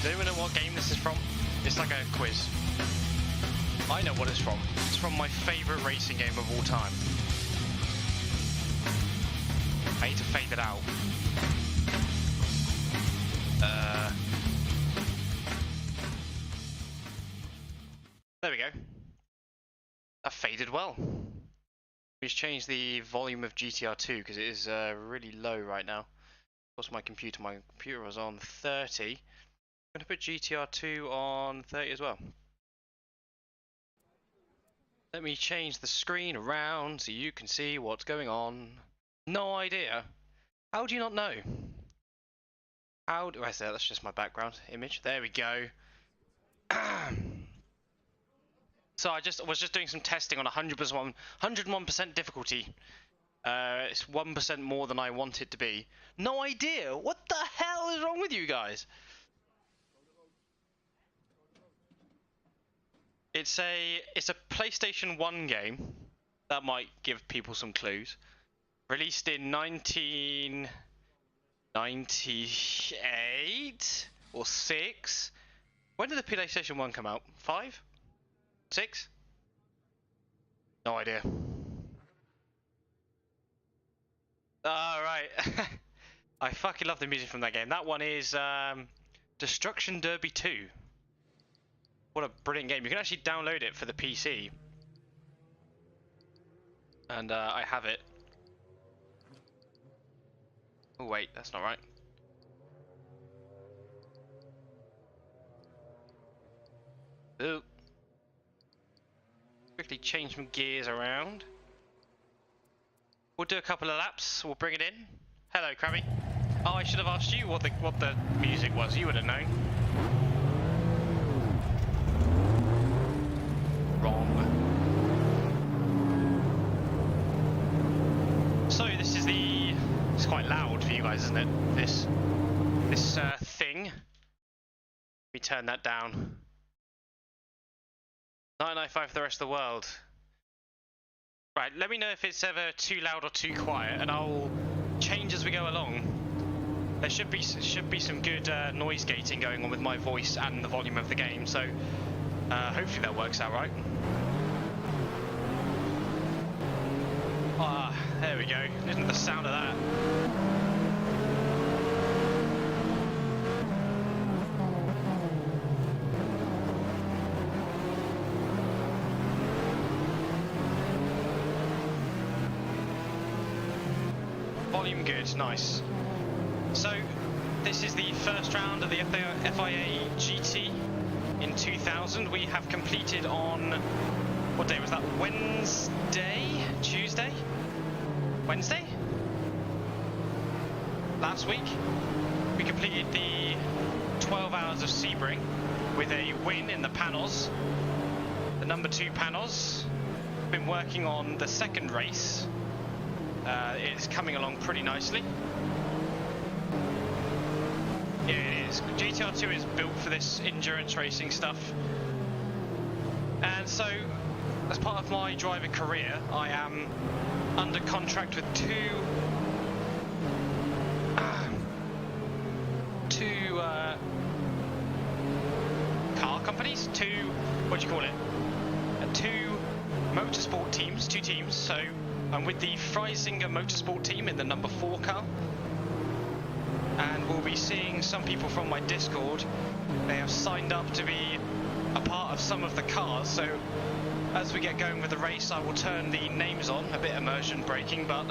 Does anyone know what game this is from? It's like a quiz. I know what it's from. It's from my favourite racing game of all time. I need to fade it out. There we go. That faded well. We just changed the volume of GTR2 because it is really low right now. What's my computer? My computer was on 30. I'm going to put GTR2 on 30 as well. Let me change the screen around so you can see what's going on. No idea. How do you not know? How do I say that? That's just my background image. There we go. So I was just doing some testing on 101% difficulty. It's 1% more than I want it to be. No idea. What the hell is wrong with you guys? It's a PlayStation 1 game. That might give people some clues. Released in 1998 or 6. When did the PlayStation 1 come out? 5? 6? No idea. Alright. I fucking love the music from that game. That one is Destruction Derby 2. What a brilliant game. You can actually download it for the PC. And I have it. Oh wait, that's not right. Ooh. Quickly change some gears around. We'll do a couple of laps. We'll bring it in. Hello, Krabby. Oh, I should have asked you what the music was. You would have known. Wrong. So this is it's quite loud for you guys, isn't it? This thing. Let me turn that down. 995 for the rest of the world. Right, let me know if it's ever too loud or too quiet, and I'll change as we go along. There should be some good noise gating going on with my voice and the volume of the game, so hopefully that works out right. Ah, there we go. Listen to the sound of that. Volume good, nice. So, this is the first round of the FIA GT in 2000. We have completed on, what day was that? Wednesday? Tuesday? Wednesday? Last week. We completed the 12 hours of Sebring with a win in the panels. The number 2 panels. Been working on the second race. It's coming along pretty nicely. It is. GTR2 is built for this endurance racing stuff. And so, as part of my driver career, I am under contract with two car companies, what do you call it? Two motorsport teams, 2 teams. So I'm with the Freisinger Motorsport team in the number 4 car. And we'll be seeing some people from my Discord. They have signed up to be a part of some of the cars, so as we get going with the race I will turn the names on, a bit immersion breaking, but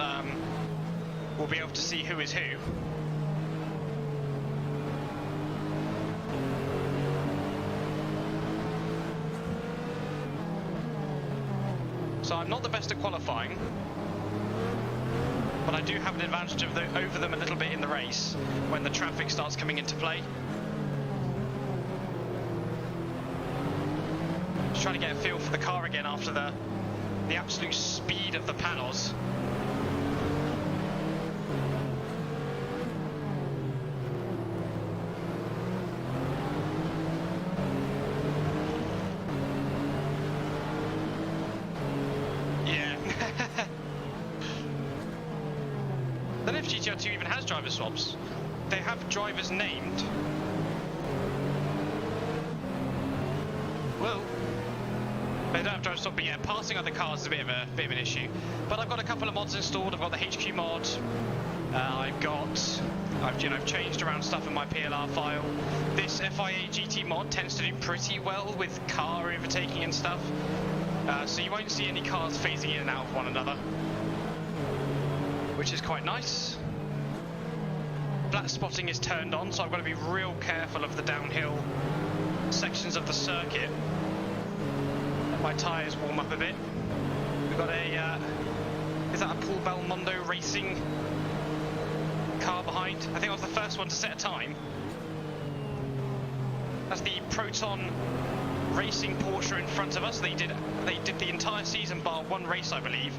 we'll be able to see who is who. So I'm not the best at qualifying, but I do have an advantage over them a little bit in the race when the traffic starts coming into play. Just trying to get a feel for the car again after the absolute speed of the panels. Yeah. I don't know if GTR2 even has driver swaps. They have drivers named. Whoa. They don't have to stop, but yeah, passing other cars is a bit of an issue. But I've got a couple of mods installed. I've got the HQ mod. I've changed around stuff in my PLR file. This FIA GT mod tends to do pretty well with car overtaking and stuff. So you won't see any cars phasing in and out of one another, which is quite nice. Flat spotting is turned on, so I've got to be real careful of the downhill sections of the circuit. Let my tyres warm up a bit. We've got a, is that a Paul Belmondo racing car behind? I think I was the first one to set a time. That's the Proton Racing Porsche in front of us. They did the entire season bar one race, I believe,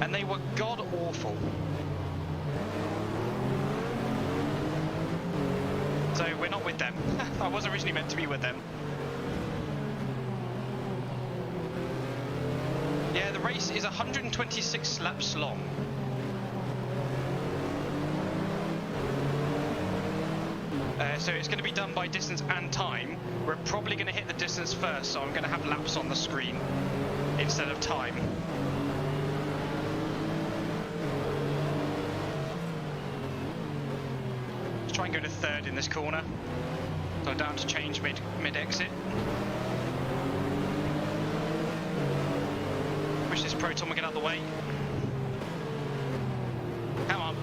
and they were god awful. So we're not with them. I was originally meant to be with them. Yeah, the race is 126 laps long. So it's going to be done by distance and time. We're probably going to hit the distance first, so I'm going to have laps on the screen instead of time. Let's try and go to third in this corner. So down to change mid-exit. Push this Proton, we'll get out of the way. Come on.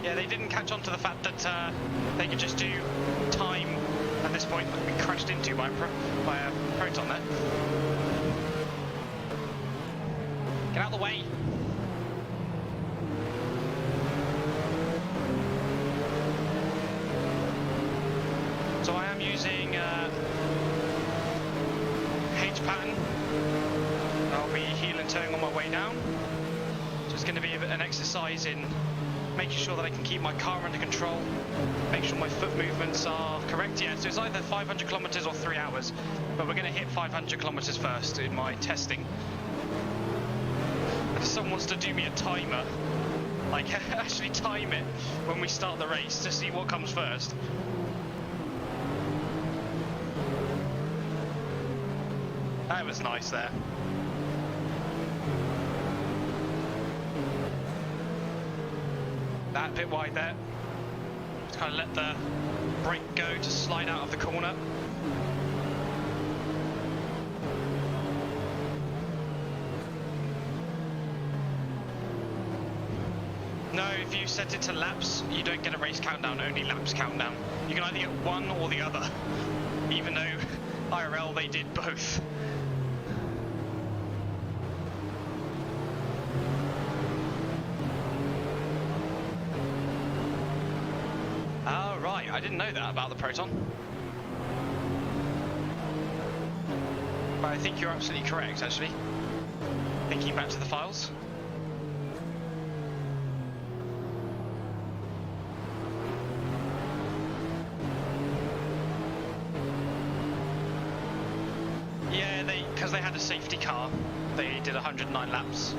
Yeah, they didn't catch on to the fact that they could just do time at this point, like we crashed into by a Proton there. Get out of the way. So I am using H pattern. I'll be heel and towing on my way down. So it's going to be an exercise in making sure that I can keep my car under control, make sure my foot movements are correct. Yeah, so it's either 500 kilometers or 3 hours, but we're going to hit 500 kilometers first in my testing. And if someone wants to do me a timer, like actually time it when we start the race to see what comes first. That was nice there. That bit wide there. Just kind of let the brake go to slide out of the corner. No, if you set it to laps, you don't get a race countdown, only laps countdown. You can either get one or the other, even though IRL they did both. Oh, right, I didn't know that about the Proton. But I think you're absolutely correct, actually. Thinking back to the files. Yeah, because they had a safety car, they did 109 laps.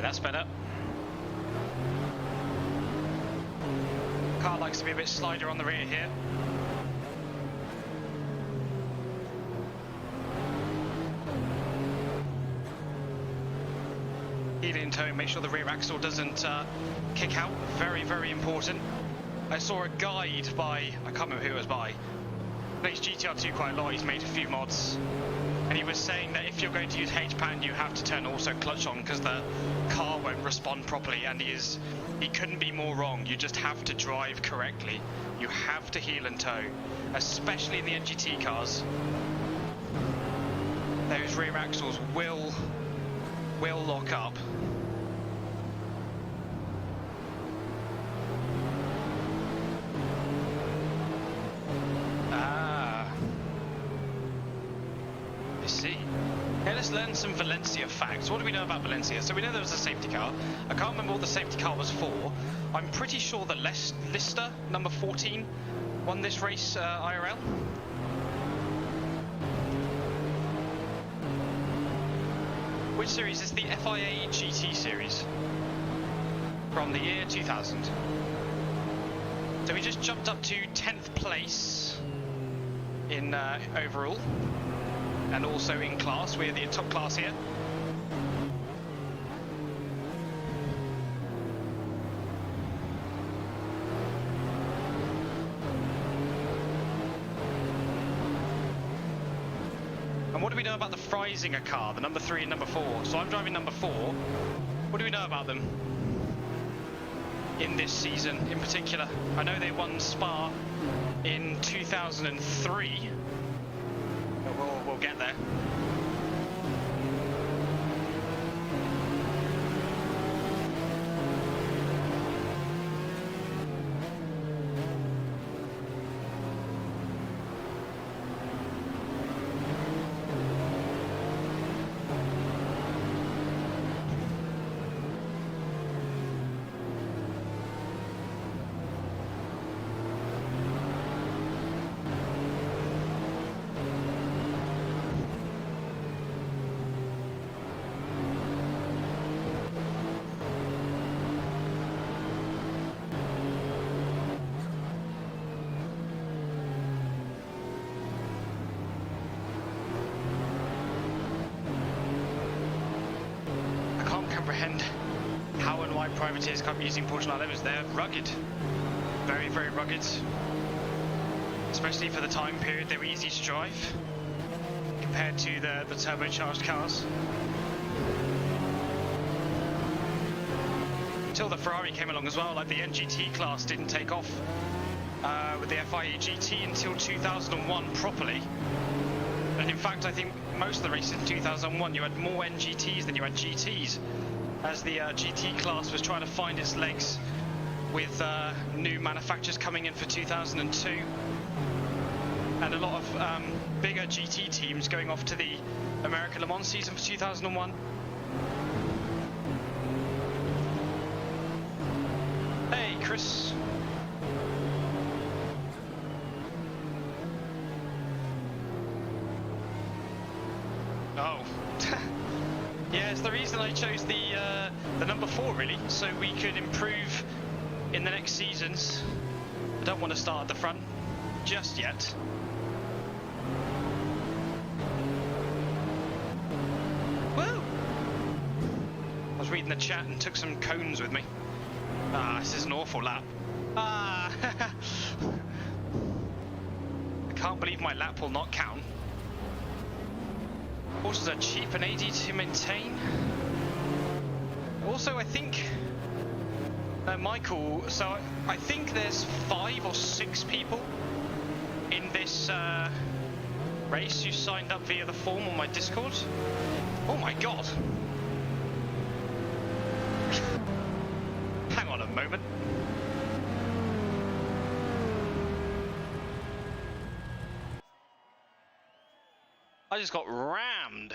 That's better. Car likes to be a bit slider on the rear here. Heel in tow, make sure the rear axle doesn't kick out. Very, very important. I saw a guide by, I can't remember who it was by, plays GTR2 quite a lot, he's made a few mods. And he was saying that if you're going to use H-pan, you have to turn also clutch on because the car won't respond properly, and he couldn't be more wrong. You just have to drive correctly. You have to heel and tow, especially in the NGT cars. Those rear axles will lock up. See. Okay, let's learn some Valencia facts. What do we know about Valencia? So we know there was a safety car. I can't remember what the safety car was for. I'm pretty sure that Lister, number 14, won this race IRL. Which series is the FIA GT series? From the year 2000. So we just jumped up to 10th place in overall. And also in class, we're the top class here. And what do we know about the Freisinger car, the number 3 and number 4? So I'm driving number 4. What do we know about them in this season in particular? I know they won Spa in 2003. We'll get there. Comprehend how and why privateers can't be using Porsche 911s. They're rugged, very, very rugged, especially for the time period they were easy to drive compared to the turbocharged cars. Until the Ferrari came along as well, like the NGT class didn't take off with the FIA GT until 2001 properly. And in fact, I think most of the races in 2001, you had more NGTs than you had GTs, as the GT class was trying to find its legs with new manufacturers coming in for 2002. And a lot of bigger GT teams going off to the American Le Mans season for 2001. Hey, Chris. Oh. Yeah, it's the reason I chose the number 4 really, so we could improve in the next seasons. I don't want to start at the front just yet. Woo! I was reading the chat and took some cones with me. Ah, this is an awful lap. Ah! I can't believe my lap will not count. Horses are cheap and easy to maintain. Also, I think Michael, so I think there's 5 or 6 people in this race who signed up via the form on my Discord. Oh my god. Hang on a moment. I just got rammed.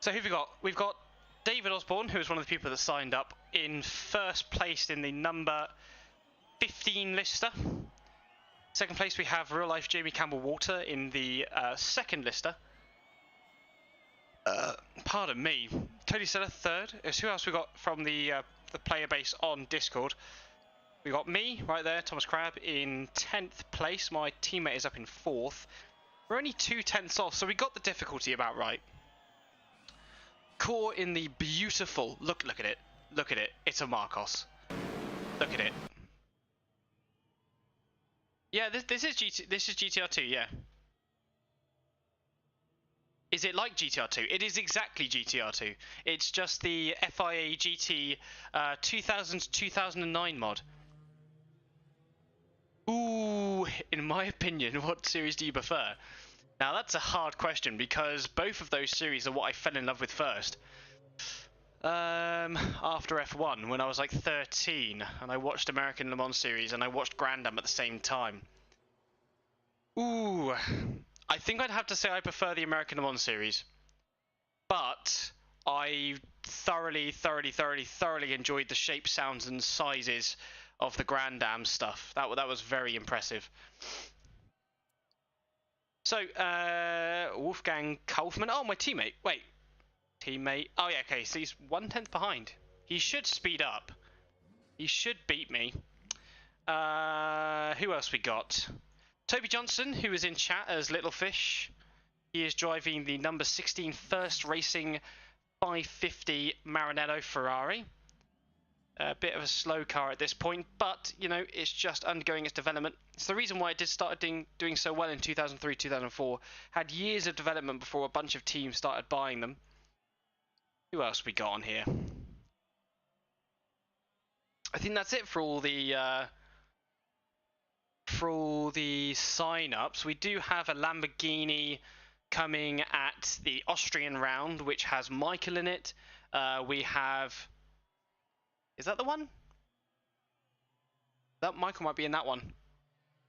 So who have we got? We've got David Osborne, who is one of the people that signed up, in first place in the number 15 lister. Second place we have real life Jamie Campbell-Walter in the second lister. Pardon me. Tony Seller third. Who else we got from the player base on Discord? We got me right there, Thomas Crabb, in 10th place. My teammate is up in 4th. We're only 2/10 off, so we got the difficulty about right. Core in the beautiful, look at it, look at it, it's a Marcos. Look at it. Yeah, this is GTR2, yeah. Is it like GTR2? It is exactly GTR2. It's just the FIA GT 2000-2009 mod. Ooh, in my opinion, what series do you prefer? Now that's a hard question because both of those series are what I fell in love with first. After F1, when I was like 13, and I watched American Le Mans series and I watched Grand Am at the same time. Ooh, I think I'd have to say I prefer the American Le Mans series. but I thoroughly enjoyed the shape, sounds, and sizes of the Grand Am stuff. That was very impressive. So, Wolfgang Kaufmann. Oh, my teammate. Wait. Teammate. Oh, yeah, okay. So he's 1/10 behind. He should speed up. He should beat me. Who else we got? Toby Johnson, who is in chat as Little Fish. He is driving the number 16 First Racing 550 Maranello Ferrari. A bit of a slow car at this point, but, you know, it's just undergoing its development. It's the reason why it did start doing so well in 2003, 2004. Had years of development before a bunch of teams started buying them. Who else we got on here? I think that's it for all the sign-ups. We do have a Lamborghini coming at the Austrian round, which has Michael in it. We have... Is that the one? That Michael might be in that one.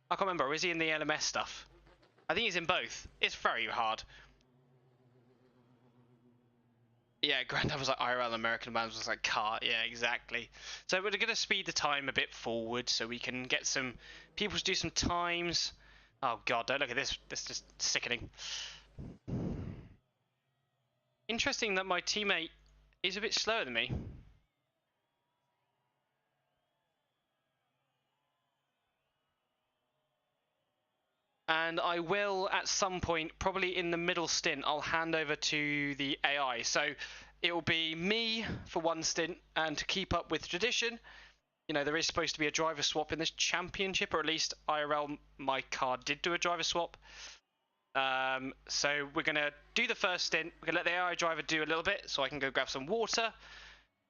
I can't remember. Or is he in the LMS stuff? I think he's in both. It's very hard. Yeah, Grandad was like IRL, American Bands was like car. Yeah, exactly. So we're going to speed the time a bit forward so we can get some people to do some times. Oh god, don't look at this. This is just sickening. Interesting that my teammate is a bit slower than me. And I will, at some point, probably in the middle stint, I'll hand over to the AI. So it will be me for one stint, and to keep up with tradition, you know, there is supposed to be a driver swap in this championship, or at least IRL, my car did do a driver swap. So we're going to do the first stint. We're going to let the AI driver do a little bit, so I can go grab some water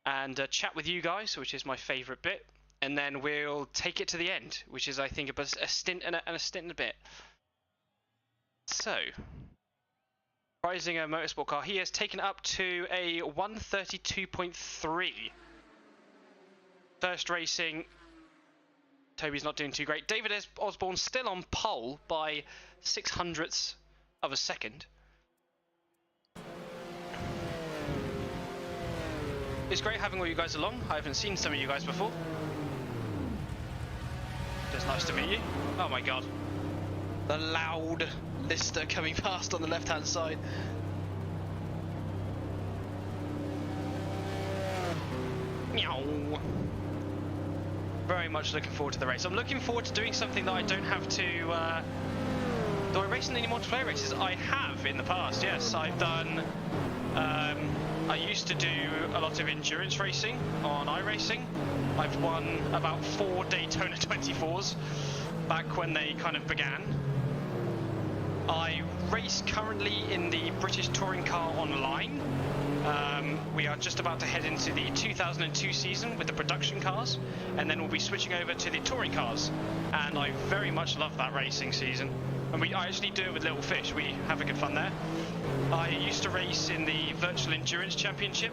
and chat with you guys, which is my favourite bit. And then we'll take it to the end, which is, I think, a stint and a stint and a bit. So, Pricing a motorsport car, he has taken up to a 132.3. First Racing, Toby's not doing too great. David Osborne still on pole by 0.06 of a second. It's great having all you guys along. I haven't seen some of you guys before. It's nice to meet you. Oh my god. The loud Lister coming past on the left-hand side. Meow. Very much looking forward to the race. I'm looking forward to doing something that I don't have to... do I race in any multiplayer races? I have in the past, yes. I've done... I used to do a lot of endurance racing on iRacing. I've won about 4 Daytona 24s back when they kind of began. I race currently in the British Touring Car Online. We are just about to head into the 2002 season with the production cars, and then we'll be switching over to the touring cars. And I very much love that racing season. And I actually do it with Little Fish. We have a good fun there. I used to race in the Virtual Endurance Championship.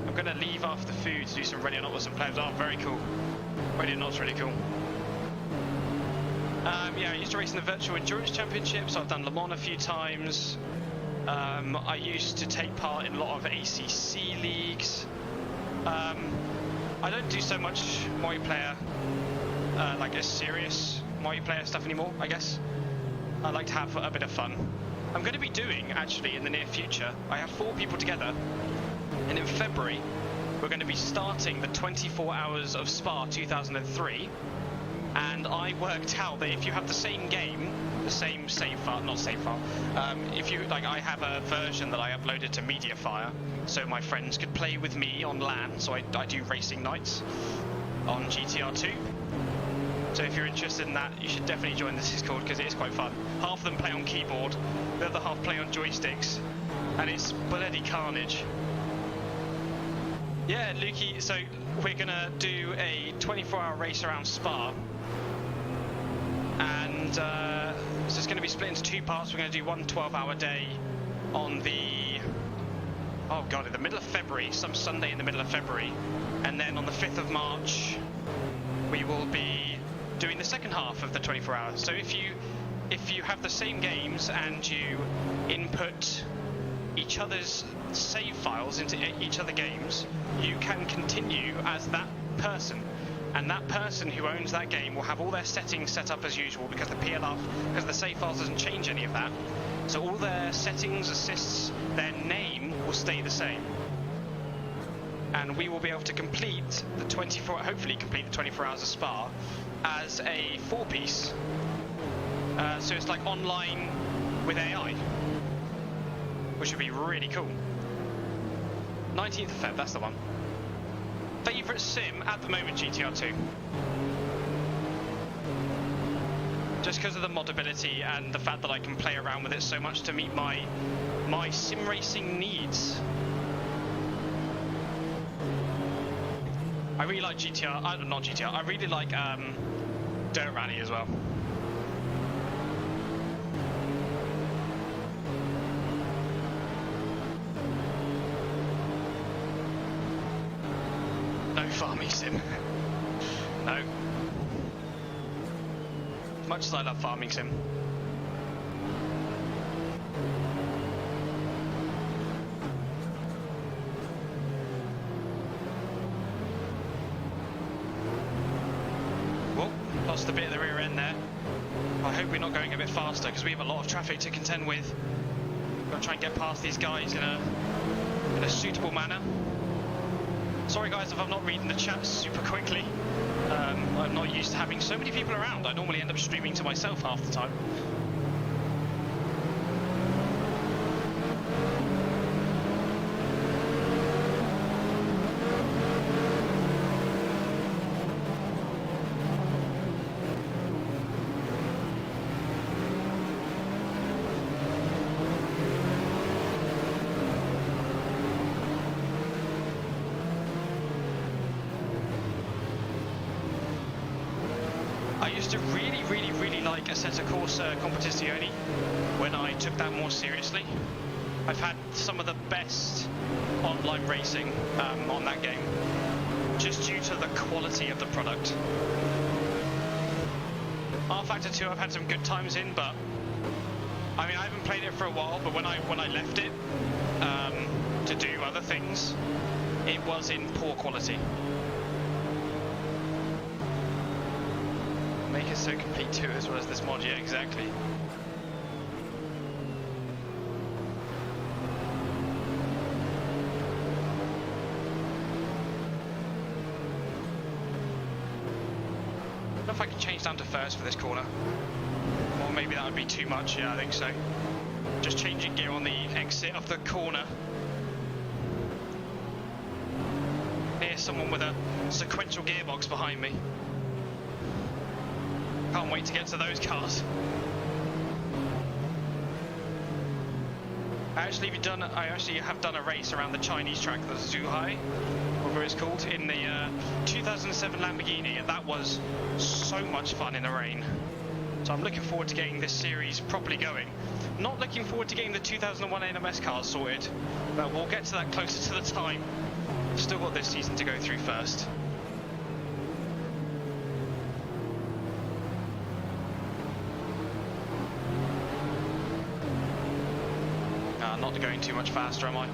I'm going to leave after food to do some Radio Not with some players. Oh, very cool. Radio Not's really cool. Yeah, I used to race in the Virtual Endurance Championship, so I've done Le Mans a few times. I used to take part in a lot of ACC leagues. I don't do so much multiplayer, like a serious multiplayer stuff anymore, I guess. I like to have a bit of fun. I'm going to be doing, actually, in the near future, I have 4 people together, and in February, we're going to be starting the 24 Hours of Spa 2003, and I worked out that if you have the same game, the same save file, not save file, if you, like, I have a version that I uploaded to Mediafire, so my friends could play with me on LAN, so I do racing nights on GTR 2. So if you're interested in that, you should definitely join this Discord because it is quite fun. Half of them play on keyboard, the other half play on joysticks, and it's bloody carnage. Yeah, Lukey, so we're gonna do a 24-hour race around Spa, and so it's gonna be split into 2 parts. We're gonna do one 12-hour day on the, oh god, in the middle of February, some Sunday in the middle of February, and then on the 5th of March, we will be doing the second half of the 24 hours. So if you have the same games and you input each other's save files into each other games, you can continue as that person. And that person who owns that game will have all their settings set up as usual, because the PLR, because the save files doesn't change any of that. So all their settings, assists, their name will stay the same. And we will be able to complete the 24, hopefully complete the 24 hours of Spa as a 4-piece. So it's like online with AI, which would be really cool. 19th of Feb, that's the one. Favourite sim at the moment, GTR 2. Just because of the modability and the fact that I can play around with it so much to meet my sim racing needs. I really like GTR, not GTR, I really like Dirt Rally as well. No farming sim. No. As much as I love farming sim. Whoa, lost a bit of the rear end there. I hope we're not going a bit faster because we have a lot of traffic to contend with. We've got to try and get past these guys in a suitable manner. Sorry guys if I'm not reading the chat super quickly. I'm not used to having so many people around. I normally end up streaming to myself half the time. I used to really like Assetto Corsa Competizione when I took that more seriously. I've had some of the best online racing on that game, just due to the quality of the product. R Factor 2 I've had some good times in, but I mean I haven't played it for a while, but when I left it to do other things, it was in poor quality. Make it so complete too, as well as this mod, yeah, exactly. I don't know if I can change down to first for this corner. Or maybe that would be too much, yeah, I think so. Just changing gear on the exit of the corner. Here's someone with a sequential gearbox behind me. Can't wait to get to those cars. I actually have done a race around the Chinese track, the Zhuhai, whatever it's called, in the 2007 Lamborghini, and that was so much fun in the rain. So I'm looking forward to getting this series properly going. Not looking forward to getting the 2001 NMS cars sorted, but we'll get to that closer to the time. Still got this season to go through first. Not going too much faster, am I?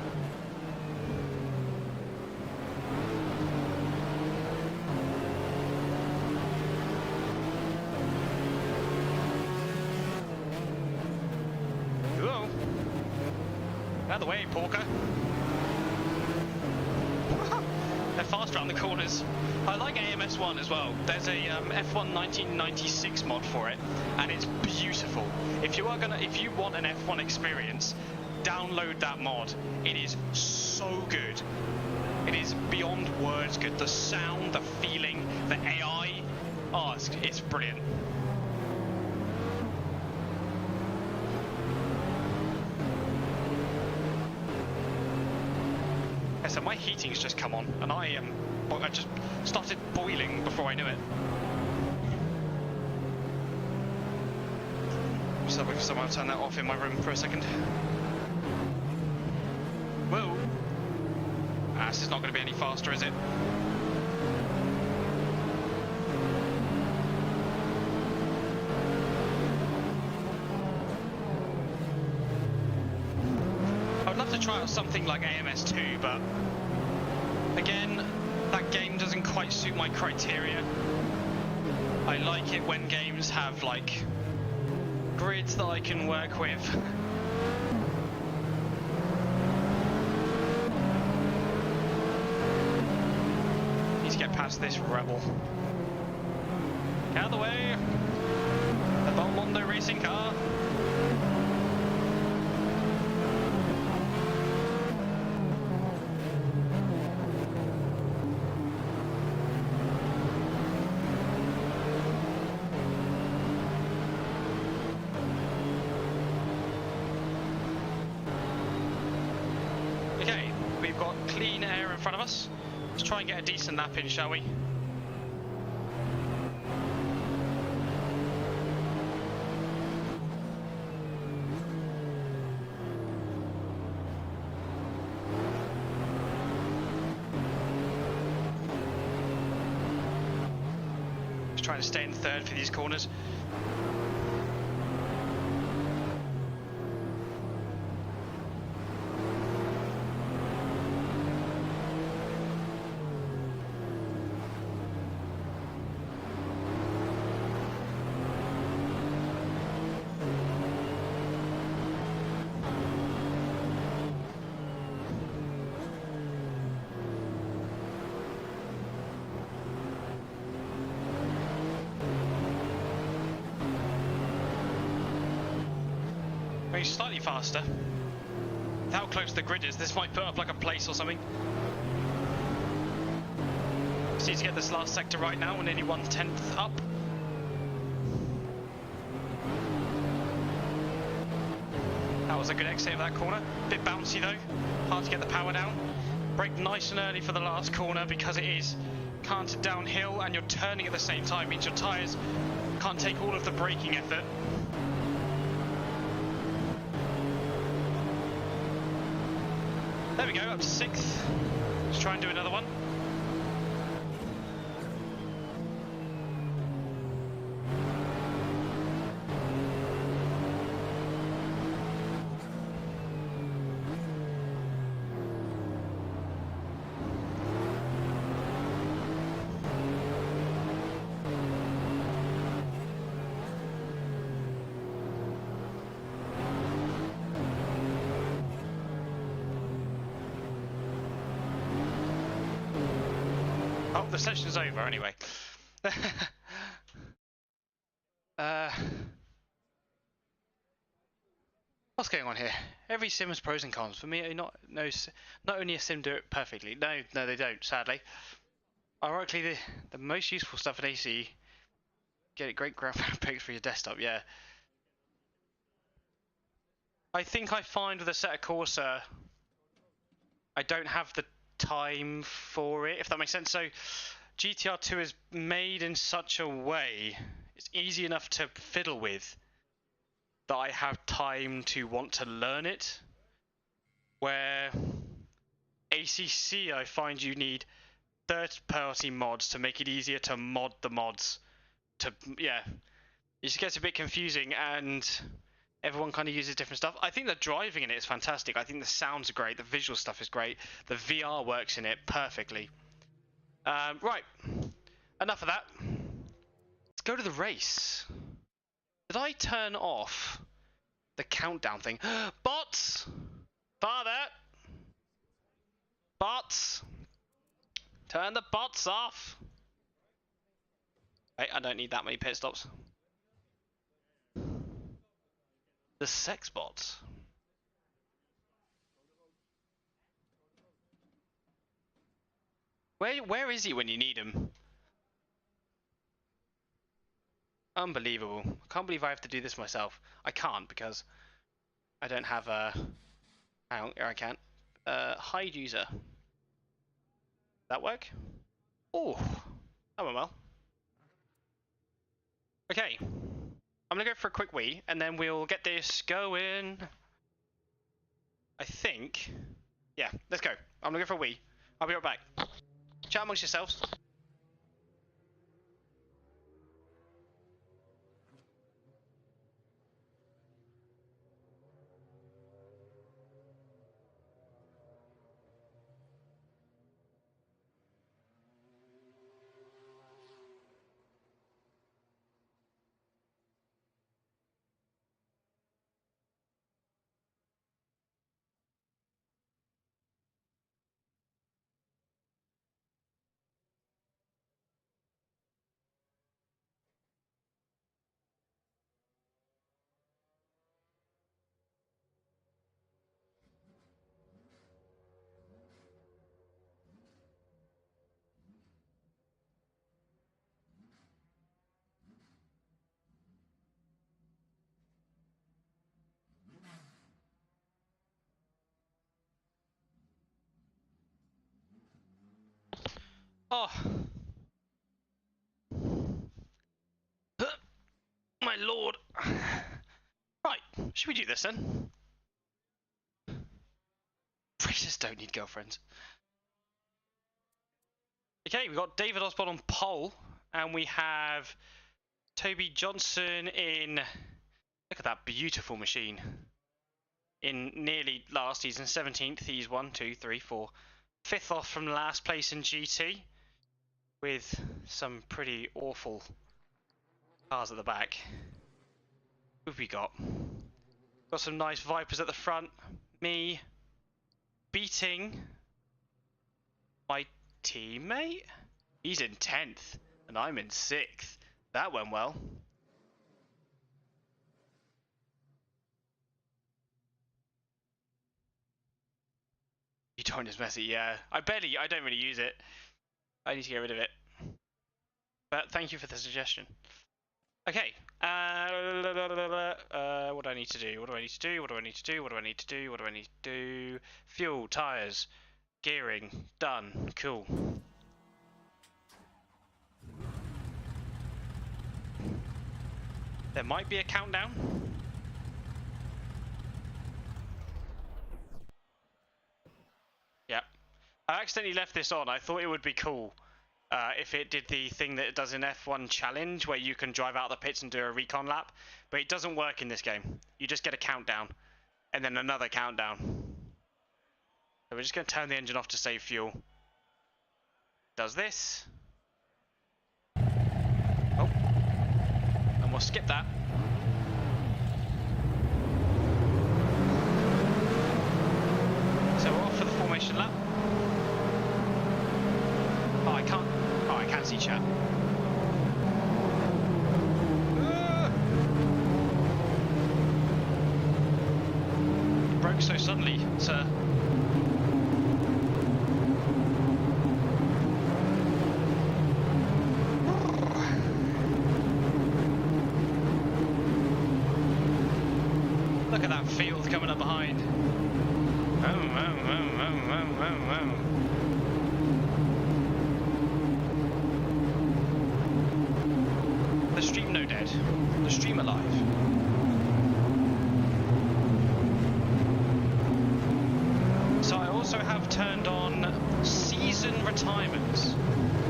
Whoa! Out of the way, Porker. They're faster around the corners. I like AMS1 as well. There's a F1 1996 mod for it, and it's beautiful. If you want an F1 experience, download that mod. It is so good. It is beyond words good. The sound, the feeling, the AI, oh, it's brilliant. Yeah, so my heating's just come on, and I just started boiling before I knew it. Just wait for someone to turn that off in my room for a second. Whoa! This is not going to be any faster, is it? I would have to try out something like AMS2, but again, that game doesn't quite suit my criteria. I like it when games have like grids that I can work with. Need to get past this rebel. Get out of the way! The Belmondo racing car. Okay, we've got clean air in front of us. Let's try and get a decent lap in, shall we? Just trying to stay in third for these corners. He's slightly faster. With how close the grid is, this might put up like a place or something. Just need to get this last sector right now. We're nearly 1/10 up. That was a good exit of that corner. Bit bouncy though. Hard to get the power down. Brake nice and early for the last corner because it is canted downhill and you're turning at the same time. Means your tyres can't take all of the braking effort. There we go, up to 6th. Let's try and do another one. Oh, the session's over anyway. What's going on here? Every sim has pros and cons. For me, not only a sim do it perfectly. No, they don't. Sadly, ironically, the most useful stuff in AC, get great graphics for your desktop. Yeah, I think I find with a set of Corsa, I don't have the time for it, if that makes sense. So GTR 2 is made in such a way it's easy enough to fiddle with that I have time to want to learn it, where ACC I find you need third-party mods to make it easier to mod the mods to, yeah, it just gets a bit confusing and everyone kind of uses different stuff. I think the driving in it is fantastic. I think the sounds are great. The visual stuff is great. The VR works in it perfectly. Right. Enough of that. Let's go to the race. Did I turn off the countdown thing? Bots! Father! Bots! Turn the bots off! Wait, I don't need that many pit stops. The sex bots. Where is he when you need him? Unbelievable. I can't believe I have to do this myself. I can't because I don't have a... Hang on, here I can. Hide user. That work? Oh, that went well. Okay. I'm gonna go for a quick wee and then we'll get this going. I think. Yeah, let's go. I'm gonna go for a wee. I'll be right back. Chat amongst yourselves. Oh. My lord. Right, should we do this then? Racers don't need girlfriends. Okay, we've got David Osborne on pole, and we have Toby Johnson in... Look at that beautiful machine. In nearly last, he's in 17th. He's 1, 2, 3, 4. 5th off from last place in GT, with some pretty awful cars at the back. Who have we got? Got some nice Vipers at the front. Me beating my teammate. He's in 10th, and I'm in 6th. That went well. You don't just messy, yeah. I don't really use it. I need to get rid of it. But thank you for the suggestion. Okay. What do I need to do? What do I need to do? What do I need to do? What do I need to do? What do I need to do? Fuel, tires, gearing, done. Cool. There might be a countdown. Yep. I accidentally left this on. I thought it would be cool if it did the thing that it does in F1 Challenge, where you can drive out of the pits and do a recon lap. But it doesn't work in this game. You just get a countdown, and then another countdown. So we're just going to turn the engine off to save fuel. Does this. Oh. And we'll skip that. So we're off for the formation lap. Oh, I can't. Oh, I can see chat. It broke so suddenly, sir. Look at that field coming up behind. The stream no dead. The stream alive. So I also have turned on season retirements,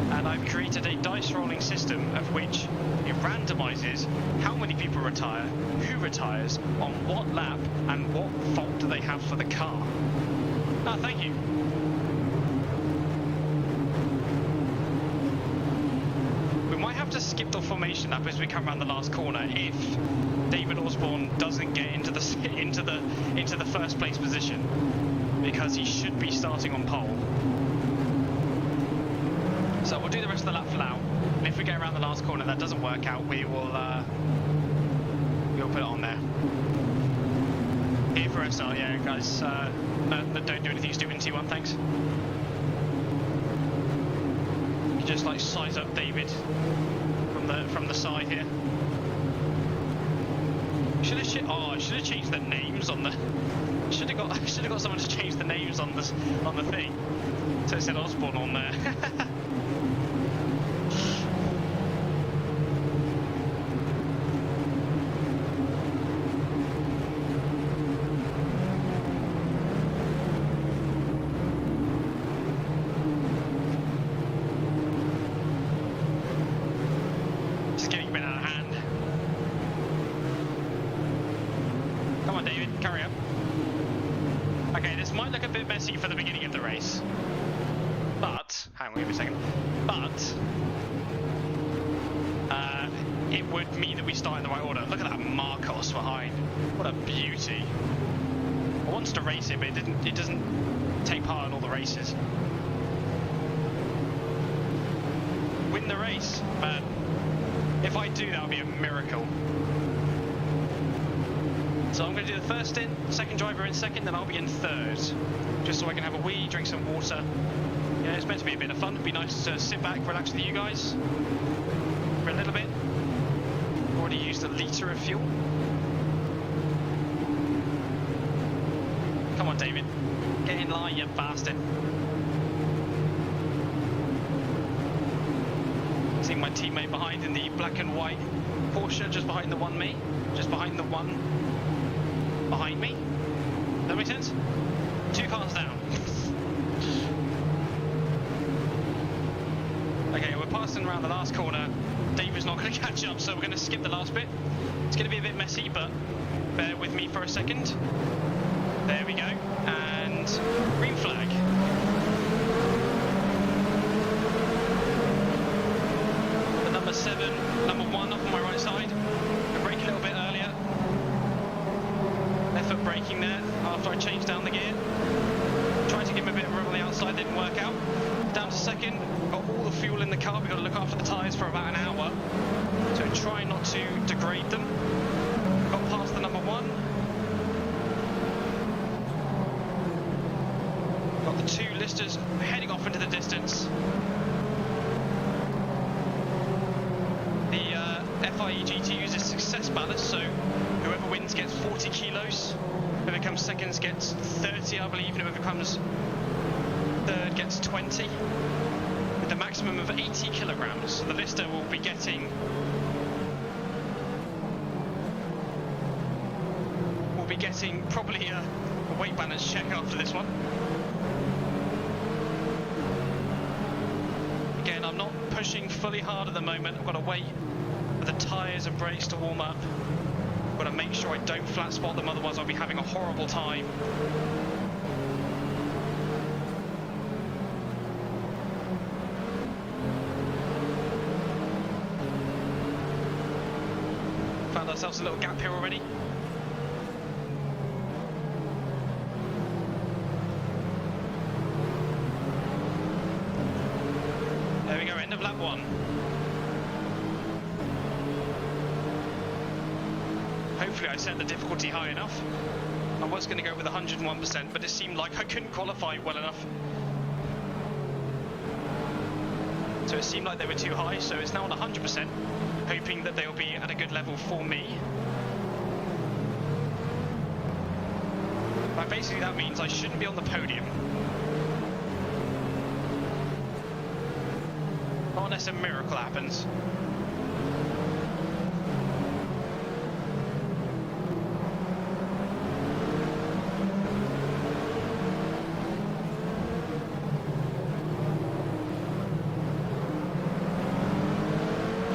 and I've created a dice rolling system of which it randomizes how many people retire, who retires, on what lap, and what fault do they have for the car. Ah, thank you. We might have to skip the formation lap as we come around the last corner if David Osborne doesn't get into the first place position, because he should be starting on pole. So we'll do the rest of the lap for now, and if we get around the last corner and that doesn't work out, we'll put it on there. Here for us, yeah, guys. No, don't do anything stupid in T1, thanks. You can just like size up David from the side here. I should have changed the names on the. Should have got someone to change the names on the thing, so it said Osborne on there. Just getting a bit out of hand. Come on, David, carry up. Okay, this might look a bit messy for the beginning of the race, but hang on, give me a second. But it would mean that we start in the right order. Look at that Marcos behind. What a beauty. I wanted to race it, but it doesn't take part in all the races. Win the race, but if I do, that would be a miracle. So I'm going to do the first in, second driver in second, then I'll be in third. Just so I can have a wee, drink some water. Yeah, it's meant to be a bit of fun. It'd be nice to sit back, relax with you guys for a little bit. Already used a litre of fuel. Come on, David. Get in line, you bastard. See my teammate behind in the black and white Porsche, just behind the one behind me. Does that make sense? 2 cars down. Okay, we're passing around the last corner. David's not going to catch up, so we're going to skip the last bit. It's going to be a bit messy, but bear with me for a second. There we go, and green flag. The number 7, number 1 up on my right side. I brake a little bit earlier. Left foot braking there after I changed down the gear. Tried to give him a bit of room on the outside, didn't work out. Down to second, got all the fuel in the car. We've got to look after the tyres for about an hour. So try not to degrade them. Got past the number 1. Got the 2 listers heading off into the distance. The FIA GT uses success ballast, so whoever wins gets 40 kilos. Whoever comes second gets 30, I believe, and whoever comes third gets 20. With a maximum of 80 kilograms. So the lister will be getting probably a weight balance check after this one. Again, I'm not pushing fully hard at the moment. I've got to wait for the tyres and brakes to warm up. I've got to make sure I don't flat spot them, otherwise I'll be having a horrible time. Found ourselves a little gap here already. There we go, end of lap 1. Hopefully I set the difficulty high enough. I was going to go with 101%, but it seemed like I couldn't qualify well enough. So it seemed like they were too high, so it's now on 100%, hoping that they'll be at a good level for me. But basically that means I shouldn't be on the podium. Not unless a miracle happens.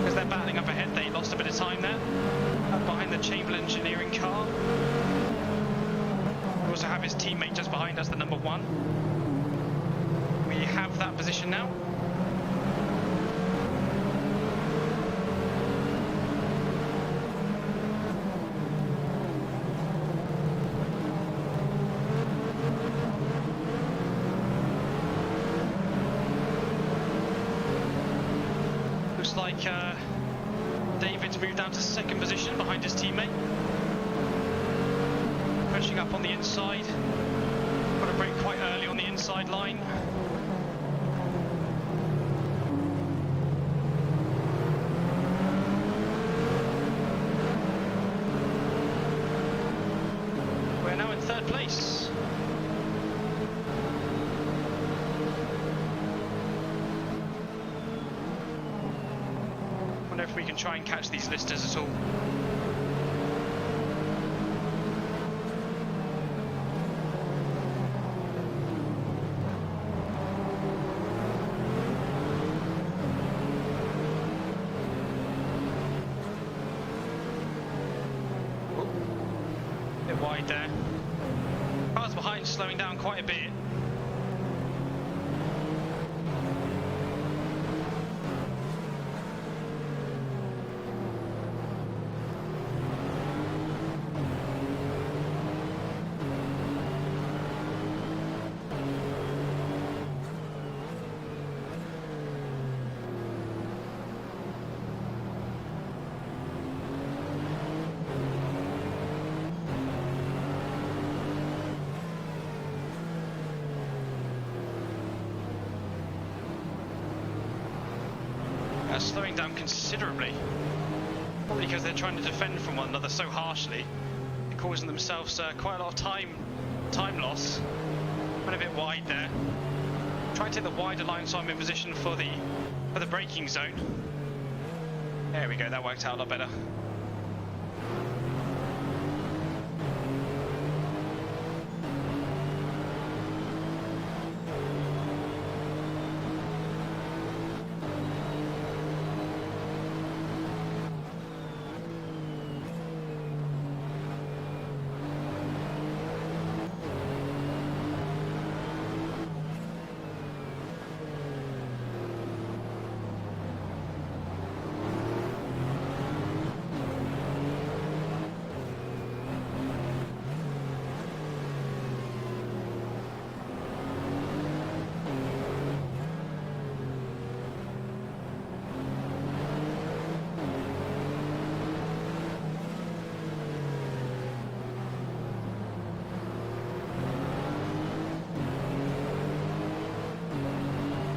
As they're battling up ahead, they lost a bit of time there. Behind the Chamberlain engineering car. We also have his teammate just behind us, the number 1. We have that position now. Looks like David's moved down to second position behind his teammate. Pushing up on the inside. Got to brake quite early on the inside line. We're now in 3rd place. Wonder if we can try and catch these listers at all. Bit wide there. Cars behind slowing down quite a bit. Slowing down considerably, probably because they're trying to defend from one another so harshly, they're causing themselves quite a lot of time loss. Went a bit wide there. Try to take the wider line so I'm in position for the braking zone. There we go, that worked out a lot better.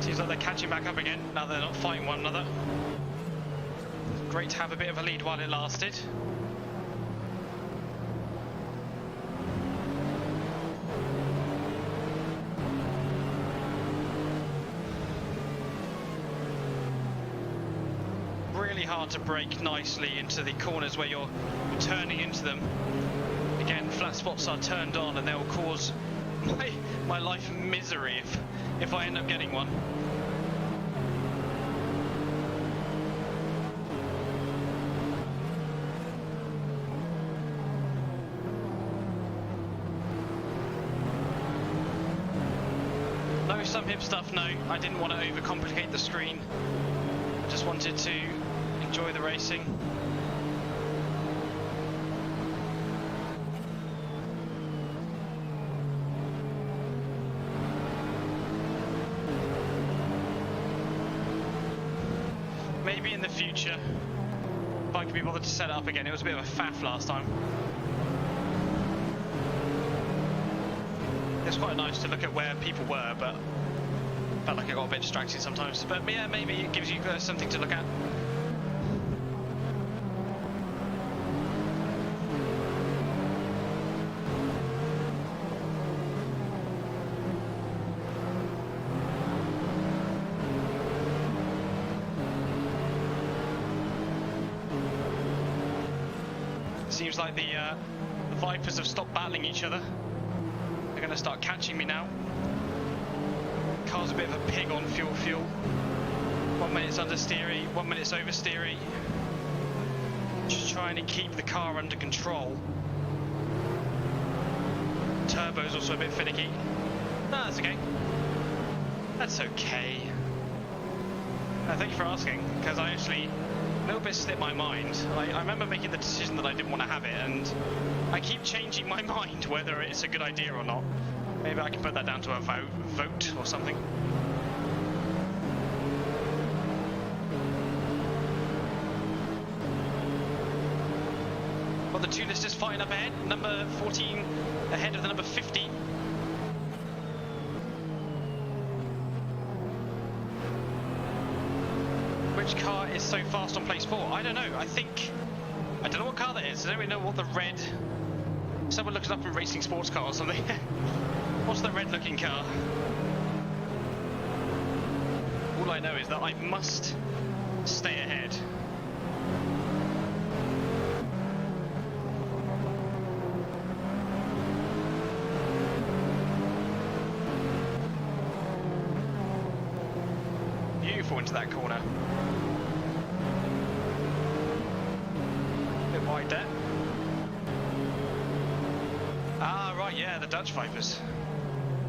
Seems like they're catching back up again, now they're not fighting one another. Great to have a bit of a lead while it lasted. Really hard to brake nicely into the corners where you're turning into them. Again, flat spots are turned on and they'll cause my life misery if I end up getting one. No, some hip stuff, no. I didn't want to overcomplicate the screen. I just wanted to enjoy the racing. Maybe in the future, if I could be bothered to set it up again. It was a bit of a faff last time. It's quite nice to look at where people were, but felt like I got a bit distracted sometimes. But yeah, maybe it gives you something to look at. Seems like the Vipers have stopped battling each other. They're going to start catching me now. Car's a bit of a pig on fuel. 1 minute it's understeery, 1 minute it's oversteery. Just trying to keep the car under control. Turbo's also a bit finicky. No, that's okay. That's okay. Thank you for asking, because I actually a little bit slipped my mind. I remember making the decision that I didn't want to have it, and I keep changing my mind whether it's a good idea or not. Maybe I can put that down to a vote or something. Well, the two list is fighting up ahead. Number 14 ahead of the number 15. Which car is so fast on place 4? I don't know. I don't know what car that is. I don't really know what the red... Someone look it up in Racing Sports Car or something. What's the red looking car? All I know is that I must stay ahead. Beautiful into that corner. Bit wide there. Ah, right, yeah, the Dutch Vipers.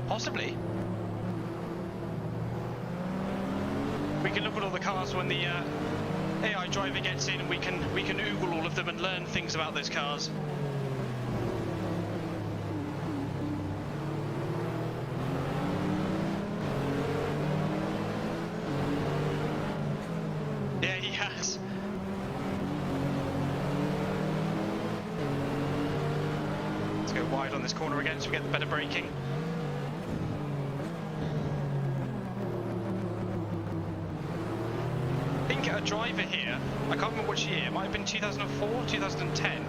Possibly. We can look at all the cars when the AI driver gets in, and we can oogle all of them and learn things about those cars. Yeah, he has. Let's go wide on this corner again so we get the better braking. I think a driver here, I can't remember which year, it might have been 2004, 2010,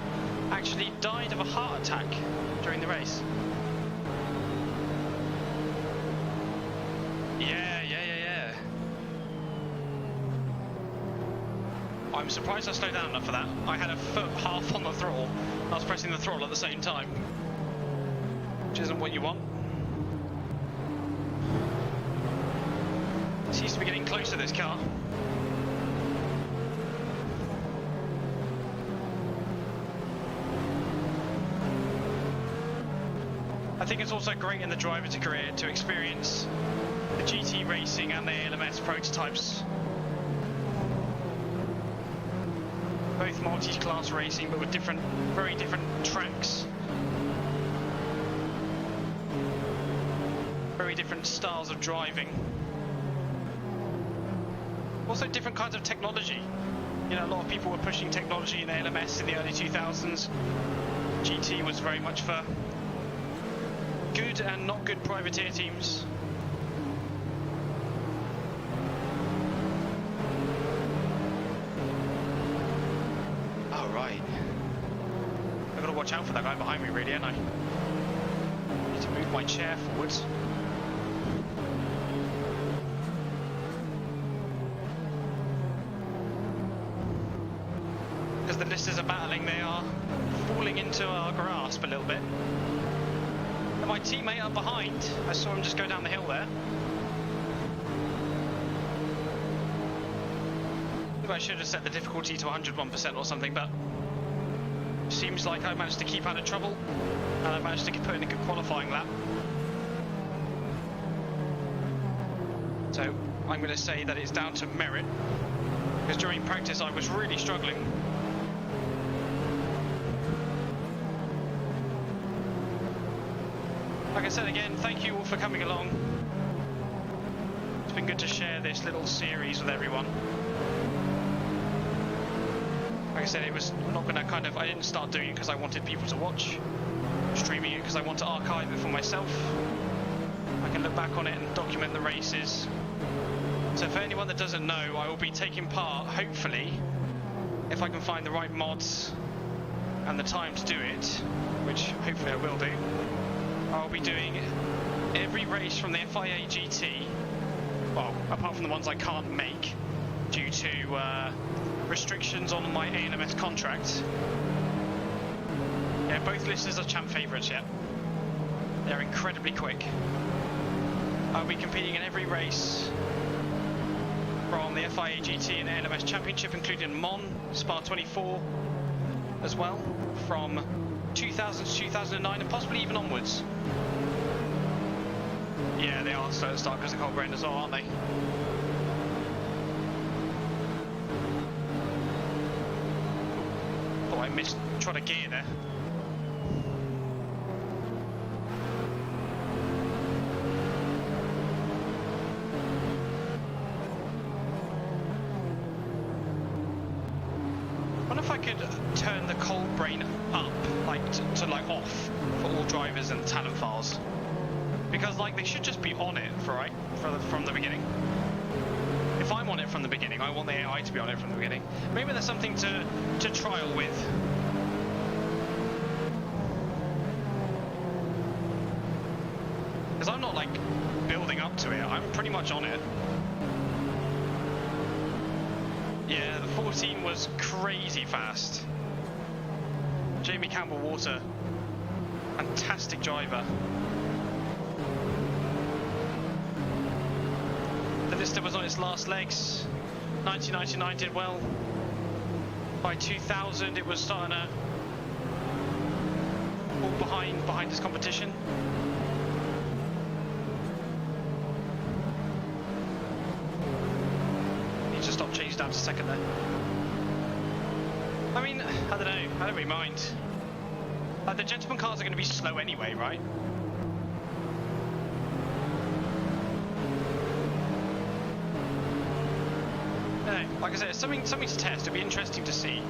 actually died of a heart attack during the race. Yeah. I'm surprised I slowed down enough for that. I had a foot half on the throttle. I was pressing the throttle at the same time, which isn't what you want. Seems to be getting closer, this car. I think it's also great in the driver's career to experience the GT racing and the ALMS prototypes. Both multi-class racing, but with different, very different tracks. Very different styles of driving. Also different kinds of technology. You know, a lot of people were pushing technology in ALMS in the early 2000s. GT was very much for good and not good privateer teams. Oh, right. I've got to watch out for that guy behind me, really, haven't I? Need to move my chair forwards. As the listers are battling, they are falling into our grasp a little bit. And my teammate up behind, I saw him just go down the hill there. Maybe I should have set the difficulty to 101% or something, but seems like I managed to keep out of trouble and I managed to put in a good qualifying lap. So I'm going to say that it's down to merit, because during practice I was really struggling. Like I said again, thank you all for coming along. It's been good to share this little series with everyone. Like I said, it was not going to kind of, I didn't start doing it because I wanted people to watch. Streaming it because I want to archive it for myself. I can look back on it and document the races. So for anyone that doesn't know, I will be taking part, hopefully, if I can find the right mods and the time to do it, which hopefully I will do. I'll be doing every race from the FIA GT, well, apart from the ones I can't make due to restrictions on my ALMS contract. Yeah, both listers are champ favourites yet. They're incredibly quick. I'll be competing in every race from the FIA GT and ALMS Championship, including Mon, Spa 24 as well, from 2000 to 2009 and possibly even onwards. Yeah, they are slow to start because of cold rain as well, aren't they? Thought I tried a gear there. I wonder if I could turn the cold brain up, like to like off for all drivers and talent files, because like they should just be on it from the beginning. If I'm on it from the beginning, I want the AI to be on it from the beginning. Maybe there's something to trial with. Because I'm not like building up to it, I'm pretty much on it. Yeah, the 14 was crazy fast. Jamie Campbell-Water, fantastic driver. The Lister was on its last legs. 1999 did well. By 2000 it was starting to fall behind this competition. Changed down to second there. I mean, I don't know. I don't really mind. The gentleman cars are going to be slow anyway, right? No, like I said, it's something to test. It'll be interesting to see.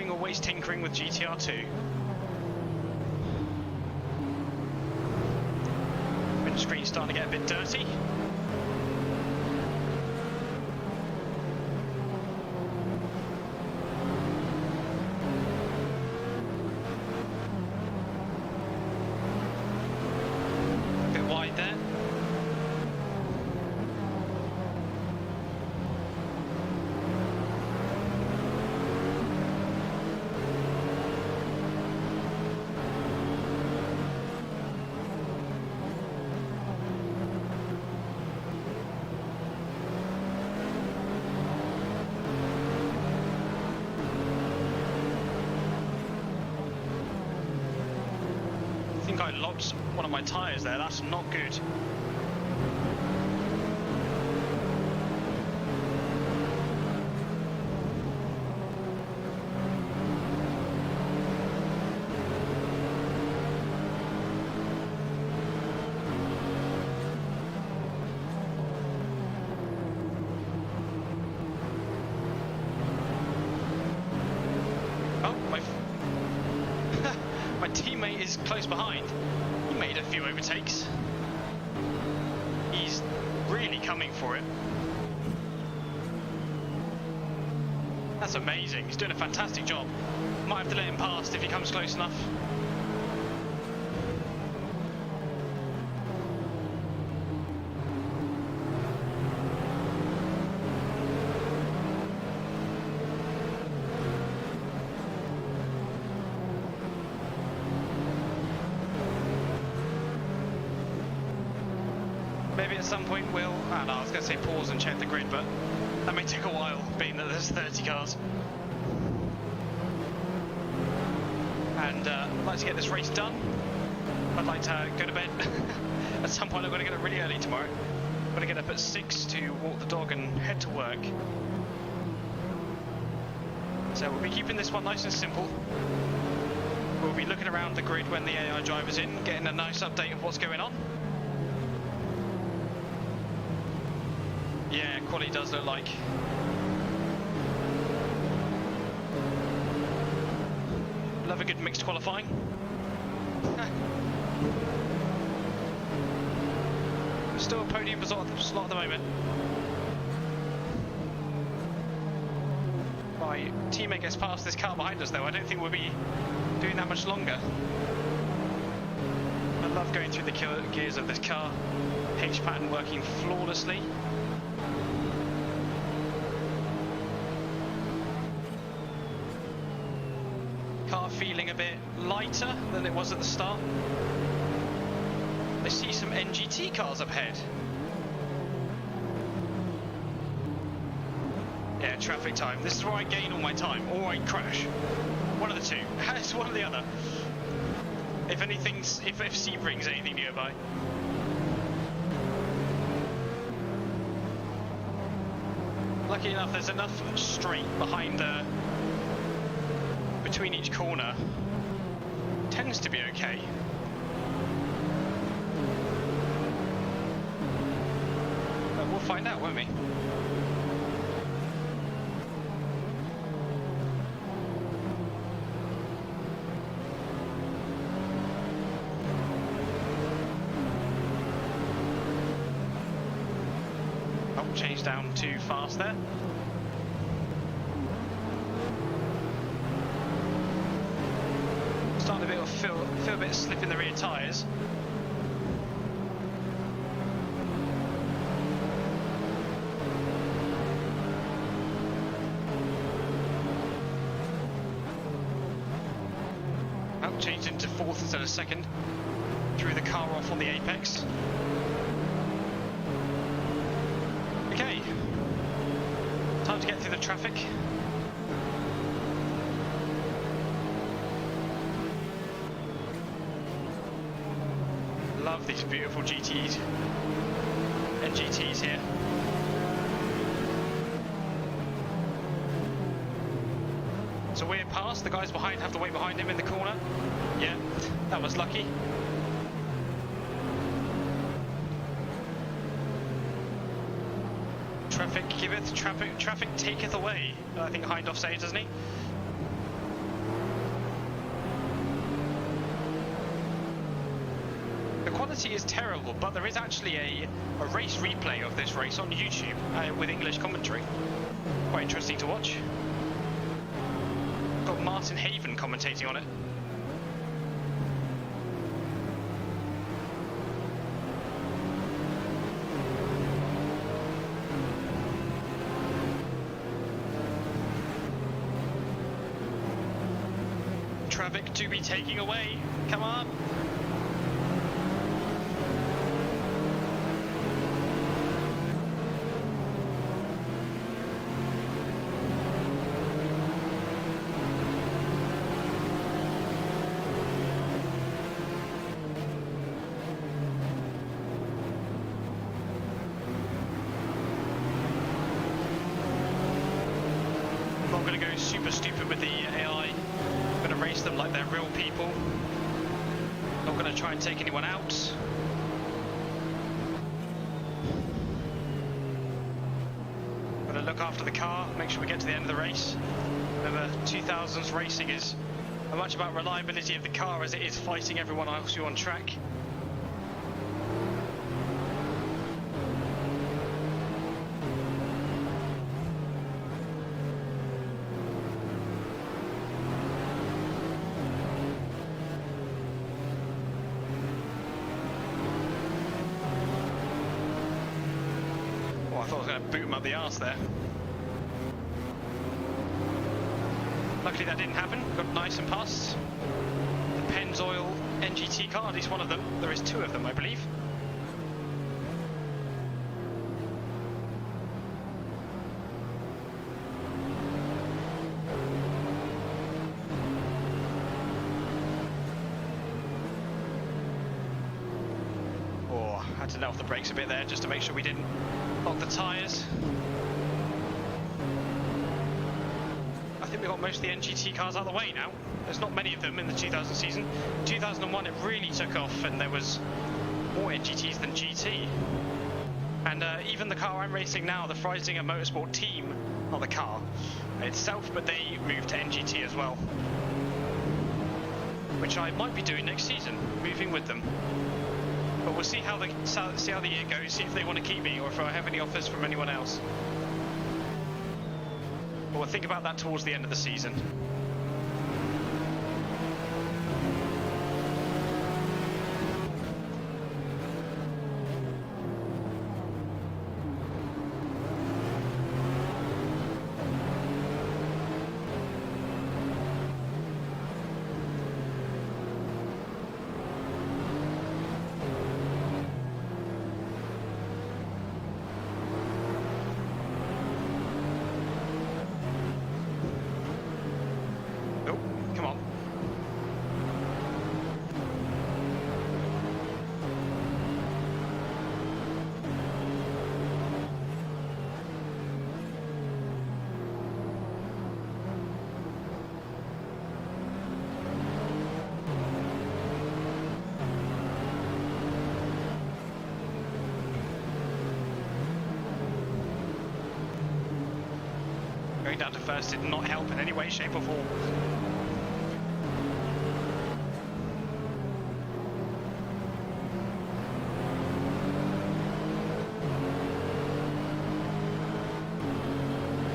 Always tinkering with GTR2. Windscreen's starting to get a bit dirty. locked one of my tyres there. That's not good. My teammate is close behind. He made a few overtakes. He's really coming for it. That's amazing. He's doing a fantastic job. Might have to let him past if he comes close enough. Maybe at some point we'll, I don't know, I was going to say pause and check the grid, but that may take a while, being that there's 30 cars. And I'd like to get this race done. I'd like to go to bed. At some point I'm going to get up really early tomorrow. I'm going to get up at 6 to walk the dog and head to work. So we'll be keeping this one nice and simple. We'll be looking around the grid when the AI driver's in, getting a nice update of what's going on. Yeah, quality does look like. Love a good mixed qualifying. Still a podium slot at the moment. My teammate gets past this car behind us though. I don't think we'll be doing that much longer. I love going through the gears of this car. H pattern working flawlessly. Car feeling a bit lighter than it was at the start. I see some NGT cars up ahead. Yeah, traffic time. This is where I gain all my time, or I crash. One of the two. It's one or the other. If FC brings anything nearby. Lucky enough, there's enough straight behind between each corner. Tends to be okay. But we'll find out, won't we? Oh, changed down too fast there. Starting to feel a bit of slip in the rear tyres. Oh, changed into fourth instead of second. Threw the car off on the apex. Okay, time to get through the traffic. Love these beautiful GTs and GTs here. So we're past, the guys behind have to wait behind him in the corner. Yeah, that was lucky. Traffic giveth, traffic taketh away. I think Hindhoff says, doesn't he? The quality is terrible, but there is actually a race replay of this race on YouTube with English commentary. Quite interesting to watch. Got Martin Haven commentating on it. Traffic to be taking away. Come on. going to go super stupid with the AI. I'm going to race them like they're real people. Not going to try and take anyone out. Going to look after the car, make sure we get to the end of the race. Remember, 2000s racing is as much about reliability of the car as it is fighting everyone else you on track. I thought I was going to boot him up the arse there. Luckily that didn't happen, got nice and past. The Pennzoil NGT car, at least one of them. There is two of them, I believe. Oh, I had to let off the brakes a bit there just to make sure we didn't lock the tyres. I think we've got most of the NGT cars out of the way now. There's not many of them in the 2000 season. 2001 it really took off and there was more NGTs than GT. And even the car I'm racing now, the Freisinger Motorsport team, not the car itself, but they moved to NGT as well. Which I might be doing next season, moving with them. But we'll see how the year goes, see if they want to keep me or if I have any offers from anyone else. But we'll think about that towards the end of the season. Going down to first did not help in any way, shape or form.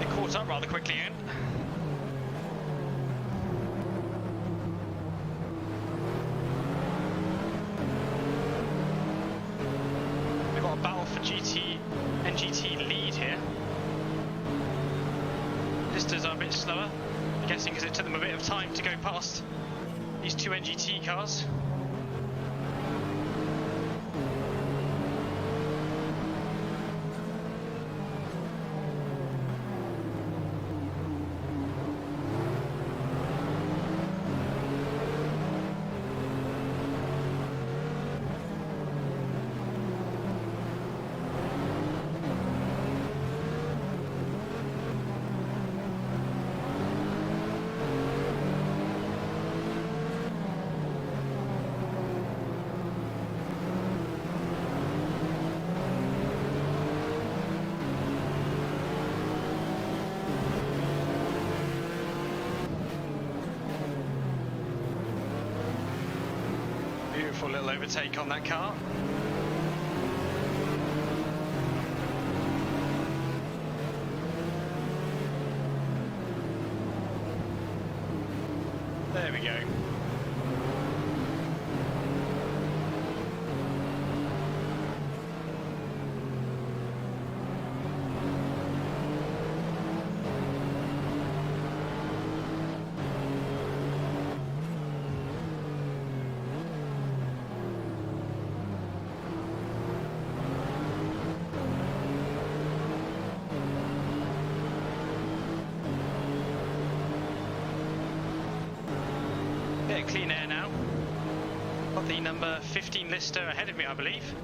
It caught up rather quickly in. We've got a battle for NGT lead here. Pistas are a bit slower, I'm guessing because it took them a bit of time to go past these two NGT cars. Beautiful little overtake on that car. There we go. Bit of clean air now. Got the number 15 Lister ahead of me, I believe.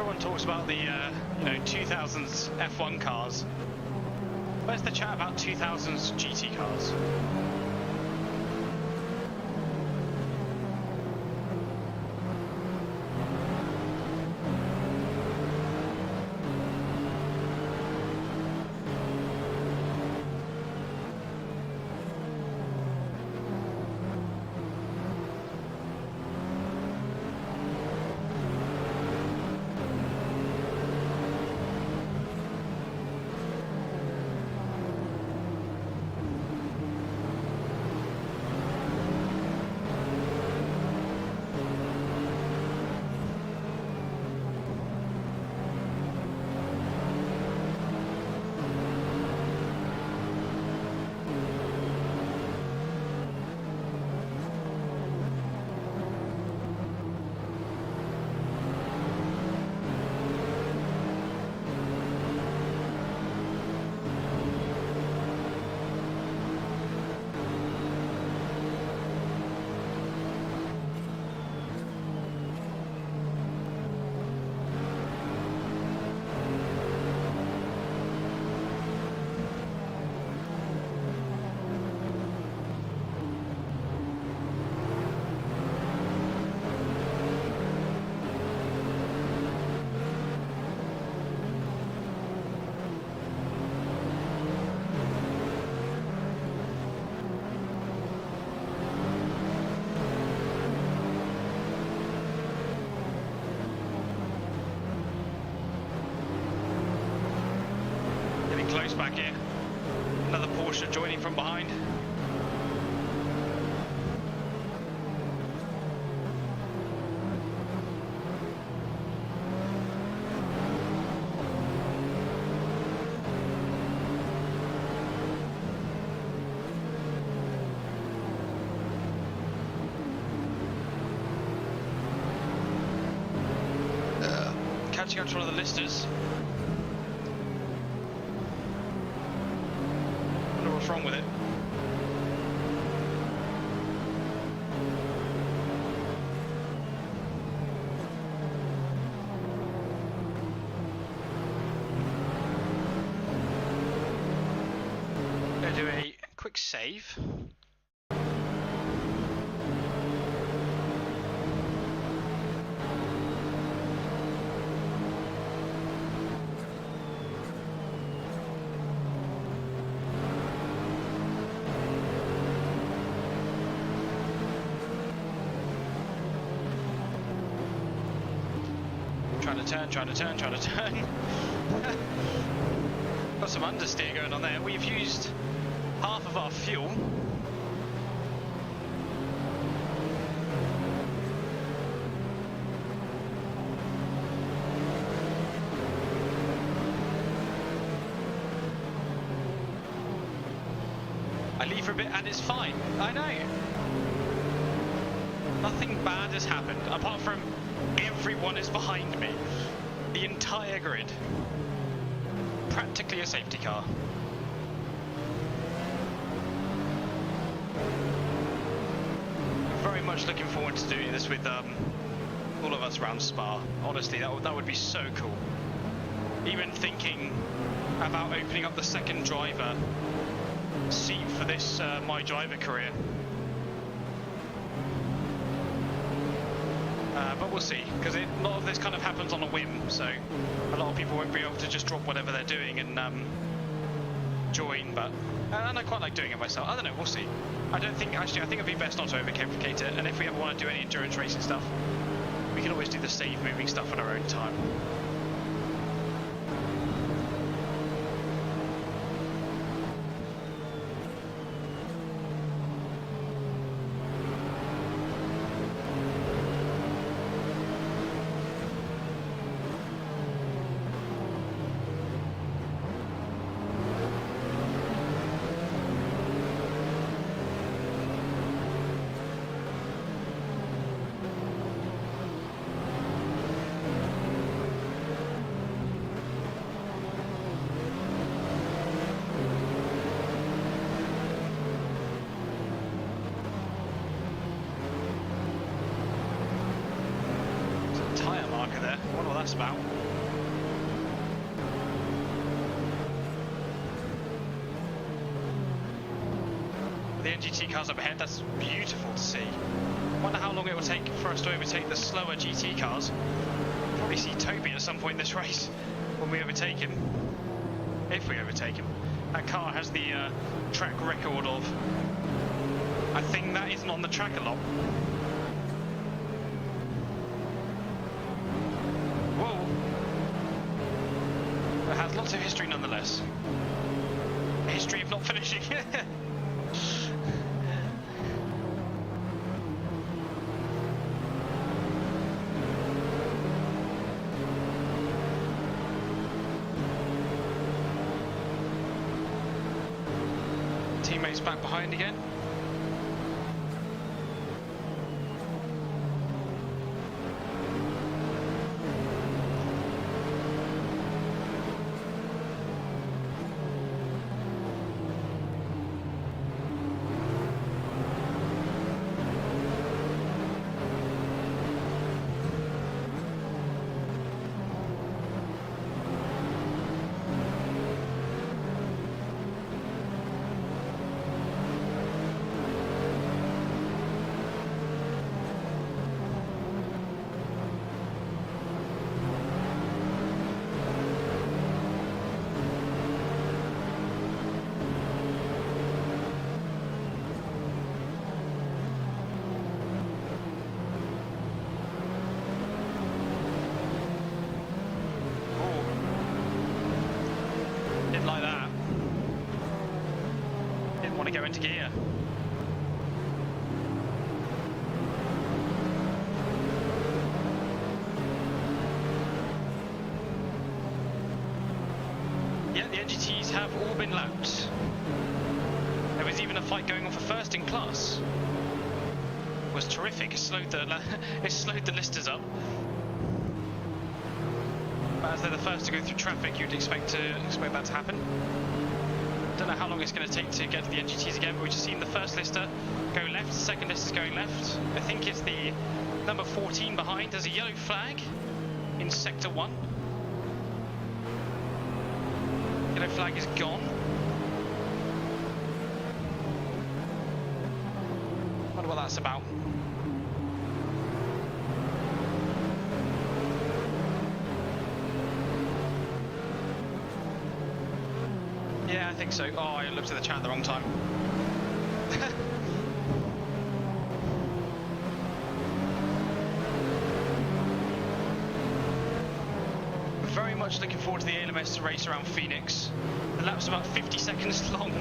Everyone talks about the 2000s F1 cars. Where's the chat about 2000s GT cars? Close back here. Another Porsche joining from behind. Catching up to one of the listers. What's wrong with it? I'm going to do a quick save. Trying to turn. Got some understeer going on there. We've used half of our fuel. I leave for a bit and it's fine. I know. Nothing bad has happened, apart from everyone is behind me. The entire grid. Practically a safety car. Very much looking forward to doing this with all of us around Spa. Honestly, that would be so cool. Even thinking about opening up the second driver seat for this My Driver career. But we'll see, because a lot of this kind of happens on a whim, so a lot of people won't be able to just drop whatever they're doing and join, but and I quite like doing it myself. I don't know, we'll see. I think it'd be best not to overcomplicate it, and if we ever want to do any endurance racing stuff, we can always do the safe moving stuff at our own time. there. I wonder what that's about. The NGT cars up ahead, that's beautiful to see. Wonder how long it will take for us to overtake the slower GT cars. Probably see Toby at some point in this race when we overtake him. If we overtake him. That car has the track record of a thing that isn't on the track a lot. Whoa. It has lots of history nonetheless. A history of not finishing. Teammates back behind again. Go into gear. Yeah, the NGTs have all been lapped. There was even a fight going on for first in class. It was terrific. It slowed the listers up. But as they're the first to go through traffic, you'd expect that to happen. Don't know how long it's going to take to get to the NGTs again, but we've just seen the first lister go left, the second lister's going left. I think it's the number 14 behind. There's a yellow flag in sector 1. Yellow flag is gone. Wonder what that's about. Yeah, I think so. Oh, I looked at the chat at the wrong time. Very much looking forward to the ALMS race around Phoenix. The lap's about 50 seconds long.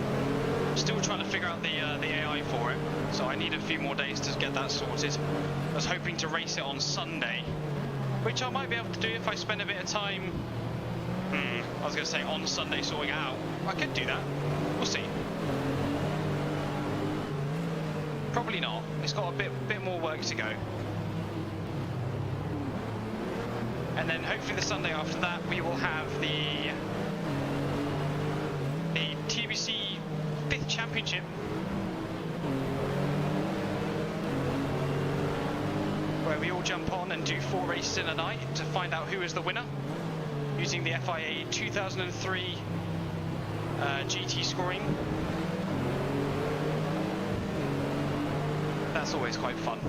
Still trying to figure out the AI for it, so I need a few more days to get that sorted. I was hoping to race it on Sunday, which I might be able to do if I spend a bit of time. I was going to say on Sunday sorting it out. I could do that. We'll see. Probably not. It's got a bit more work to go. And then hopefully the Sunday after that we will have the TBC 5th Championship. Where we all jump on and do 4 races in a night to find out who is the winner. Using the FIA 2003 GT scoring. That's always quite fun.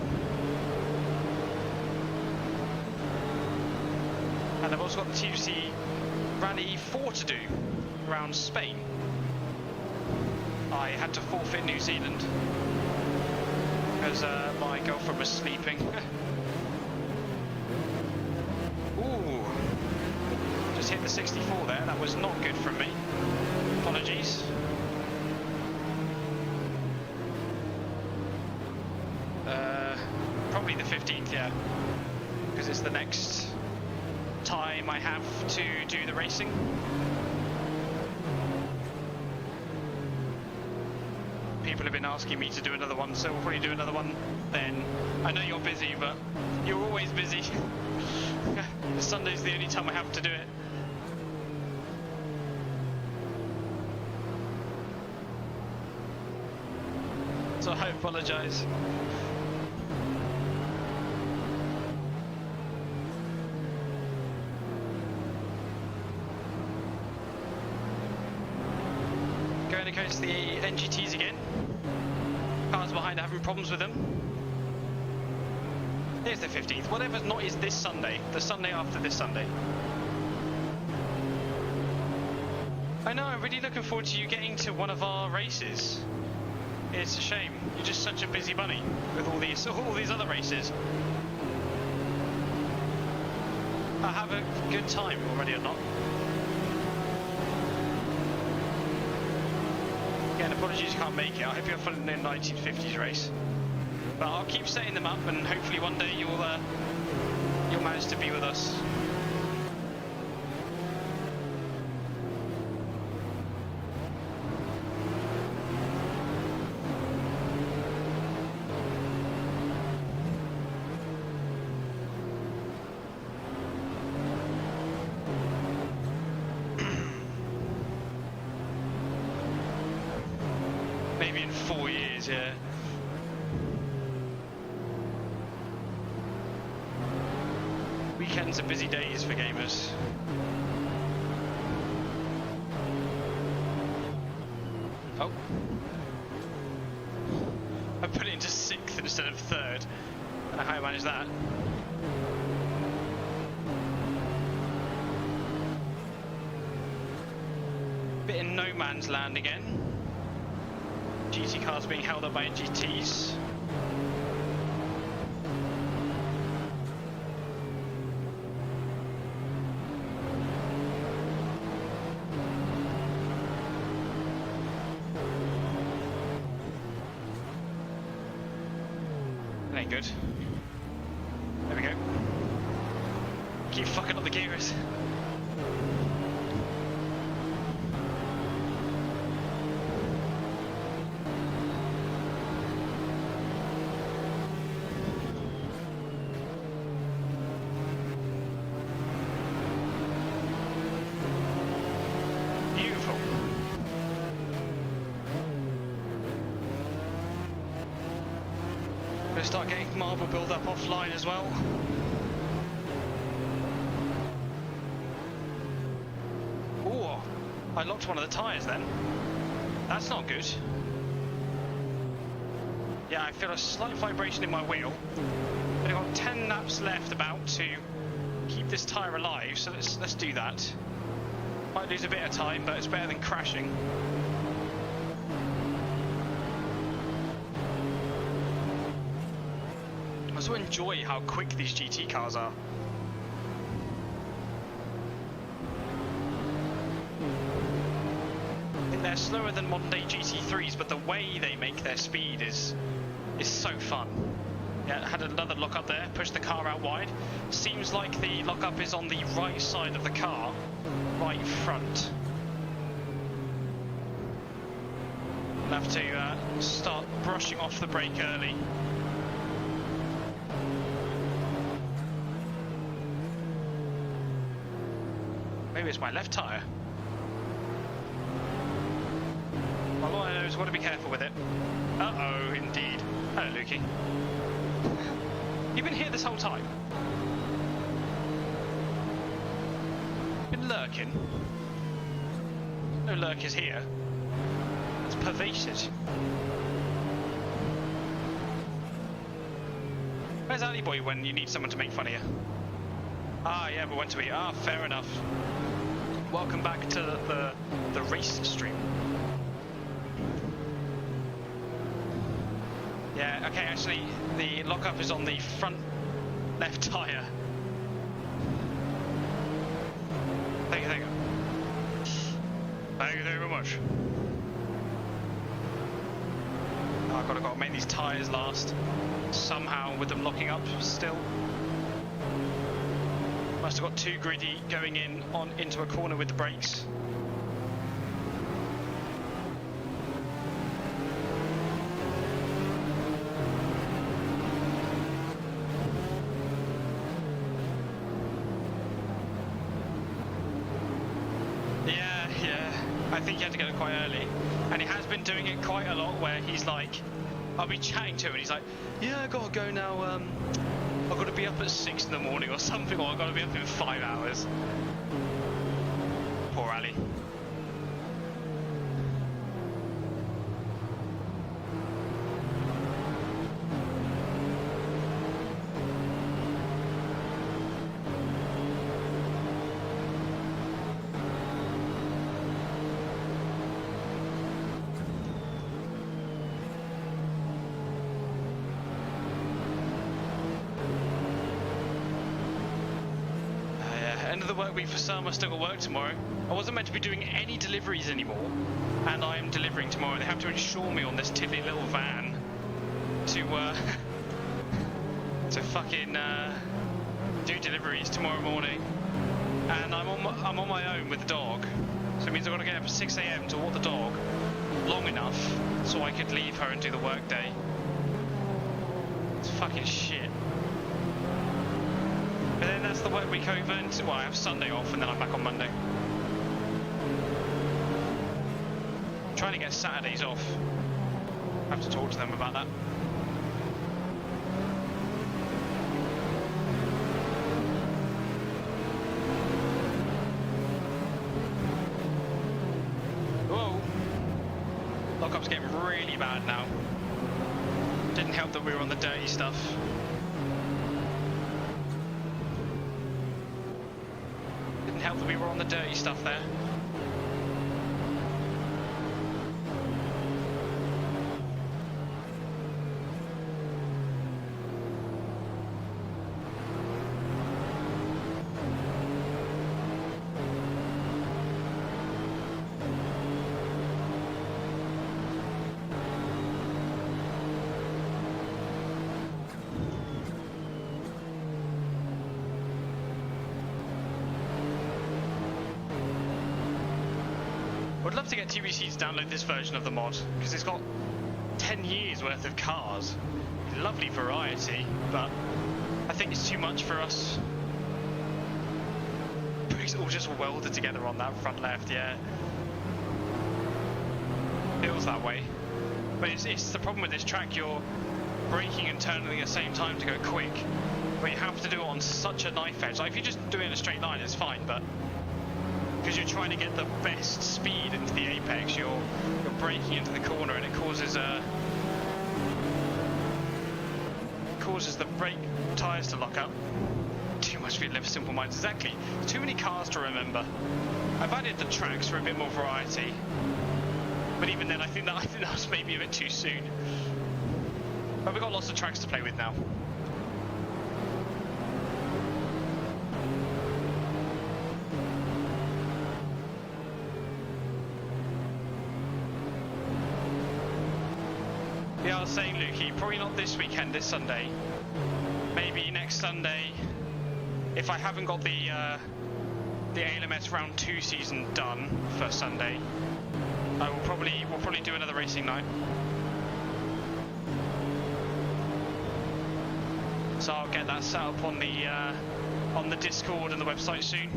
And I've also got the TBC Rally 4 to do around Spain. I had to forfeit New Zealand because my girlfriend was sleeping. Ooh. Just hit the 64 there, that was not good from me. Apologies. Probably the 15th, yeah. Because it's the next time I have to do the racing. People have been asking me to do another one, so we'll probably do another one then. I know you're busy, but you're always busy. Sunday's the only time I have to do it. So I apologise. it's the NGTs again. Cars behind are having problems with them. Here's the 15th. Whatever's not is this Sunday. The Sunday after this Sunday. I know, I'm really looking forward to you getting to one of our races. It's a shame. You're just such a busy bunny with all these other races. I have a good time already or not. Again, apologies you can't make it. I hope you're following the 1950s race. But I'll keep setting them up, and hopefully one day you'll manage to be with us. Maybe in 4 years, yeah. Weekends are busy days for gamers. Oh. I put it into 6th instead of 3rd. I don't know how I managed that. Bit in no man's land again. GT cars being held up by GTs. That ain't good. There we go. Keep fucking up the gears. Start getting marble build up offline as well. Ooh, I locked one of the tyres then. That's not good. Yeah, I feel a slight vibration in my wheel. I've got 10 laps left about to keep this tyre alive, so let's do that. Might lose a bit of time, but it's better than crashing. I also enjoy how quick these GT cars are. I think they're slower than modern day GT3s, but the way they make their speed is so fun. Yeah, had another lock-up there, pushed the car out wide. Seems like the lock-up is on the right side of the car, right front. I'll have to start brushing off the brake early. Maybe it's my left tyre. Well, all I know is I've got to be careful with it. Uh-oh, indeed. Hello, Lukey. You've been here this whole time? Been lurking? No lurkers here. It's pervasive. Where's Ali Boy when you need someone to make fun of you? Ah, yeah, but when to eat. Ah, fair enough. Welcome back to the race stream. Yeah, okay, actually, the lockup is on the front left tyre. Thank you, thank you. Thank you very much. Oh, I've got to make these tyres last. Somehow, with them locking up still. Must have got too greedy going into a corner with the brakes. Yeah. I think he had to get it quite early. And he has been doing it quite a lot where he's like, I'll be chatting to him and he's like, yeah, I gotta go now, I've got to be up at 6 in the morning or something, or I've got to be up in 5 hours. Poor Ali. End of the work week for some. I still got work tomorrow. I wasn't meant to be doing any deliveries anymore, and I am delivering tomorrow. They have to insure me on this tiddly little van to to fucking do deliveries tomorrow morning. And I'm on my own with the dog, so it means I've got to get up at 6 AM to walk the dog long enough so I could leave her and do the work day. It's fucking shit. But then that's the work week over, and well, I have Sunday off, and then I'm back on Monday. I'm trying to get Saturdays off. I have to talk to them about that. Whoa! Lockup's getting really bad now. Didn't help that we were on the dirty stuff. Help that we were on the dirty stuff there. I'd love to get TBC to download this version of the mod, because it's got 10 years worth of cars. Lovely variety, but I think it's too much for us. It's all just welded together on that front left, yeah. Feels that way. But it's the problem with this track, you're braking and turning at the same time to go quick, but you have to do it on such a knife edge. Like if you just do it in a straight line, it's fine, but because you're trying to get the best speed into the apex, you're braking into the corner, and it causes the brake tyres to lock up. Too much for your live simple minds. Exactly. Too many cars to remember. I've added the tracks for a bit more variety, but even then, I think that was maybe a bit too soon. But we've got lots of tracks to play with now. Yeah, I was saying, Lukey, probably not this weekend, this Sunday. Maybe next Sunday, if I haven't got the ALMS Round 2 season done for Sunday, we'll probably do another racing night. So I'll get that set up on the Discord and the website soon,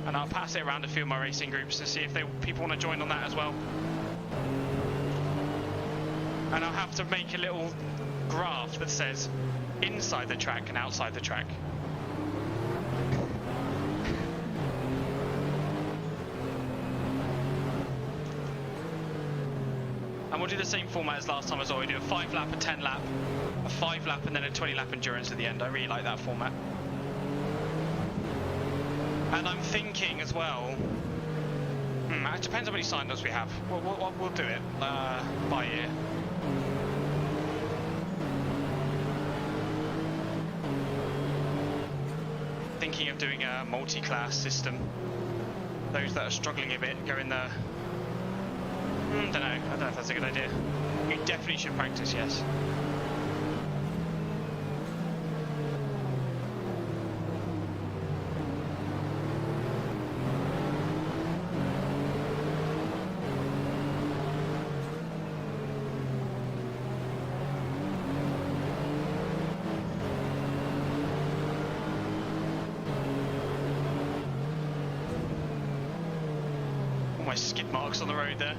and I'll pass it around a few of my racing groups to see if people want to join on that as well. And I'll have to make a little graph that says inside the track and outside the track. And we'll do the same format as last time as well. We do a 5-lap, a 10-lap, a 5-lap, and then a 20-lap endurance at the end. I really like that format. And I'm thinking as well, it depends how many sign-ups we have. We'll do it by ear. Thinking of doing a multi-class system. Those that are struggling a bit go in the... I don't know if that's a good idea. You definitely should practice, yes. Skid marks on the road there.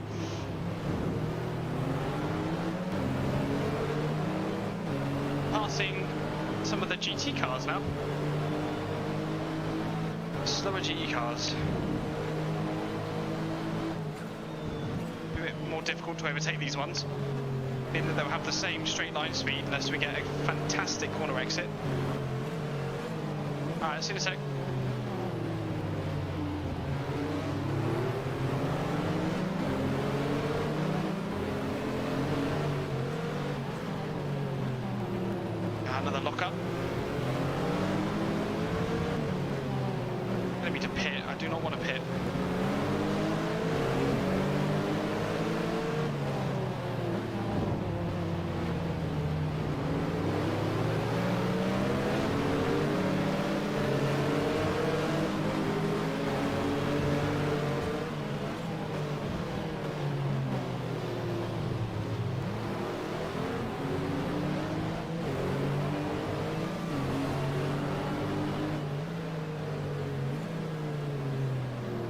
Passing some of the GT cars now. Slower GT cars. A bit more difficult to overtake these ones, in that they'll have the same straight line speed unless we get a fantastic corner exit. Alright, see you in a sec. Another lockup. I do not want to pit.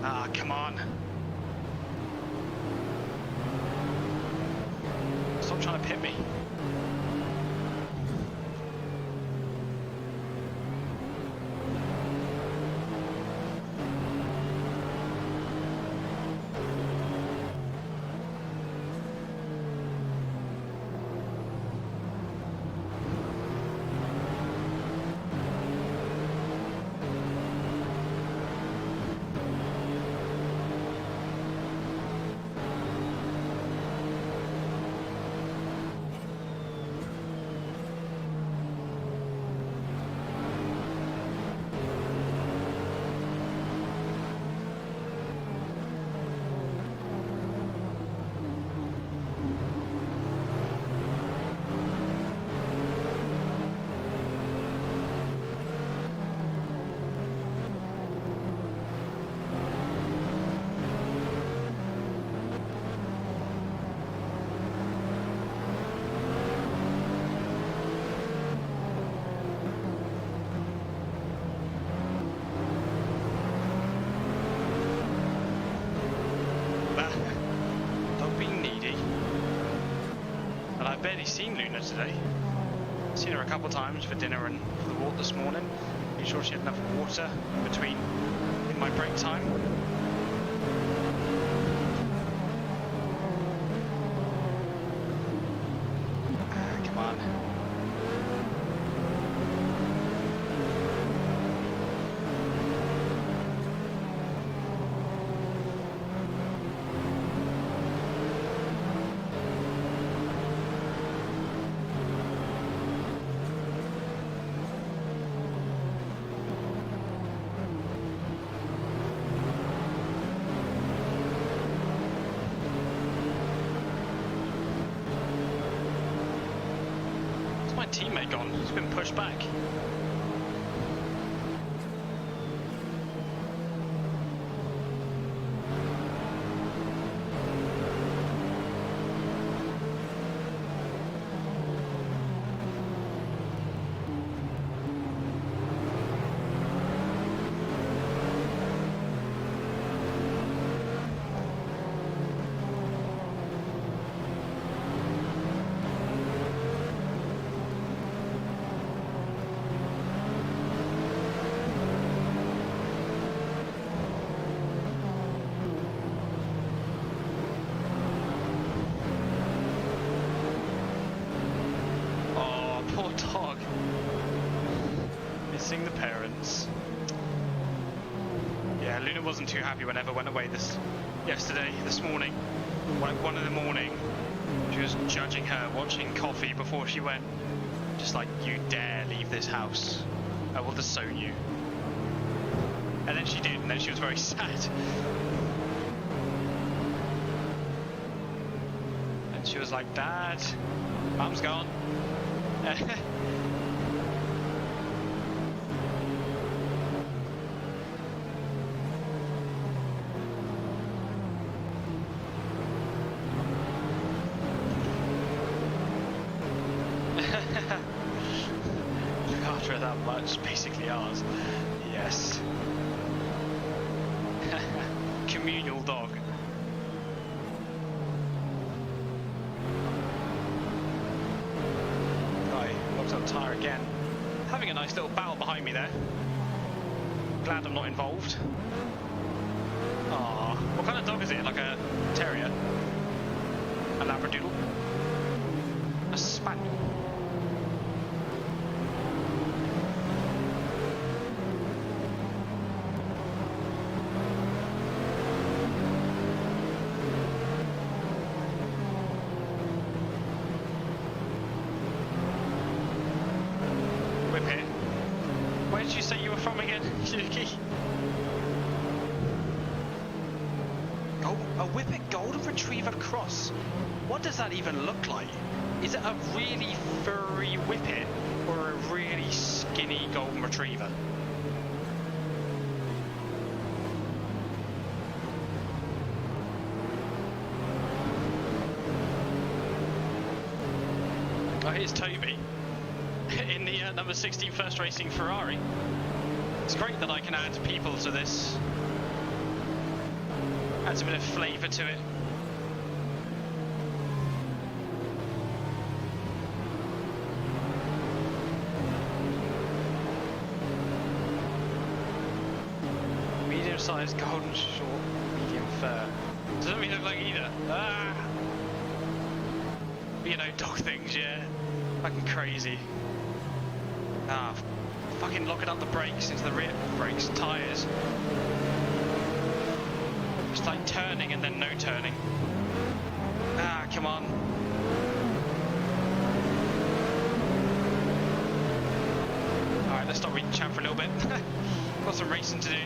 Ah, come on. Stop trying to pit me. Barely seen Luna today. Seen her a couple of times for dinner and for the walk this morning. Made sure she had enough water in my break time. Come on. Teammate gone. He's been pushed back. Missing the parents. Yeah, Luna wasn't too happy when Eva went away this morning. Like 1 in the morning, she was judging her, watching Coffee before she went. Just like, you dare leave this house, I will disown you. And then she did, and then she was very sad. And she was like, Dad, Mum's gone. Look after her that much, basically ours. Yes. Communal dog. Right, locks up tyre again. Having a nice little battle behind me there. Glad I'm not involved. Ah, what kind of dog is it? Like a terrier? A labradoodle? A spaniel? Whip here. Where did you say you were from again, Yuki? Oh, a Whippet Golden Retriever Cross. What does that even look like? Is it a really furry Whippet or a really skinny Golden Retriever? Oh, here's Toby in the number 16 First Racing Ferrari. It's great that I can add people to this. Adds a bit of flavour to it. Medium-sized golden short, medium fur. Doesn't really look like either. Ah! You know, dog things, yeah. Fucking crazy. Ah, fucking locking up the brakes into the rear brakes, tyres. Just like turning and then no turning. Ah, come on. Alright, let's stop reading chat for a little bit. Got some racing to do.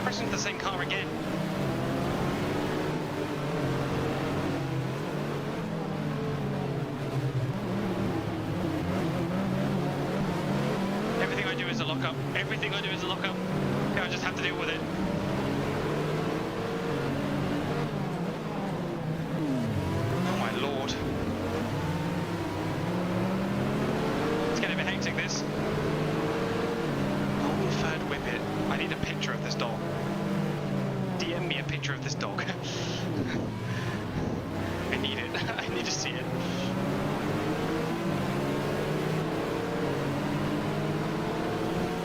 Crashing the same car again. Everything I do is a lock-up. Everything I do is a lock-up. Yeah, I just have to deal with it. Oh my lord. It's getting a bit hectic, this. Third Whippet. I need a picture of this dog. DM me a picture of this dog. I need it. I need to see it.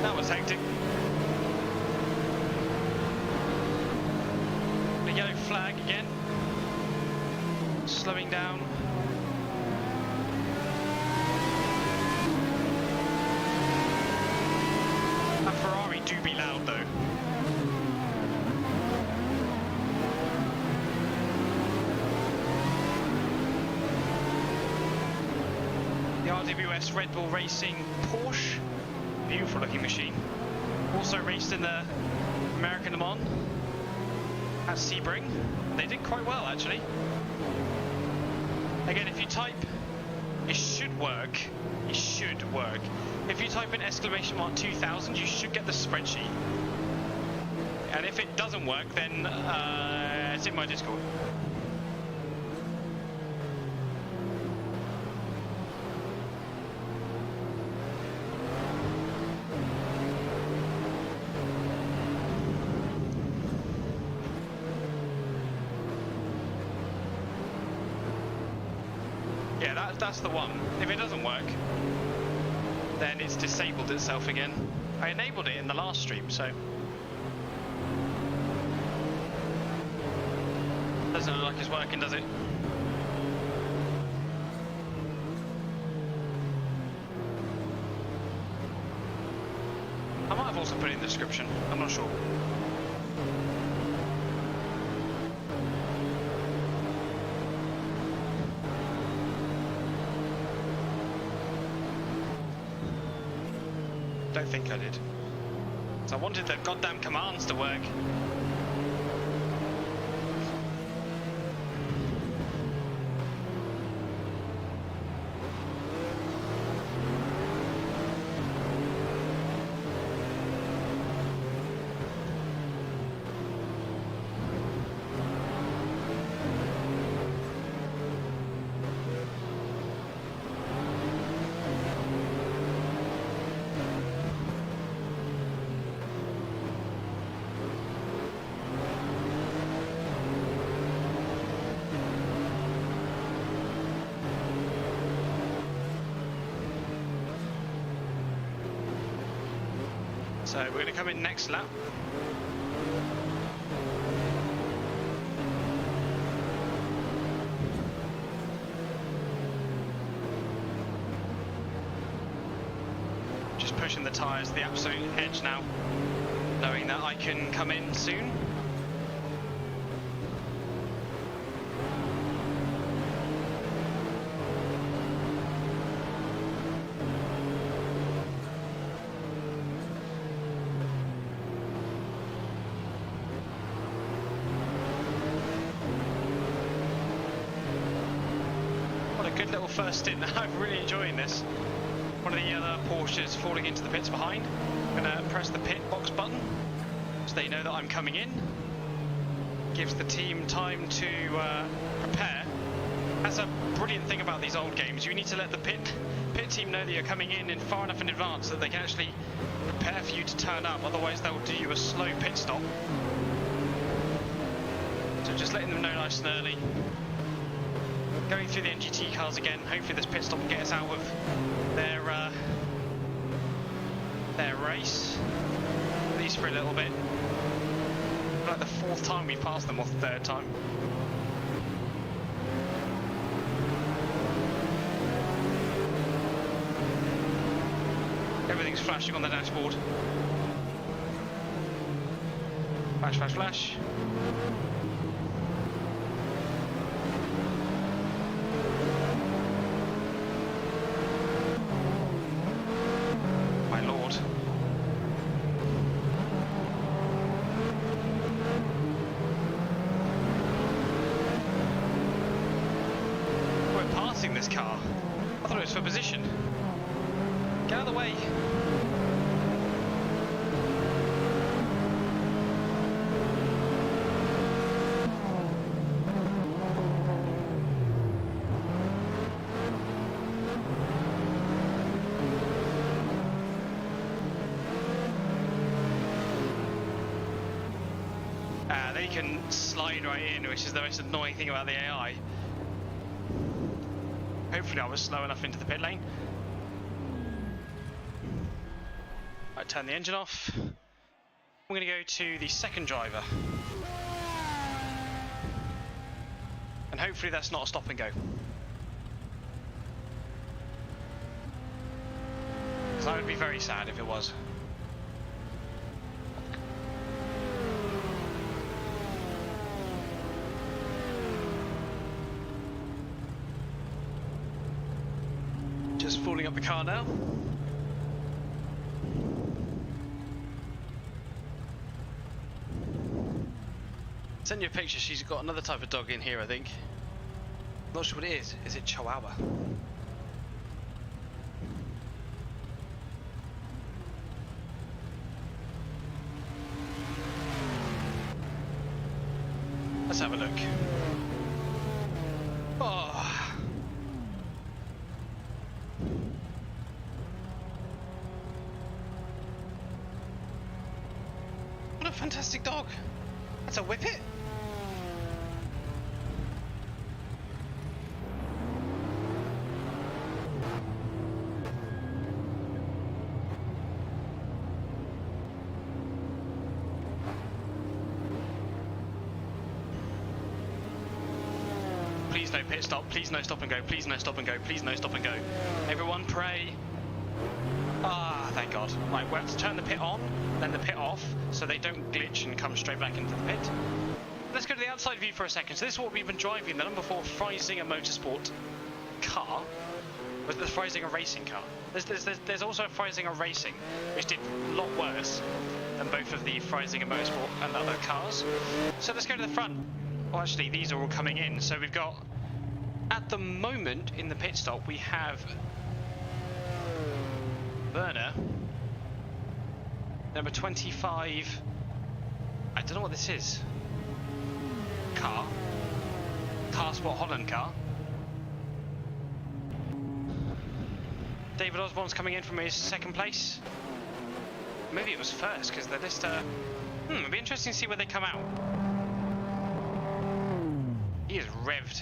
That was hectic. The yellow flag again. Slowing down. That Ferrari do be loud though. The RWS Red Bull Racing Porsche. Beautiful looking machine. Also raced in the American Le Mans at Sebring. They did quite well actually. Again, if you type, it should work. It should work. If you type in !2000, you should get the spreadsheet. And if it doesn't work, then it's in my Discord. Yeah, that's the one. If it doesn't work, then it's disabled itself again. I enabled it in the last stream, so doesn't look like it's working, does it? I might have also put it in the description, I'm not sure. Don't think I did. So I wanted the goddamn commands to work. So we're going to come in next lap. from the tyres, the absolute edge now, knowing that I can come in soon. Good little first stint. I'm really enjoying this. One of the other Porsches falling into the pits behind. I'm going to press the pit box button so they know that I'm coming in. Gives the team time to prepare. That's a brilliant thing about these old games. You need to let the pit team know that you're coming in far enough in advance that they can actually prepare for you to turn up. Otherwise they'll do you a slow pit stop. So just letting them know nice and early. Going through the NGT cars again. Hopefully this pit stop will get us out of their race, at least for a little bit. Like the fourth time we passed them, or the third time. Everything's flashing on the dashboard. Flash, flash, flash. This car. I thought it was for position. Get out of the way. They can slide right in, which is the most annoying thing about the AI. Hopefully I was slow enough into the pit lane. I turn the engine off. We're going to go to the second driver. And hopefully that's not a stop and go. Because I would be very sad if it was. Just falling up the car now. Send you a picture. She's got another type of dog in here, I think. Not sure what it is. Is it Chihuahua? Let's have a look. Oh. What a fantastic dog. That's a whippet. Please no pit stop, please no stop and go, please no stop and go, please no stop and go. Everyone pray. Ah, thank God. Right, we have to turn the pit on, then the pit off, so they don't glitch and come straight back into the pit. Let's go to the outside view for a second. So this is what we've been driving, the number 4 Freisinger Motorsport car. Was the Freisinger racing car. There's also a Freisinger Racing, which did a lot worse than both of the Freisinger Motorsport and other cars. So let's go to the front. Well, actually, these are all coming in. So we've got, at the moment, in the pit stop, we have Werner, number 25. I don't know what this is. Car Sport Holland car. David Osborne's coming in from his second place. Maybe it was first, because they're just it'll be interesting to see where they come out. He is revved.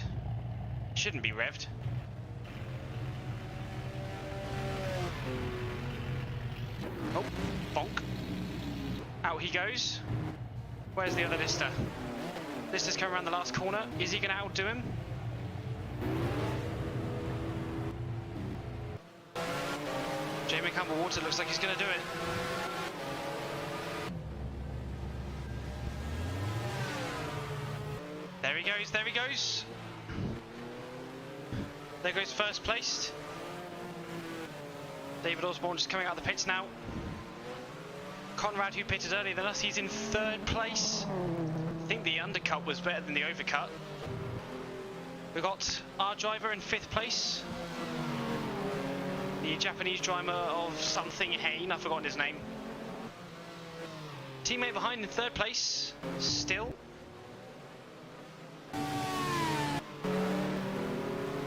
Shouldn't be revved. Oh, bonk. Out he goes. Where's the other Lister? Lister's coming around the last corner. Is he going to outdo him? Damien Campbell-Walter looks like he's going to do it. There he goes, there he goes. There goes first placed. David Osborne just coming out of the pits now. Conrad, who pitted earlier than us, he's in third place. I think the undercut was better than the overcut. We've got our driver in fifth place. The Japanese driver of something Hain, I've forgotten his name. Teammate behind in third place, still.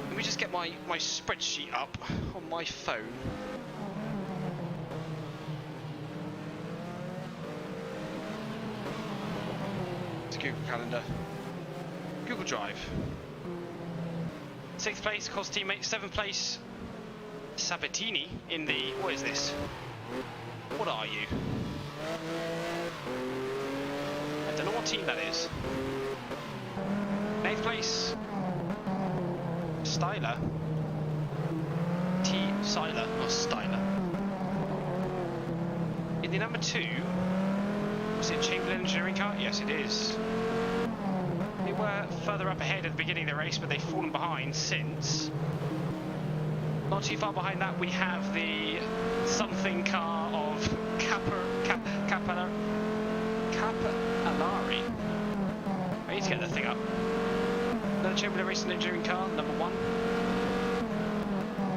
Let me just get my spreadsheet up on my phone. It's Google Calendar. Google Drive. Sixth place, of course, teammate. Seventh place, Sabatini in the... What is this? What are you? I don't know what team that is. Eighth place, Styler. T. Styler, or Styler. In the number 2, was it Chamberlain Engineering car? Yes, it is. They were further up ahead at the beginning of the race, but they've fallen behind since. Not too far behind that, we have the something car of Capellari. I need to get that thing up. Another Chamberlain Racing Engineering car, number 1.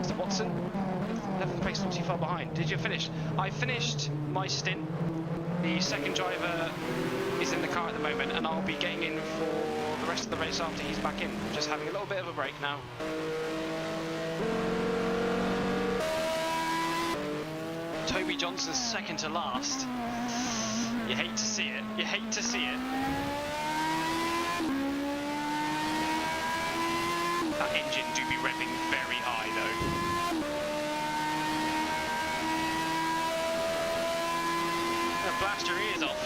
Mr. Watson, 11th place, not too far behind. Did you finish? I finished my stint. The second driver is in the car at the moment, and I'll be getting in for the rest of the race after he's back in. Just having a little bit of a break now. Toby Johnson's second to last. You hate to see it. You hate to see it. That engine do be revving very high though. Gonna blast your ears off.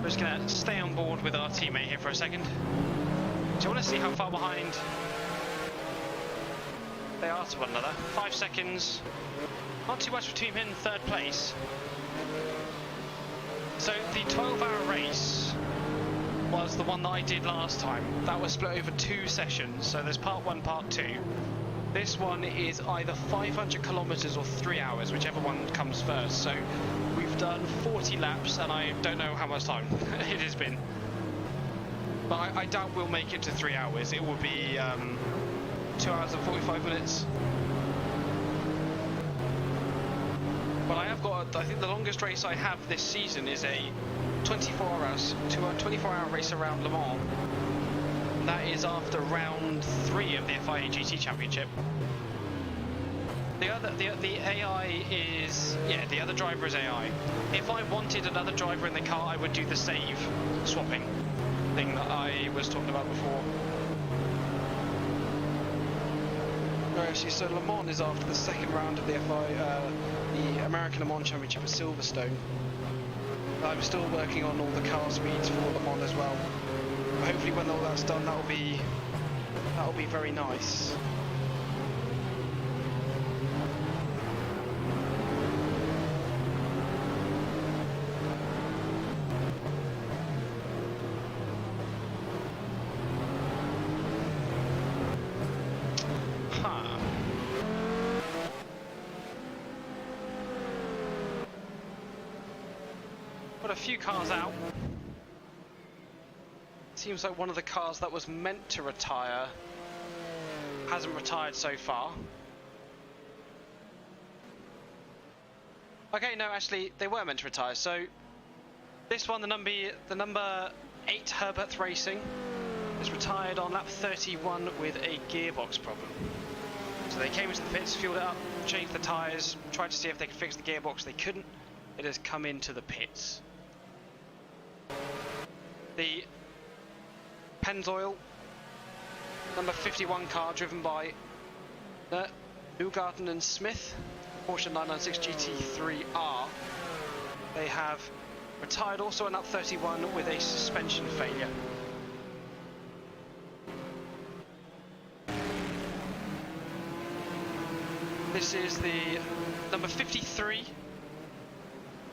We're just gonna stay on board with our teammate here for a second. So I want to see how far behind they are to one another. 5 seconds. Not too much between him and third place. So the 12-hour race was the one that I did last time. That was split over 2 sessions. So there's part 1, part 2. This one is either 500 kilometers or 3 hours, whichever one comes first. So we've done 40 laps, and I don't know how much time it has been. But I doubt we'll make it to 3 hours. It will be 2 hours and 45 minutes. But I have got, I think the longest race I have this season is a 24-hour race around Le Mans. And that is after round 3 of the FIA GT Championship. The AI is, yeah, the other driver is AI. If I wanted another driver in the car, I would do the save swapping thing that I was talking about before. Actually, so Le Mans is after the second round of the the American Le Mans Championship at Silverstone. I'm still working on all the car speeds for Le Mans as well. But hopefully, when all that's done, that'll be very nice. Got a few cars out. Seems like one of the cars that was meant to retire hasn't retired so far. Okay, no, actually, they were meant to retire. So this one, the number 8 Herbert Racing, is retired on lap 31 with a gearbox problem. So they came into the pits, fueled it up, changed the tyres, tried to see if they could fix the gearbox. They couldn't. It has come into the pits. The Pennzoil number 51 car, driven by Newgarden and Smith, Porsche 996 GT3R. They have retired also on lap 31 with a suspension failure. This is the number 53,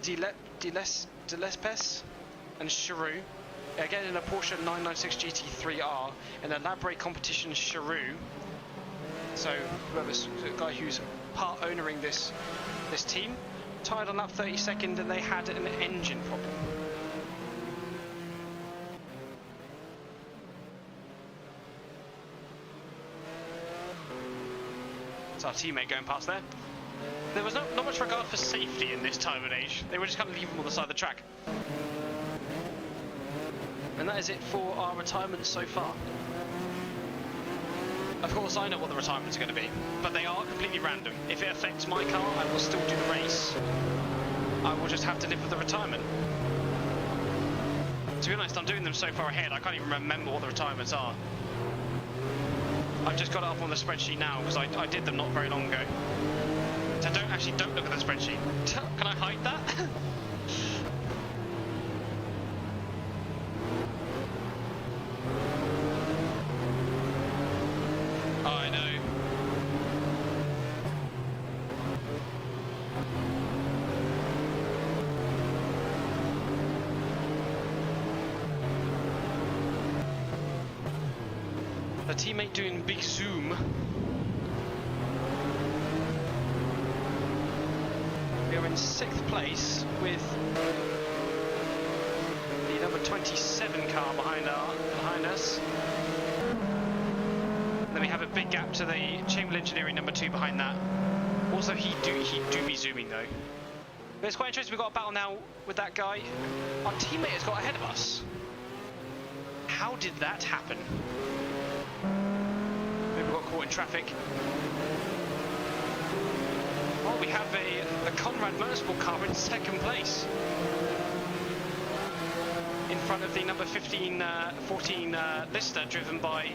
Delespes and Charroux. Again in a Porsche 996 GT3R in a Labre competition Charroux. So whoever's the guy who's part ownering this team, tied on lap 32nd, and they had an engine problem. It's our teammate going past there. There was not much regard for safety in this time and age. They were just kind of leaving him on the side of the track. And that is it for our retirements so far. Of course, I know what the retirements are going to be, but they are completely random. If it affects my car, I will still do the race. I will just have to live with the retirement. To be honest, I'm doing them so far ahead, I can't even remember what the retirements are. I've just got it up on the spreadsheet now because I did them not very long ago. So don't look at the spreadsheet. Can I hide that? I know. The teammate doing big zoom. We are in 6th place with the number 27 car behind us. Then we have a big gap to the Chamberlain Engineering number 2 behind that. Also, he do be zooming though. But it's quite interesting. We've got a battle now with that guy. Our teammate has got ahead of us. How did that happen? Maybe we got caught in traffic. Oh, we have a Conrad Motorsport car in 2nd place. In front of the number 14 Lister, driven by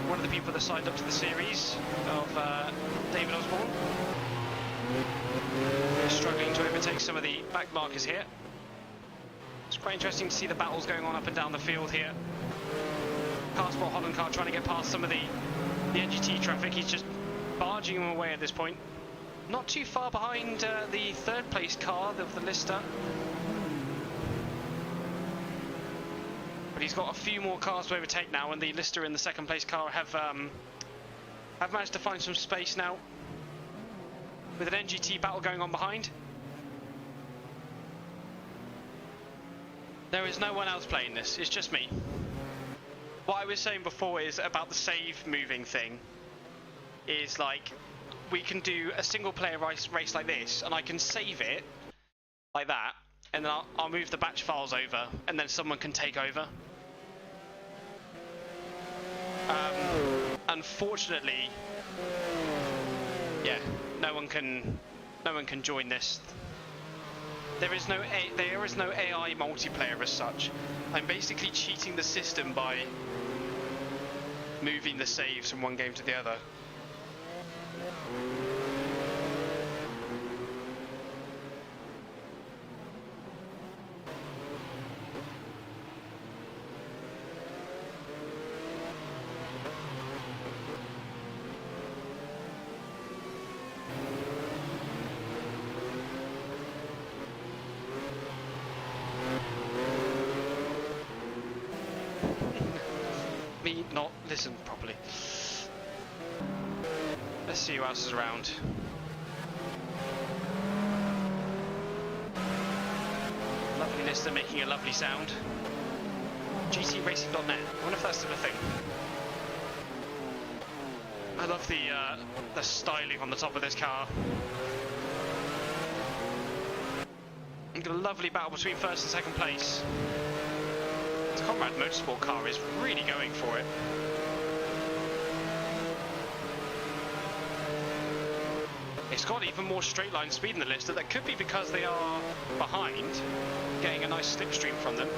one of the people that signed up to the series of David Osborne. We're struggling to overtake some of the back markers here. It's quite interesting to see the battles going on up and down the field here. Carsport Holland car trying to get past some of the NGT traffic. He's just barging them away at this point. Not too far behind the 3rd place car of the Lister. But he's got a few more cars to overtake now, and the Lister and the 2nd place car have managed to find some space now. With an NGT battle going on behind. There is no one else playing this, it's just me. What I was saying before is about the save moving thing. Is like, we can do a single player race like this, and I can save it like that, and then I'll move the batch files over, and then someone can take over. Unfortunately, yeah, no one can join this. There is no AI multiplayer as such. I'm basically cheating the system by moving the saves from one game to the other. Me not listen properly. Let's see who else is around. Lovely Lister making a lovely sound. GTRacing.net. I wonder if that's still a thing. I love the styling on the top of this car. We've got a lovely battle between 1st and 2nd place. This Conrad Motorsport car is really going for it. It's got even more straight line speed in the Lister. That could be because they are behind, getting a nice slipstream from them.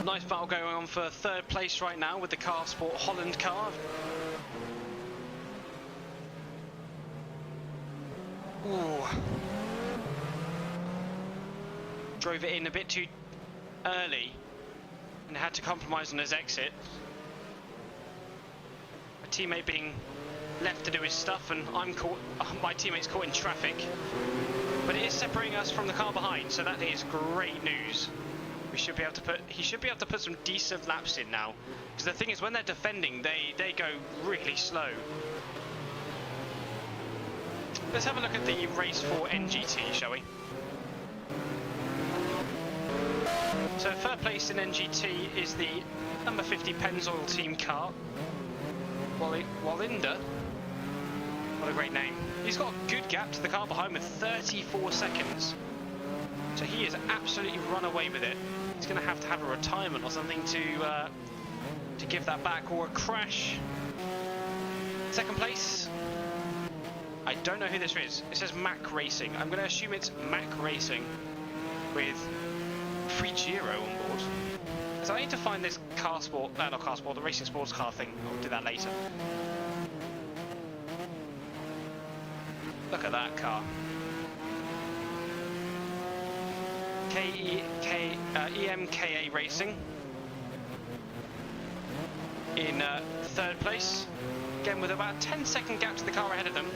Nice battle going on for 3rd place right now with the Carsport Holland car. Ooh. Drove it in a bit too early and had to compromise on his exit. A teammate being left to do his stuff, and I'm caught. My teammate's caught in traffic. But it is separating us from the car behind, so that is great news. We should be able to put. He should be able to put some decent laps in now. Because the thing is, when they're defending, they go really slow. Let's have a look at the race for NGT, shall we? So third place in NGT is the number 50 Pennzoil team car. Walinda. What a great name. He's got a good gap to the car behind with 34 seconds. So he has absolutely run away with it. He's going to have a retirement or something to give that back, or a crash. Second place. I don't know who this is. It says Mac Racing. I'm going to assume it's Mac Racing with Frigiro on board. So I need to find this car sport, not car sport, the racing sports car thing. I'll do that later. Look at that car. EMKA Racing in third place. Again with about a 10-second gap to the car ahead of them.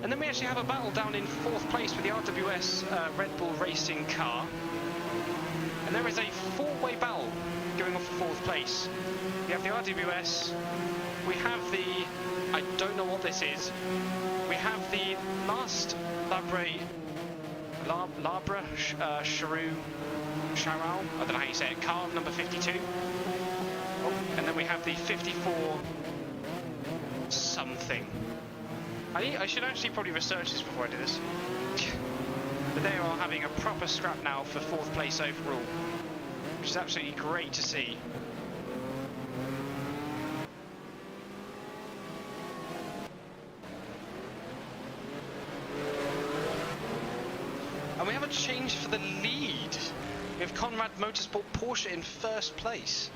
And then we actually have a battle down in fourth place with the RWS Red Bull Racing car. And there is a four-way battle going on for fourth place. We have the RWS, we have the, I don't know what this is, we have the last Labra Charou, I don't know how you say it, car number 52. Oh, and then we have the 54 something. I should actually probably research this before I do this. But they are having a proper scrap now for fourth place overall, which is absolutely great to see. And we have a change for the lead. We have Conrad Motorsport Porsche in first place.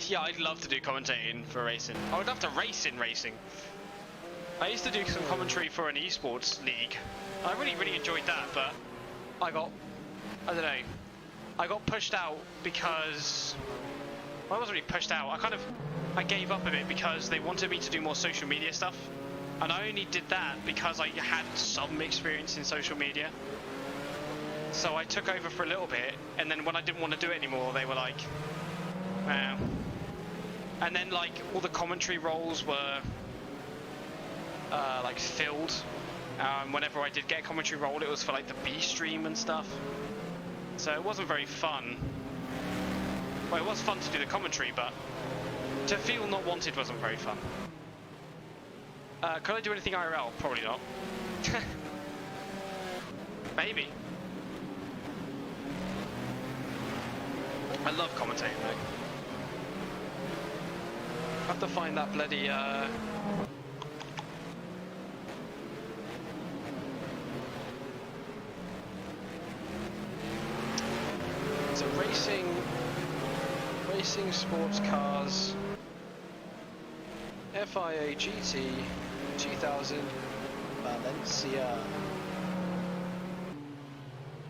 Yeah, I'd love to do commentating for racing. I would love to race in racing. I used to do some commentary for an esports league. I really enjoyed that, but I don't know, I got pushed out because, well, I wasn't really pushed out, I gave up a bit because they wanted me to do more social media stuff, and I only did that because I had some experience in social media. So I took over for a little bit, and then when I didn't want to do it anymore, they were like, and then like all the commentary roles were like filled. Whenever I did get a commentary role, it was for like the B stream and stuff. So it wasn't very fun. Well, it was fun to do the commentary, but to feel not wanted wasn't very fun. Could I do anything IRL? Probably not. Maybe. I love commentating though. I have to find that bloody so racing sports cars FIA GT 2000 Valencia.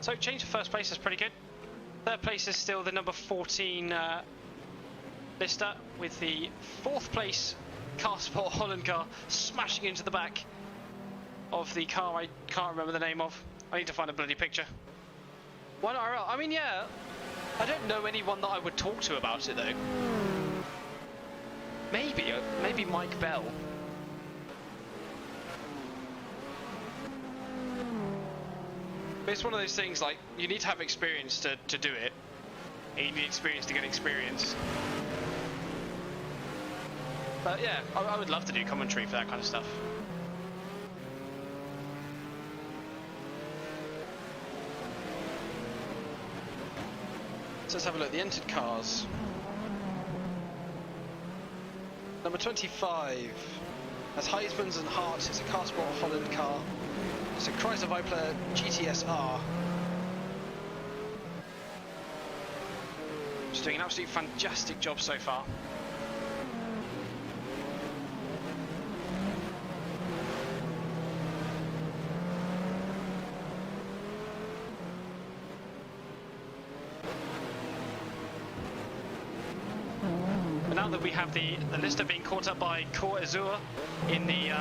So change to first place is pretty good. Third place is still the number 14 Lister, with the fourth place Car Sport Holland car smashing into the back of the car I can't remember the name of. I need to find a bloody picture. Why not IRL? I mean, yeah, I don't know anyone that I would talk to about it though. Maybe Mike Bell. But it's one of those things, like, you need to have experience to do it. And you need experience to get experience. But yeah, I would love to do commentary for that kind of stuff. So let's have a look at the entered cars. Number 25 has Heisman's and Hart. It's a Car Sport Holland car. It's a Chrysler Viper GTSR. Just doing an absolutely fantastic job so far. out that we have the Lister being caught up by Core Azur in the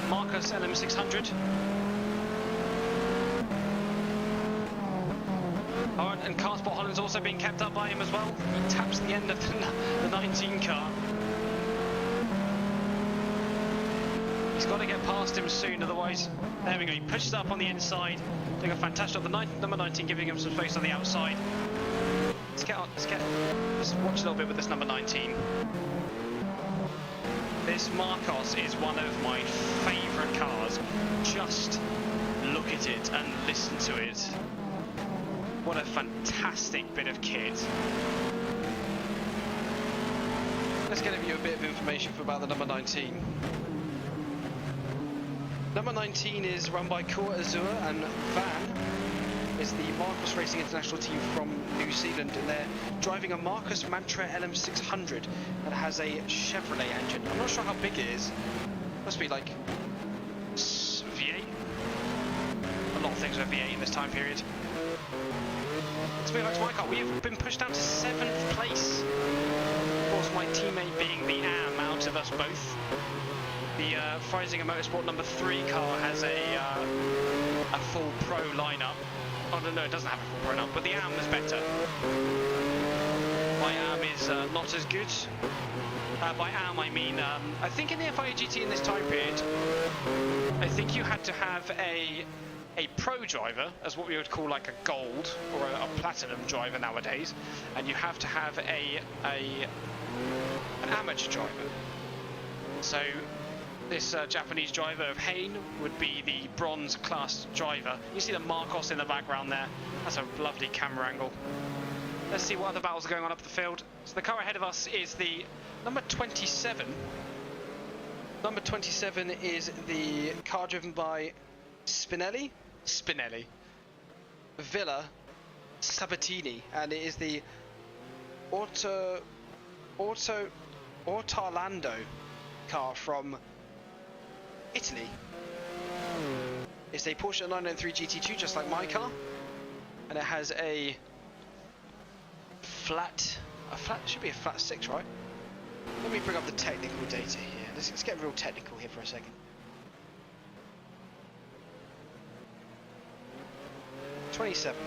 Marcos LM600. Oh, and Carsport Holland's also being kept up by him as well. He taps the end of the 19 car. He's got to get past him soon, otherwise, there we go, he pushes up on the inside, doing a fantastic job. The number 19 giving him some space on the outside. Let's watch a little bit with this number 19. This Marcos is one of my favourite cars. Just look at it and listen to it. What a fantastic bit of kit. Let's give you a bit of information about the number 19. Number 19 is run by Core Azur, and Van is the Marcos Racing International team from New Zealand, and they're driving a Marcos Mantra LM600 that has a Chevrolet engine. I'm not sure how big it is. Must be like V8. A lot of things are V8 in this time period. Let's move back to my car. We've been pushed down to 7th place. Of course, my teammate being the AM out of us both. The Freisinger Motorsport number 3 car has a full pro lineup. Oh no, it doesn't have a full pro lineup, but the AM is better. My AM is not as good. By AM I mean, I think in the FIA GT in this time period, I think you had to have a pro driver, as what we would call like a gold or a platinum driver nowadays, and you have to have an amateur driver. So this Japanese driver of Hain would be the bronze class driver. You see the Marcos in the background there. That's a lovely camera angle. Let's see what other battles are going on up the field. So the car ahead of us is the number 27. Number 27 is the car driven by Spinelli, Villa, Sabatini, and it is the Ortolando car from Italy. It's a Porsche 993 GT2, just like my car, and it has a flat, should be a flat 6, right? Let me bring up the technical data here. Let's get real technical here for a second. 27.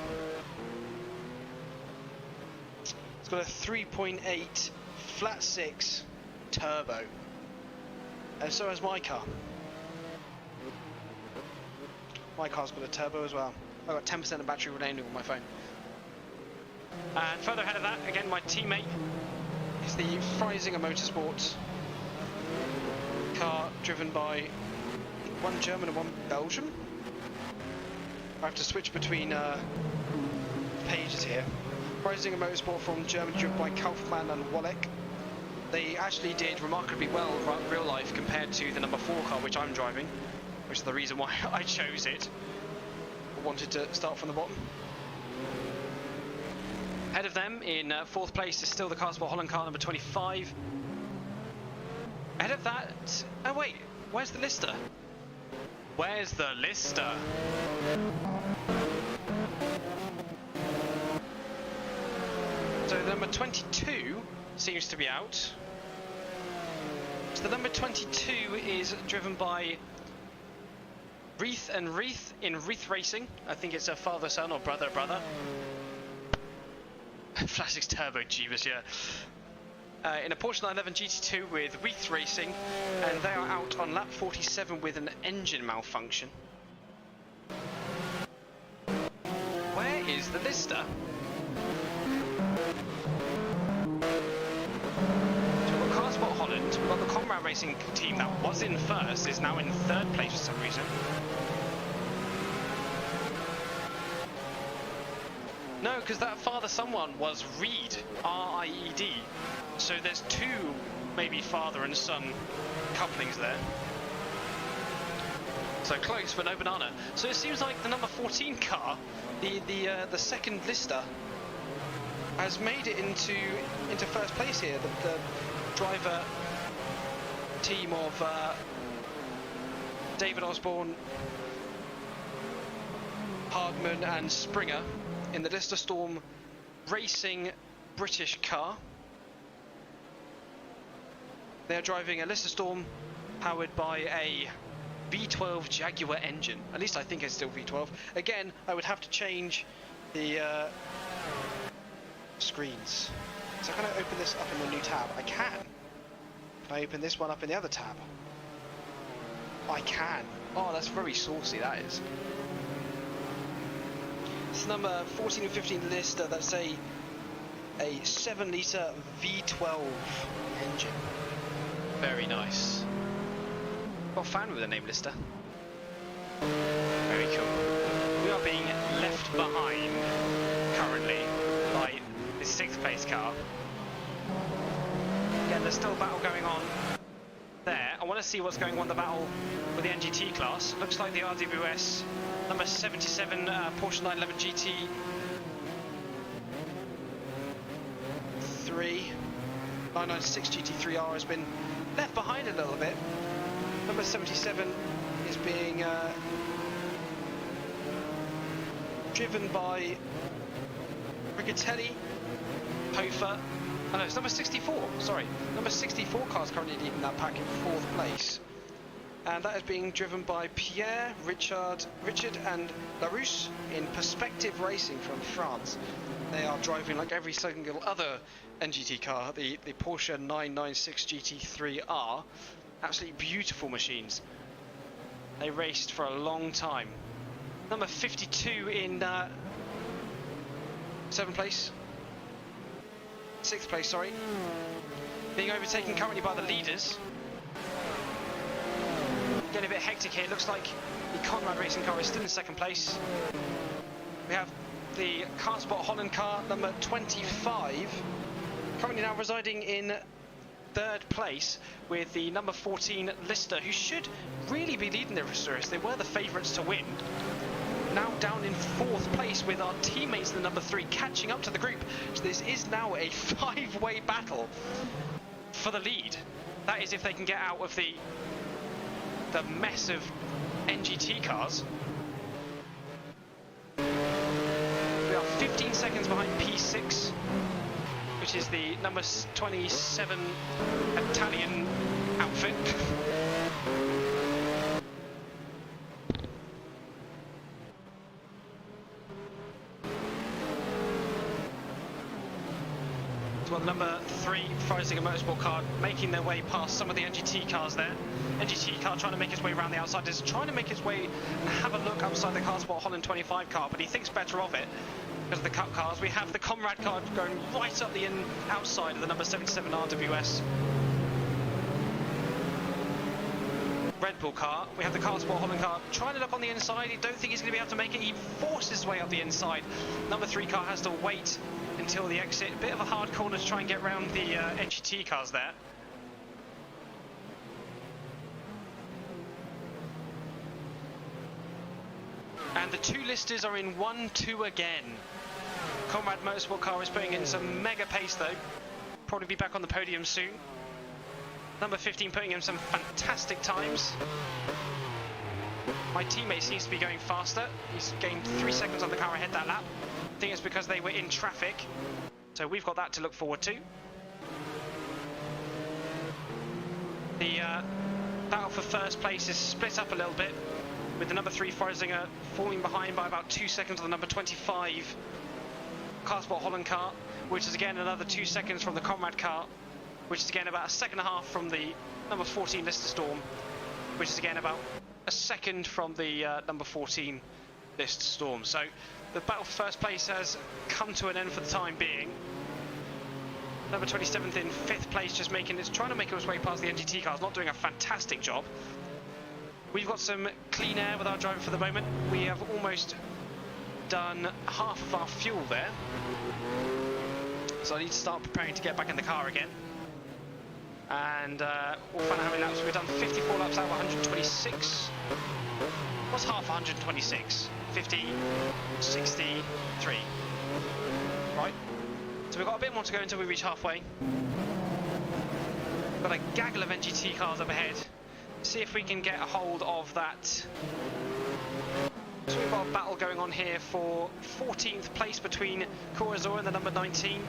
It's got a 3.8 flat 6 turbo, and so has my car. My car's got a turbo as well. I've got 10% of battery remaining on my phone. And further ahead of that, again, my teammate is the Freisinger Motorsport car driven by one German and one Belgian. I have to switch between pages here. Freisinger Motorsport from Germany, driven by Kaufmann and Wolleck. They actually did remarkably well in real life compared to the number 4 car which I'm driving, which is the reason why I chose it. I wanted to start from the bottom. Ahead of them in 4th place is still the Carsport Holland car number 25. Ahead of that, oh wait, where's the Lister? Where's the Lister? So the number 22 seems to be out. So the number 22 is driven by Reith and Reith in Reith Racing. I think it's a father-son or brother-brother. Flash 6 Turbo, Jeebus, yeah. In a Porsche 911 GT2 with Reith Racing, and they are out on lap 47 with an engine malfunction. Where is the Lister? So we've got Carsport Holland, we've got the Conrad Racing team that was in 1st, is now in 3rd place for some reason. No, because that father-son one was Reed, R-I-E-D. So there's 2, maybe father and son couplings there. So close, but no banana. So it seems like the number 14 car, the second Lister, has made it into 1st place here. The driver team of David Osborne, Hardman and Springer in the Lister Storm Racing British car. They are driving a Lister Storm powered by a V12 Jaguar engine. At least I think it's still V12. Again, I would have to change the screens. So can I open this up in the new tab? I can. Can I open this one up in the other tab? I can. Oh, that's very saucy, that is. It's number 14 and 15 Lister. That's a 7-litre V12 engine. Very nice. Got a fan with the name Lister. Very cool. We are being left behind currently by the 6th place car. Again, there's still a battle going on there. I want to see what's going on in the battle with the NGT class. Looks like the RWS number 77 Porsche 911 GT 996 GT3R has been left behind a little bit. Number 77 is being driven by Brigatelli, Hofer. Oh no, it's number 64, sorry. Number 64 car is currently leading that pack in 4th place. And that is being driven by Pierre, Richard and Larousse in Perspective Racing from France. They are driving like every single other NGT car, the Porsche 996 GT3R. Absolutely beautiful machines. They raced for a long time. Number 52 in 7th place. 6th place, sorry. Being overtaken currently by the leaders. Getting a bit hectic here. Looks like the Conrad Racing car is still in 2nd place. We have the Kartsport Holland car, number 25, currently now residing in 3rd place with the number 14 Lister, who should really be leading the race. They were the favourites to win. Now down in 4th place with our teammates in the number 3 catching up to the group. So this is now a 5-way battle for the lead. That is if they can get out of the mess of NGT cars. We are 15 seconds behind P6, which is the number 27 Italian outfit. Well, number 3 Freisinger Motorsport car making their way past some of the NGT cars there. NGT car trying to make his way around the outsiders, trying to make his way and have a look outside the Kartsport Holland 25 car, but he thinks better of it because of the Cup cars. We have the Conrad car going right up the outside of the number 77 RWS. Red Bull car. We have the Kartsport Holland car trying to look on the inside. He don't think he's going to be able to make it. He forces his way up the inside. Number 3 car has to wait until the exit. A bit of a hard corner to try and get around the NGT cars there. And the 2 listers are in 1-2 again. Conrad Motorsport car is putting in some mega pace though. Probably be back on the podium soon. Number 15 putting in some fantastic times. My teammate seems to be going faster. He's gained 3 seconds on the car ahead that lap. I think it's because they were in traffic. So we've got that to look forward to. The battle for first place is split up a little bit, with the number 3 Freisinger falling behind by about 2 seconds on the number 25 Kartsport Holland car, which is again another 2 seconds from the Conrad car, which is again about a second and a half from the number 14 Lister Storm, which is again about a second from the number 14 Lister Storm. So the battle for first place has come to an end for the time being. Number 27th in 5th place, just trying to make his way past the NGT cars, not doing a fantastic job. We've got some clean air with our driver for the moment. We have almost done half of our fuel there. So I need to start preparing to get back in the car again. And we'll find out how many laps. We've done 54 laps out of 126. What's half 126? 50, 63. Right. So we've got a bit more to go until we reach halfway. Got a gaggle of NGT cars up ahead. See if we can get a hold of that. So we've got a battle going on here for 14th place between Corazor and the number 19.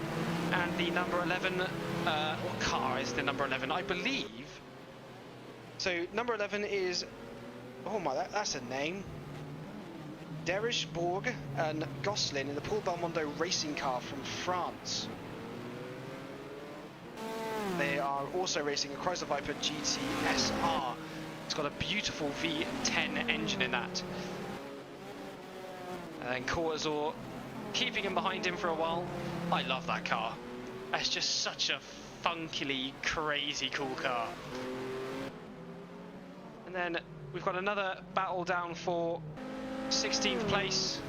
And the number 11, what car is the number 11? I believe. So number 11 is, oh my, that's a name. Derishborg and Gosselin in the Paul Belmondo racing car from France. They are also racing a Chrysler Viper GT SR. It's got a beautiful V10 engine in that. And Corazor keeping him behind him for a while. I love that car. It's just such a funkily crazy cool car. And then we've got another battle down for 16th place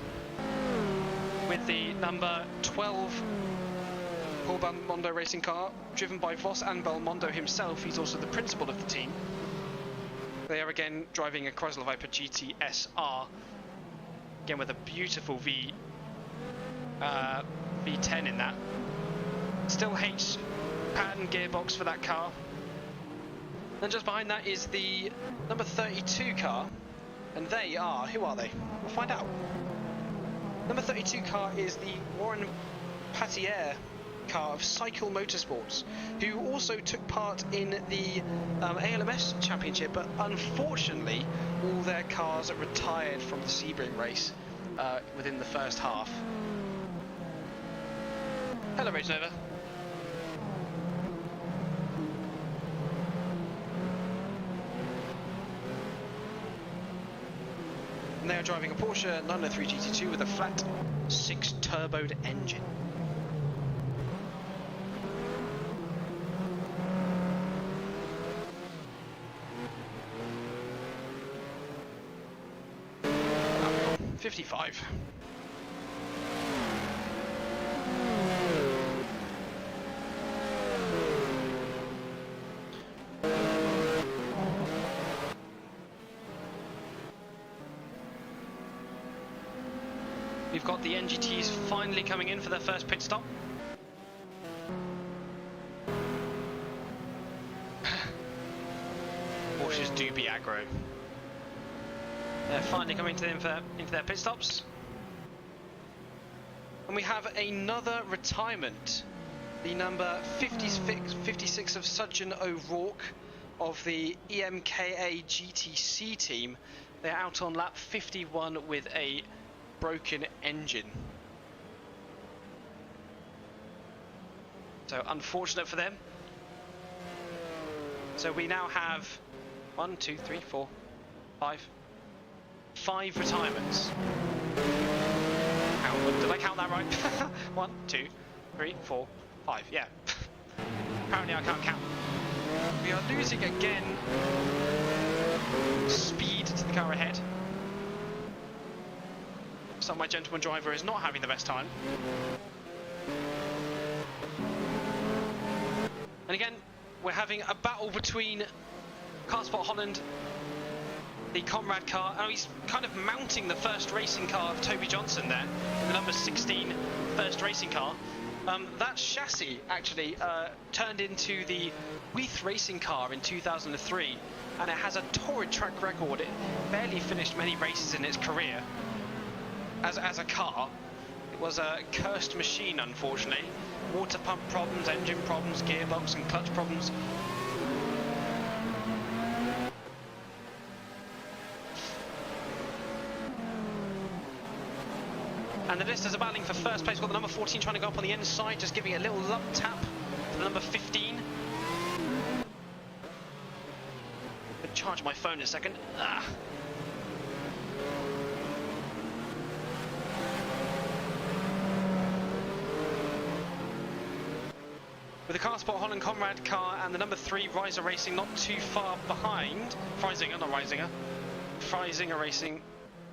with the number 12 Paul Belmondo racing car, driven by Voss and Belmondo himself. He's also the principal of the team. They are again driving a Chrysler Viper GT SR, again with a beautiful V10 in that. Still H pattern gearbox for that car. And just behind that is the number 32 car, and they are, who are they? We'll find out. Number 32 car is the Warren Patier car of Cycle Motorsports, who also took part in the ALMS Championship, but unfortunately all their cars retired from the Sebring race within the first half. Hello, Rage Nova. And they are driving a Porsche 993 GT2 with a flat 6 turboed engine. Oh, 55. We've got the NGTs finally coming in for their first pit stop. Porsches do be aggro. They're finally coming into their pit stops. And we have another retirement. The number 56 of Sudgeon O'Rourke of the EMKA GTC team. They're out on lap 51 with a broken engine. So unfortunate for them. So we now have 1, 2, 3, 4, 5 retirements. Did I count that right? 1, 2, 3, 4, 5. Yeah. Apparently I can't count. We are losing again speed to the car ahead. So my gentleman driver is not having the best time. And again, we're having a battle between Carsport Holland, the Conrad car. Oh, he's kind of mounting the first racing car of Toby Johnson there, the number 16 first racing car. That chassis actually turned into the Weath racing car in 2003, and it has a torrid track record. It barely finished many races in its career. As a car, it was a cursed machine, unfortunately. Water pump problems, engine problems, gearbox and clutch problems. And the listers are battling for first place. We've got the number 14 trying to go up on the inside, just giving a little lump tap to the number 15. I'll charge my phone in a second. With the Carsport Holland Conrad car and the number 3 Reiser Racing not too far behind. Freisinger, not Reisinger. Freisinger Racing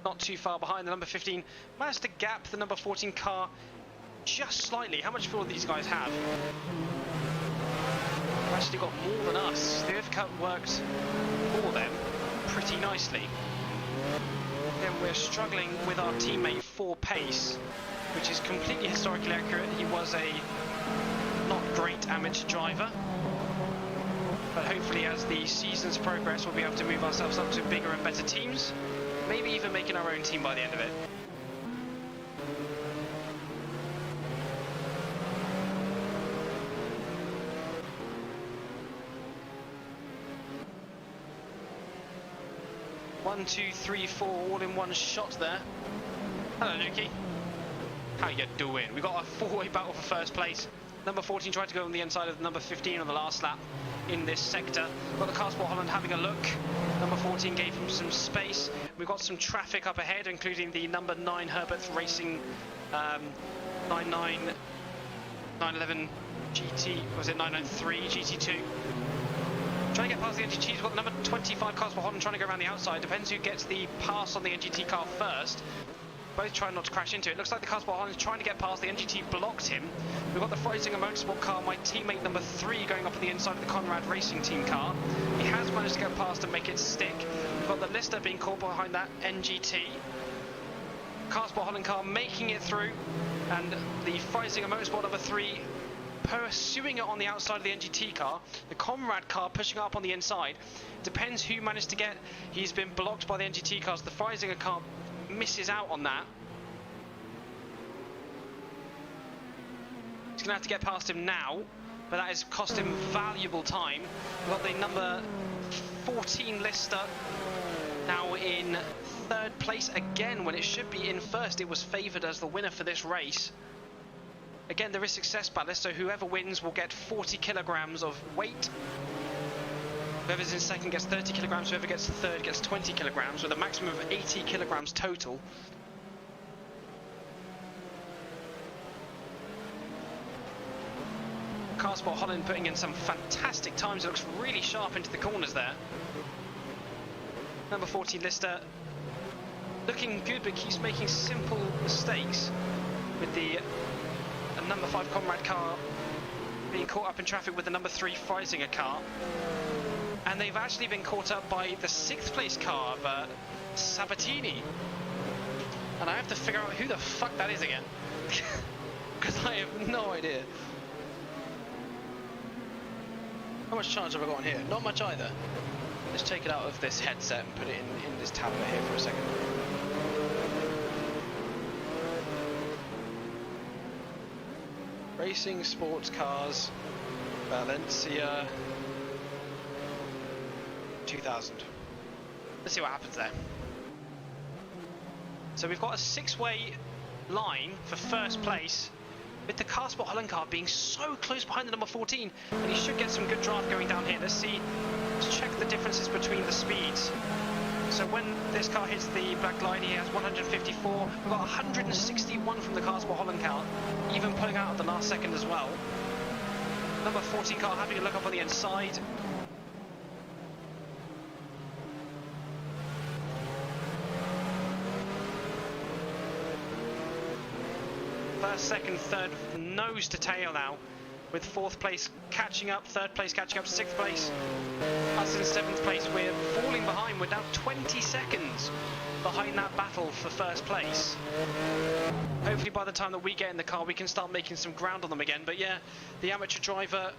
not too far behind. The number 15 managed to gap the number 14 car just slightly. How much fuel do these guys have? They've actually got more than us. The overcut worked for them pretty nicely. Then we're struggling with our teammate for pace, which is completely historically accurate. He was a not great amateur driver, but hopefully as the seasons progress we'll be able to move ourselves up to bigger and better teams, maybe even making our own team by the end of it. 1, 2, 3, 4, all in one shot there. Hello, Nuki. How you doing? We've got a four-way battle for first place. Number 14 tried to go on the inside of number 15 on the last lap in this sector. Got the car Sport Holland having a look. Number 14 gave him some space. We've got some traffic up ahead, including the number 9 Herbert Racing 911 GT, was it 993 GT2? Trying to get past the NGT. We've got the number 25 car Sport Holland trying to go around the outside. Depends who gets the pass on the NGT car first. Both trying not to crash into it. Looks like the car Sport Holland is trying to get past. The NGT blocked him. We've got the Freisinger Motorsport car, my teammate number 3, going up on the inside of the Conrad Racing Team car. He has managed to go past and make it stick. We've got the Lister being caught behind that NGT. Car Sport Holland car making it through, and the Freisinger Motorsport number 3 pursuing it on the outside of the NGT car. The Conrad car pushing up on the inside. Depends who managed to get. He's been blocked by the NGT cars. The Freisinger car misses out on that. He's going to have to get past him now, but that has cost him valuable time. We've got the number 14 Lister now in third place again, when it should be in first. It was favoured as the winner for this race. Again, there is success ballast, so whoever wins will get 40 kilograms of weight. Whoever's in second gets 30 kilograms, whoever gets third gets 20 kilograms, with a maximum of 80 kilograms total. Car Sport Holland putting in some fantastic times. It looks really sharp into the corners there. Number 14 Lister looking good, but keeps making simple mistakes with the number 5 Conrad car being caught up in traffic with the number 3 Freisinger car. And they've actually been caught up by the 6th place car of Sabatini. And I have to figure out who the fuck that is again. Because I have no idea. How much charge have I got on here? Not much either. Let's take it out of this headset and put it in this tablet here for a second. Racing sports cars, Valencia 2000. Let's see what happens there. So we've got a 6-way line for first place, with the Car Sport Holland car being so close behind the number 14, and he should get some good draft going down here. Let's check the differences between the speeds. So when this car hits the black line, he has 154. We've got 161 from the Car Sport Holland car, even pulling out at the last second as well. Number 14 car having a look up on the inside. First, second, third, nose to tail now, with 4th place catching up, 3rd place catching up to 6th place. Us in 7th place, we're falling behind. We're now 20 seconds behind that battle for first place. Hopefully by the time that we get in the car, we can start making some ground on them again. But yeah, the amateur driver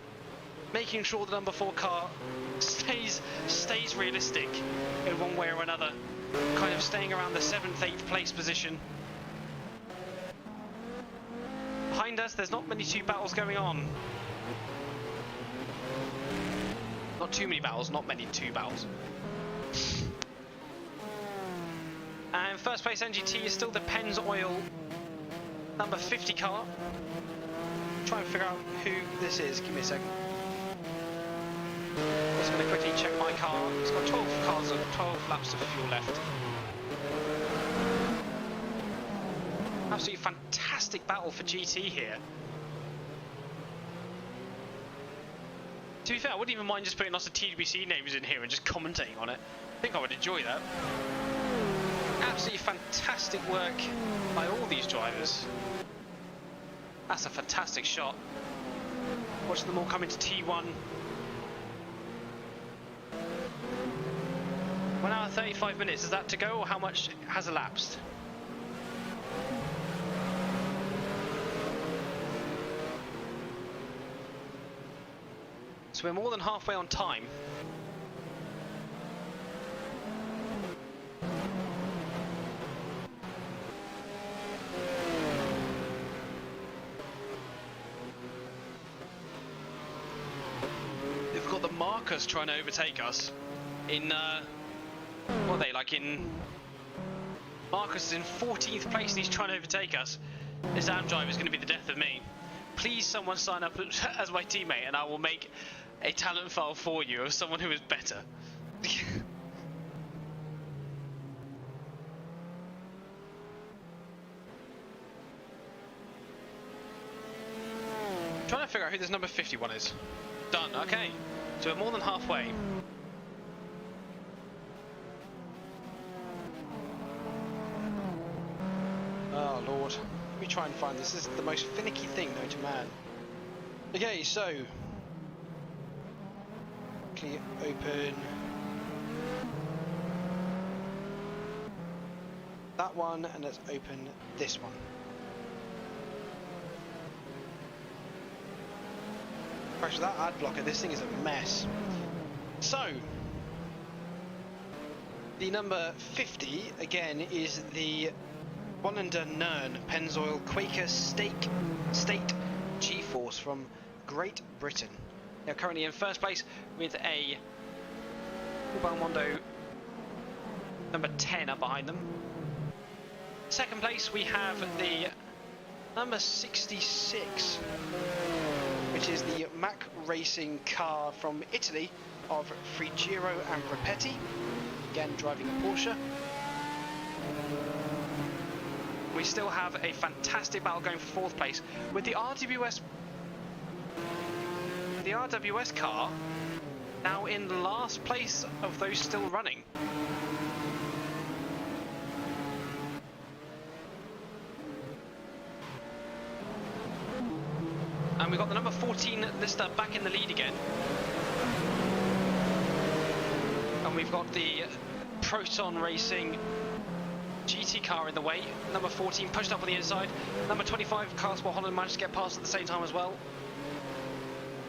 making sure the number 4 car stays realistic in one way or another, kind of staying around the 7th, 8th place position. Behind us, there's not many 2 battles going on. Not too many battles, not many 2 battles. And first place NGT is still the Penn's Oil number 50 car. Try and figure out who this is. Give me a second. Just going to quickly check my car. It's got 12 laps of fuel left. Absolutely fantastic battle for GT here. To be fair, I wouldn't even mind just putting lots of TWC names in here and just commentating on it. I think I would enjoy that. Absolutely fantastic work by all these drivers. That's a fantastic shot. Watching them all come into T1. 1 hour 35 minutes, is that to go, or how much has elapsed? So we're more than halfway on time. They've got the markers trying to overtake us in What are they, like in... Marcus is in 14th place and he's trying to overtake us. This AM driver is going to be the death of me. Please someone sign up as my teammate and I will make a talent file for you of someone who is better. Trying to figure out who this number 51 is. Done, okay. So we're more than halfway. Oh Lord, let me try and find this. This is the most finicky thing known to man. Okay, so quickly open that one and let's open this one. Crash that ad blocker, this thing is a mess. So the number 50 again is the Wallander Nern Pennzoil Quaker State G-Force from Great Britain. They're currently in first place with a Balmondo number 10 up behind them. Second place we have the number 66, which is the Mack Racing car from Italy of Frigiero and Rapetti, again driving a Porsche. We still have a fantastic battle going for fourth place with the RWS car now in last place of those still running. And we've got the number 14 Lister back in the lead again. And we've got the Proton Racing GT car in the way. Number 14 pushed up on the inside. Number 25 Carlsbad Holland managed to get past at the same time as well.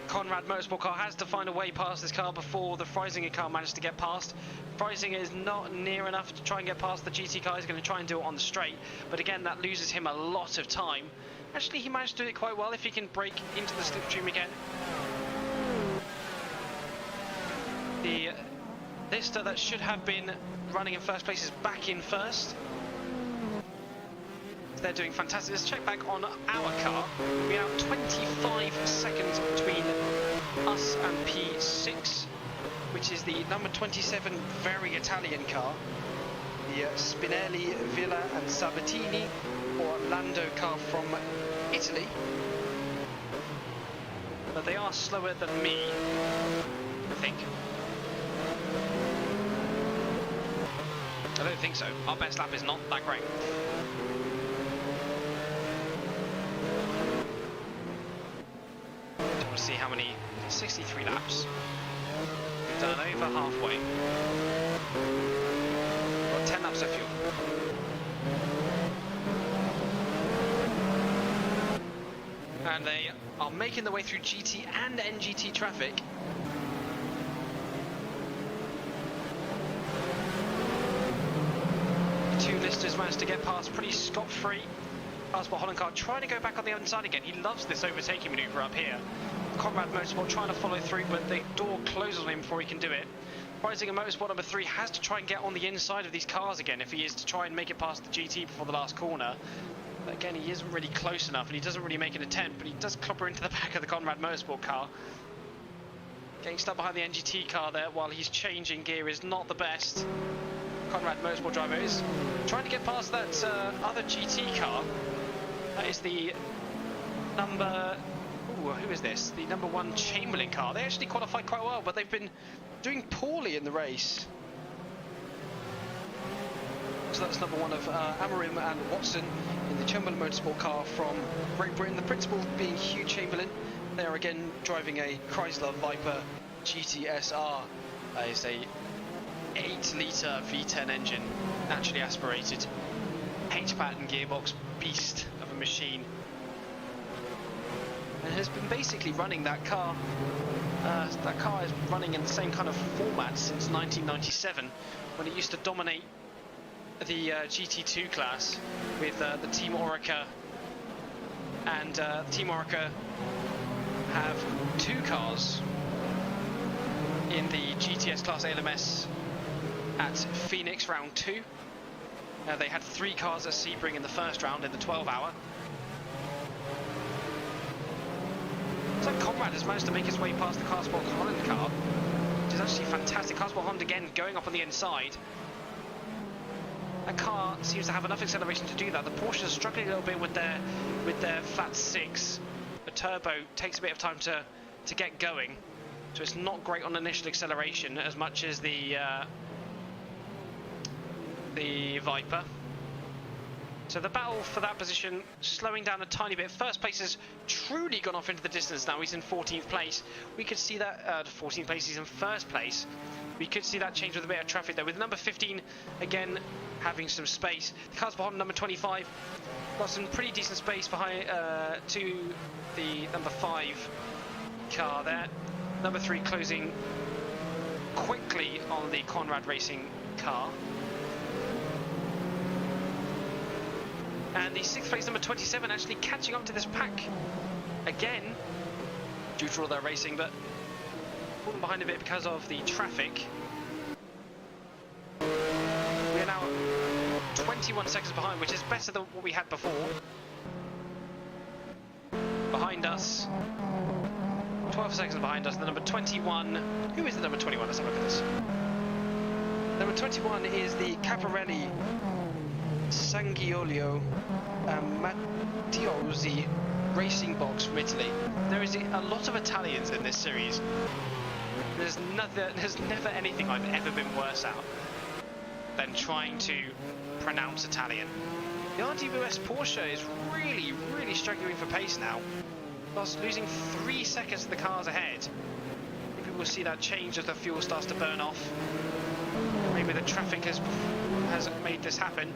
Conrad Motorsport car has to find a way past this car before the Freisinger car managed to get past. Freisinger is not near enough to try and get past the GT car. He's going to try and do it on the straight, but again that loses him a lot of time. Actually he managed to do it quite well if he can break into the slipstream again. The Lister that should have been running in first place is back in first. They're doing fantastic. Let's check back on our car. We have 25 seconds between us and P6, which is the number 27 very Italian car, the Spinelli, Villa and Sabatini or Lando car from Italy. But they are slower than me, I think. I don't think so. Our best lap is not that great. Just want to see how many. 63 laps. We've done over halfway. Got 10 laps of fuel. And they are making their way through GT and NGT traffic. Two Listers managed to get past pretty scot-free. Carlsbad Holland car trying to go back on the inside again. He loves this overtaking manoeuvre up here. Conrad Motorsport trying to follow through, but the door closes on him before he can do it. Freisinger Motorsport number 3 has to try and get on the inside of these cars again if he is to try and make it past the GT before the last corner. But again, he isn't really close enough and he doesn't really make an attempt, but he does clobber into the back of the Conrad Motorsport car. Getting stuck behind the NGT car there while he's changing gear is not the best. Conrad Motorsport driver is trying to get past that other GT car. That is the number... Ooh, who is this? The number 1 Chamberlain car. They actually qualified quite well, but they've been doing poorly in the race. So that's number 1 of Amorim and Watson in the Chamberlain Motorsport car from Great Britain. The principal being Hugh Chamberlain. They are again driving a Chrysler Viper GTSR. It's a 8-litre V10 engine, naturally aspirated, H-pattern gearbox beast of a machine, and has been basically running that car. That car is running in the same kind of format since 1997, when it used to dominate the GT2 class with the Team Orica, and Team Orica have 2 cars in the GTS class LMS at Phoenix round 2. They had 3 cars at Sebring in the first round in the 12-hour. So Conrad has managed to make his way past the Carsport Holland car, which is actually fantastic. Carsport Holland again going up on the inside. That car seems to have enough acceleration to do that. The Porsche is struggling a little bit with their flat 6. The turbo takes a bit of time to get going, so it's not great on initial acceleration as much as the Viper. So the battle for that position slowing down a tiny bit. First place has truly gone off into the distance now. He's in 14th place. We could see that 14th place, he's in first place. We could see that change with a bit of traffic there. With number 15 again having some space. The cars behind number 25 got some pretty decent space behind to the number 5 car there. Number 3 closing quickly on the Conrad Racing car. And the 6th place number 27 actually catching up to this pack again due to all their racing, but falling behind a bit because of the traffic. We are now 21 seconds behind, which is better than what we had before. Behind us, 12 seconds behind us, the number 21. Who is the number 21? Let's have a look at this. Number 21 is the Caparelli Sangiolio Mattiozzi Racing Box from Italy. There is a lot of Italians in this series. There's never anything I've ever been worse at than trying to pronounce Italian. The RWS Porsche is really struggling for pace now. Whilst losing 3 seconds to the cars ahead. Maybe we'll see that change as the fuel starts to burn off. Maybe the traffic has made this happen.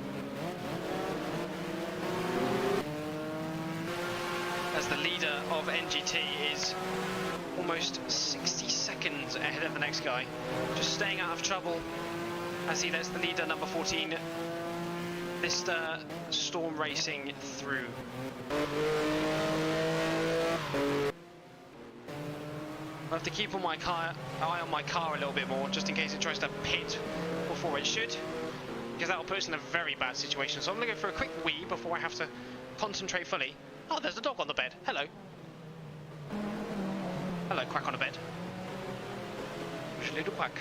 As the leader of NGT is almost 60 seconds ahead of the next guy. Just staying out of trouble as he lets the leader, number 14, Mr. Storm Racing, through. I have to keep on my eye on my car a little bit more, just in case it tries to pit before it should, because that will put us in a very bad situation. So I'm going to go for a quick wee before I have to concentrate fully. Oh, there's a dog on the bed. Hello. Hello, quack on the bed. Who's your little quack?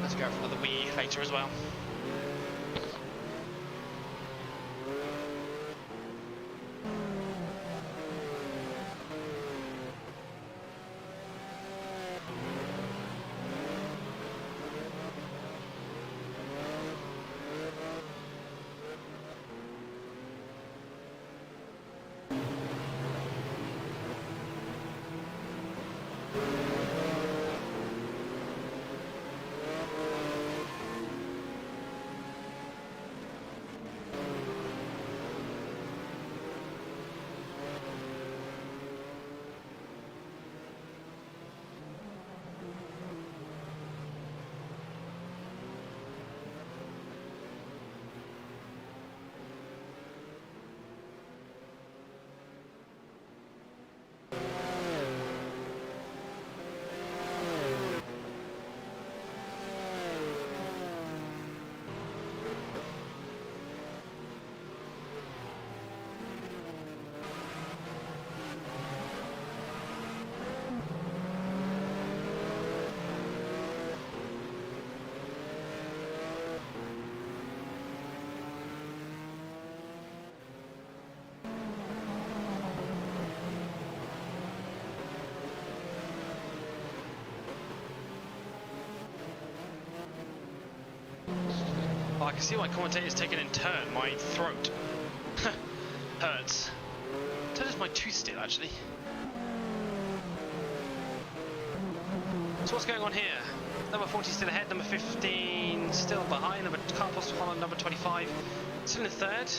Let's go for another wee later as well. Oh, I can see why commentators take it in turn. My throat hurts. So does my tooth still, actually. So what's going on here? Number 40 still ahead, number 15 still behind, number Carlos Holland, number 25 still in third,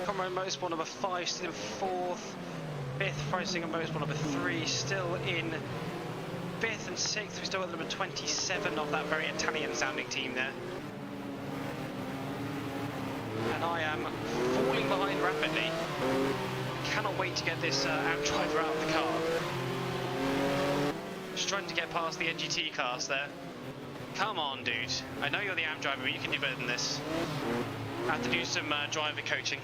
Conrad Motorsport number 5 still in fourth, 5th Freisinger Motorsport number 3 still in 5th and 6th. We still got number 27 of that very Italian sounding team there. And I am falling behind rapidly. Cannot wait to get this amp driver out of the car. Struggling to get past the NGT cars there. Come on, dude. I know you're the AM driver, but you can do better than this. I have to do some driver coaching.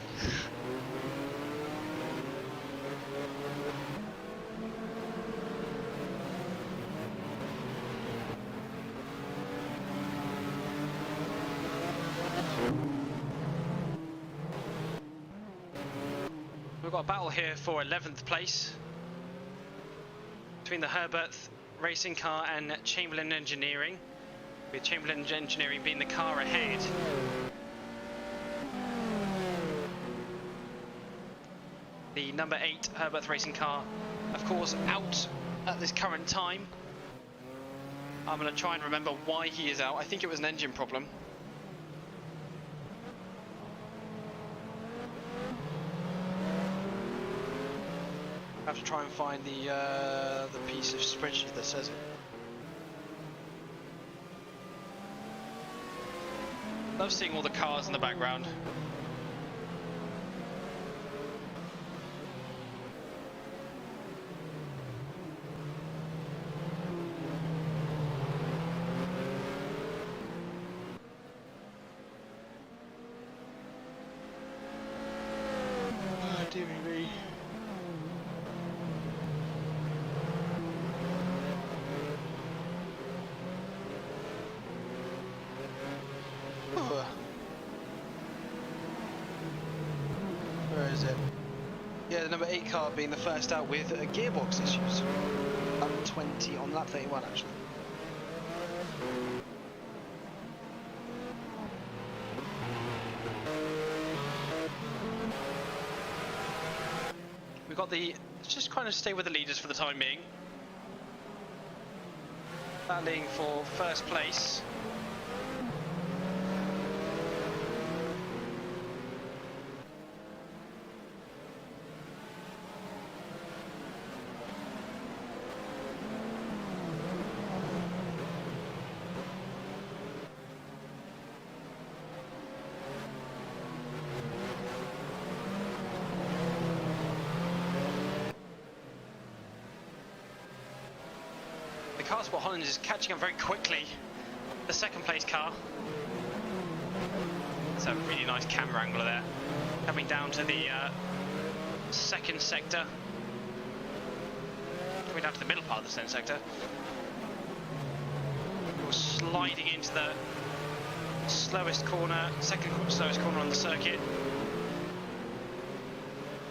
We've got a battle here for 11th place between the Herbert racing car and Chamberlain Engineering, with Chamberlain Engineering being the car ahead. The number 8 Herbert racing car, of course, out at this current time. I'm going to try and remember why he is out. I think it was an engine problem. I have to try and find the piece of spreadsheet that says it. Love seeing all the cars in the background. Oh, dear me. Where is it? Yeah, the number 8 car being the first out with gearbox issues. Lap 20 on lap 31 actually. We've got the, let's just kind of stay with the leaders for the time being. Battling for first place. Car Sport Holland is catching up very quickly. The second place car. It's a really nice camera angle there. Coming down to the second sector. Coming down to the middle part of the second sector. We're sliding into the slowest corner, second slowest corner on the circuit.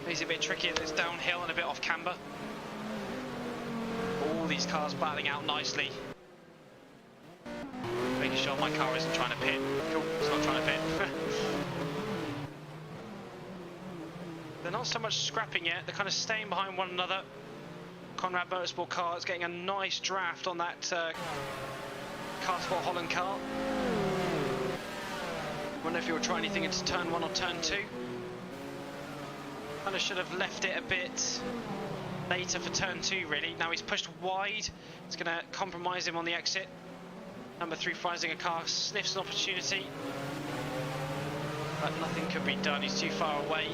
It's a bit tricky, it's downhill and a bit off camber. All these cars battling out nicely. Making sure my car isn't trying to pit. Cool, it's not trying to pit. They're not so much scrapping yet, they're kind of staying behind one another. Conrad Motorsport car is getting a nice draft on that Car Sport Holland car. Wonder if he'll try anything into turn 1 or turn 2. Kind of should have left it a bit later for turn 2 really. Now he's pushed wide, it's going to compromise him on the exit. Number 3 Freisinger car sniffs an opportunity, but nothing could be done, he's too far away.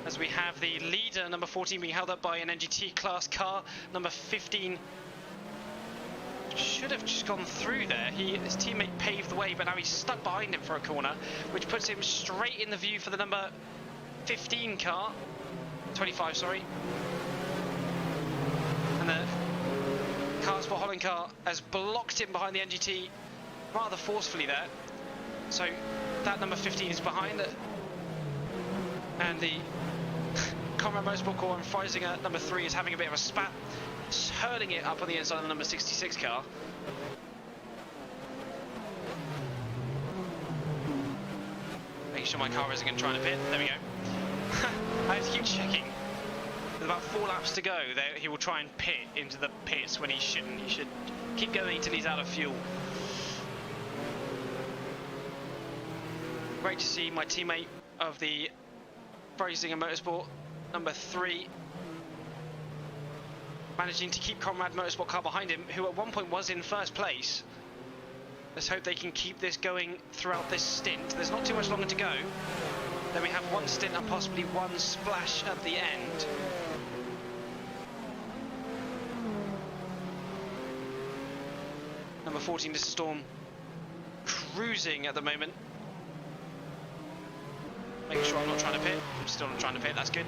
As we have the leader, number 14, being held up by an NGT class car. Number 15 should have just gone through there. His teammate paved the way, but now he's stuck behind him for a corner, which puts him straight in the view for the number 15 car. 25, sorry. And the Car Sport Holland car has blocked him behind the NGT rather forcefully there. So that number 15 is behind it. And the Conrad Motorsport car and Freisinger number 3 is having a bit of a spat, hurling it up on the inside of the number 66 car. Making sure my car isn't going to try and pit. There we go. I have to keep checking. With about 4 laps to go, he will try and pit into the pits when he shouldn't. He should keep going until he's out of fuel. Great to see my teammate of the Freisinger Motorsport, number 3, managing to keep Conrad Motorsport car behind him, who at one point was in first place. Let's hope they can keep this going throughout this stint. There's not too much longer to go. Then we have one stint and possibly one splash at the end. Number 14, this is Storm, cruising at the moment. Making sure I'm not trying to pit. I'm still not trying to pit, that's good.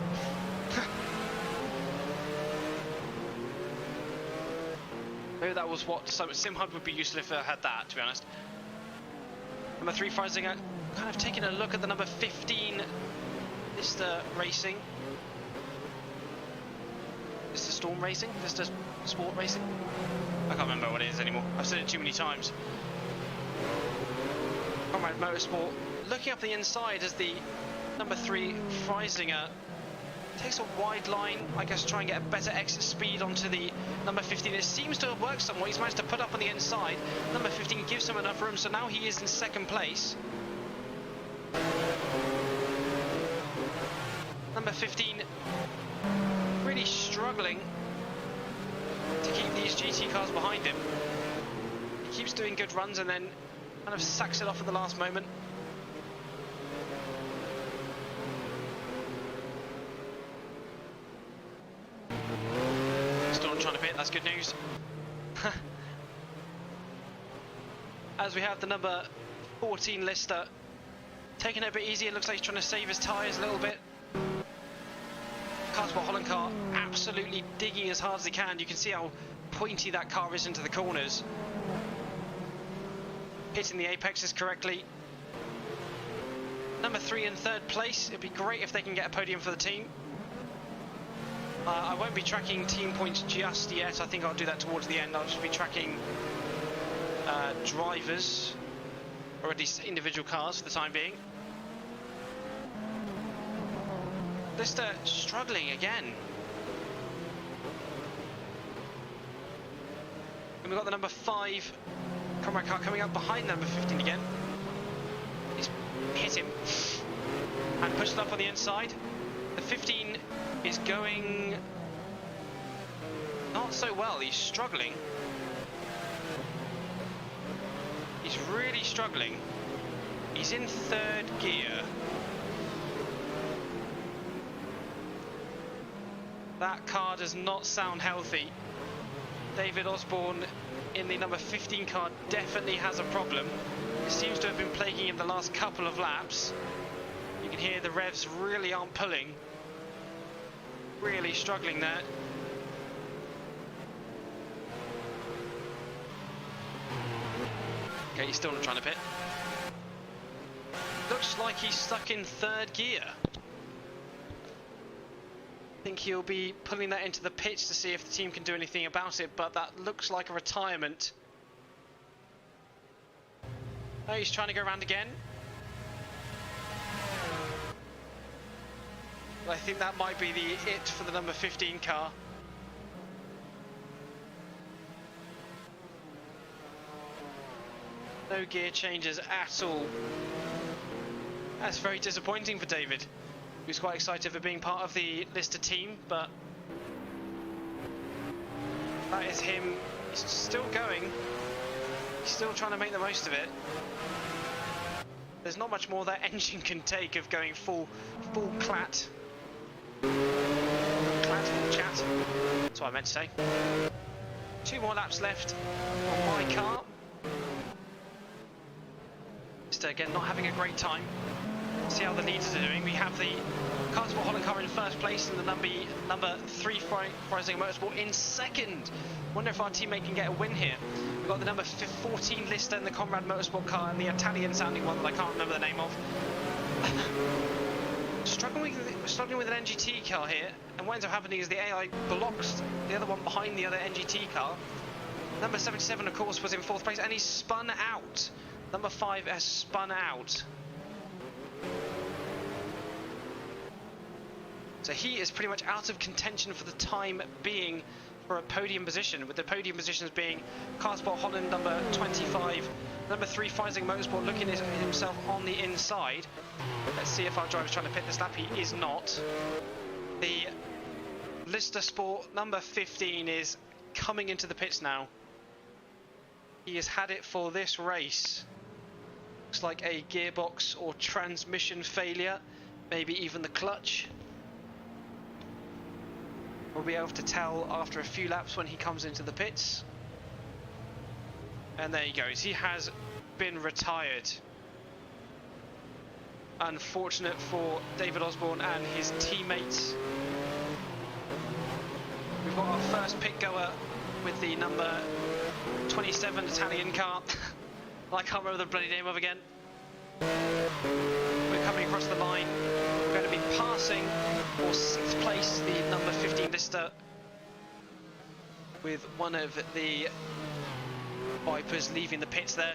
Maybe that was what SimHub would be useful if I had that, to be honest. Number 3, Freisinger, kind of taking a look at the number 15, Mr. Racing. Mr. Storm Racing? Mr. Sport Racing? I can't remember what it is anymore. I've said it too many times. Comrade Motorsport looking up the inside as the number 3 Freisinger takes a wide line, I guess, try and get a better exit speed onto the number 15. It seems to have worked somewhat. He's managed to put up on the inside. Number 15 gives him enough room, so now he is in second place. Number 15 really struggling to keep these GT cars behind him. He keeps doing good runs and then kind of sacks it off at the last moment. Still not trying to pit, that's good news. As we have the number 14 Lister taking it a bit easier, looks like he's trying to save his tyres a little bit. Carsport Holland car absolutely digging as hard as he can. You can see how pointy that car is into the corners. Hitting the apexes correctly. Number 3 in 3rd place. It'd be great if they can get a podium for the team. I won't be tracking team points just yet. I think I'll do that towards the end. I'll just be tracking drivers, or at least individual cars for the time being. Lister struggling again. And we've got the number 5 Comrade car coming up behind number 15 again. He's hit him and pushed it up on the inside. The 15 is going not so well. He's struggling. He's really struggling. He's in 3rd gear. That car does not sound healthy. David Osborne in the number 15 car definitely has a problem. It seems to have been plaguing him the last couple of laps. You can hear the revs really aren't pulling. Really struggling there. Okay, he's still not trying to pit. Looks like he's stuck in 3rd gear. I think he'll be pulling that into the pits to see if the team can do anything about it, but that looks like a retirement. Oh, he's trying to go around again. But I think that might be it for the number 15 car. No gear changes at all. That's very disappointing for David. He was quite excited for being part of the Lister team, but that is him. He's still going. He's still trying to make the most of it. There's not much more that engine can take of going full clat. Full chat. That's what I meant to say. 2 more laps left on my car. Lister again not having a great time. See how the leaders are doing. We have the Carsport Holland car in 1st place and the number 3 Freisinger Motorsport in 2nd. Wonder if our teammate can get a win here. We've got the number 14 Lister in the Comrade Motorsport car and the Italian sounding one that I can't remember the name of. Struggling with an NGT car here, and what ends up happening is the AI blocks the other one behind the other NGT car. Number 77 of course was in 4th place and he's spun out. Number 5 has spun out. So he is pretty much out of contention for the time being for a podium position, with the podium positions being Carsport Holland number 25, number 3 Freisinger Motorsport looking at himself on the inside. Let's see if our driver's trying to pit this lap. He is not. The Lister Sport number 15 is coming into the pits now. He has had it for this race. Looks like a gearbox or transmission failure, maybe even the clutch. We'll be able to tell after a few laps when he comes into the pits. And there he goes. He has been retired. Unfortunate for David Osborne and his teammates. We've got our first pit goer with the number 27 Italian car. I can't remember the bloody name of again. We're coming across the line. We're going to be passing for 6th place the number 15 Lister, with one of the Vipers leaving the pits there.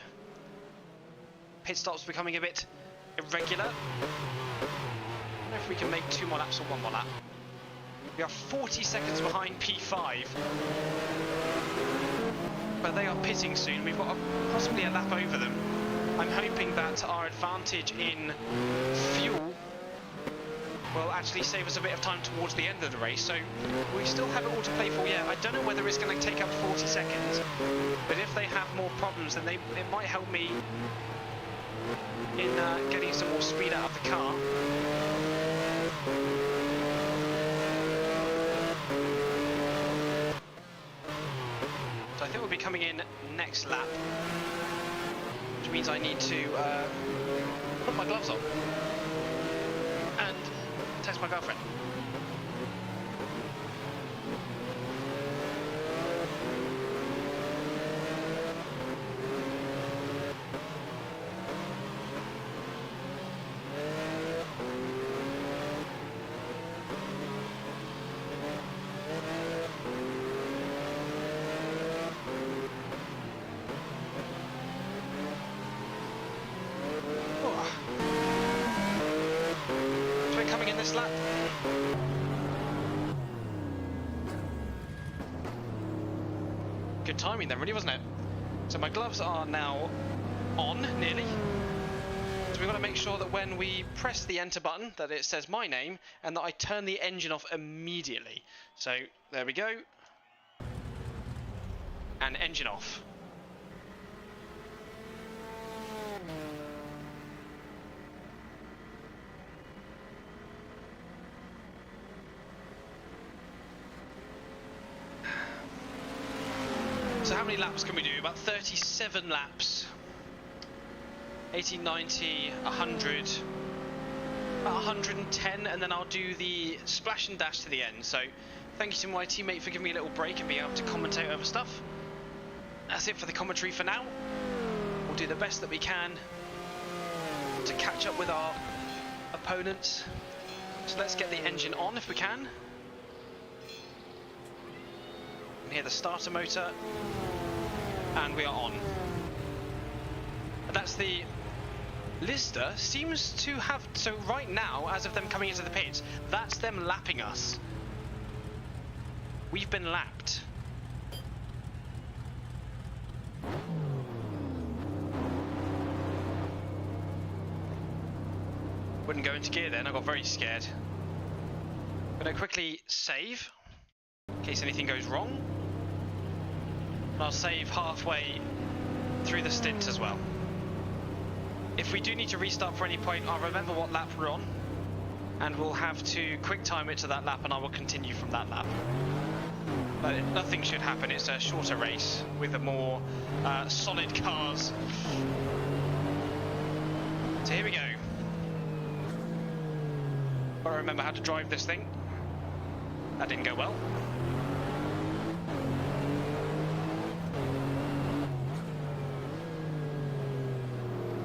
Pit stops becoming a bit irregular. I don't know if we can make 2 more laps or 1 more lap. We are 40 seconds behind P5, but they are pitting soon. We've got possibly a lap over them. I'm hoping that our advantage in fuel will actually save us a bit of time towards the end of the race, so we still have it all to play for. Yeah, I don't know whether it's going to take up 40 seconds, but if they have more problems, then it might help me in getting some more speed out of the car. So I think we'll be coming in next lap, which means I need to put my gloves on and text my girlfriend. This lap. Good timing then, really, wasn't it? So my gloves are now on, nearly. So we've got to make sure that when we press the enter button that it says my name and that I turn the engine off immediately. So there we go. And engine off. So how many laps can we do? About 37 laps. 80, 90, 100, about 110, and then I'll do the splash and dash to the end. So thank you to my teammate for giving me a little break and being able to commentate over stuff. That's it for the commentary for now. We'll do the best that we can to catch up with our opponents. So let's get the engine on if we can. Hear the starter motor, and we are on. And that's the Lister seems to have, so right now, as of them coming into the pits, that's them lapping us. We've been lapped. Wouldn't go into gear then, I got very scared. Gonna quickly save in case anything goes wrong. And I'll save halfway through the stint as well. If we do need to restart for any point, I'll remember what lap we're on, and we'll have to quick time it to that lap, and I will continue from that lap. But nothing should happen. It's a shorter race with a more solid cars. So here we go. Gotta remember how to drive this thing. That didn't go well.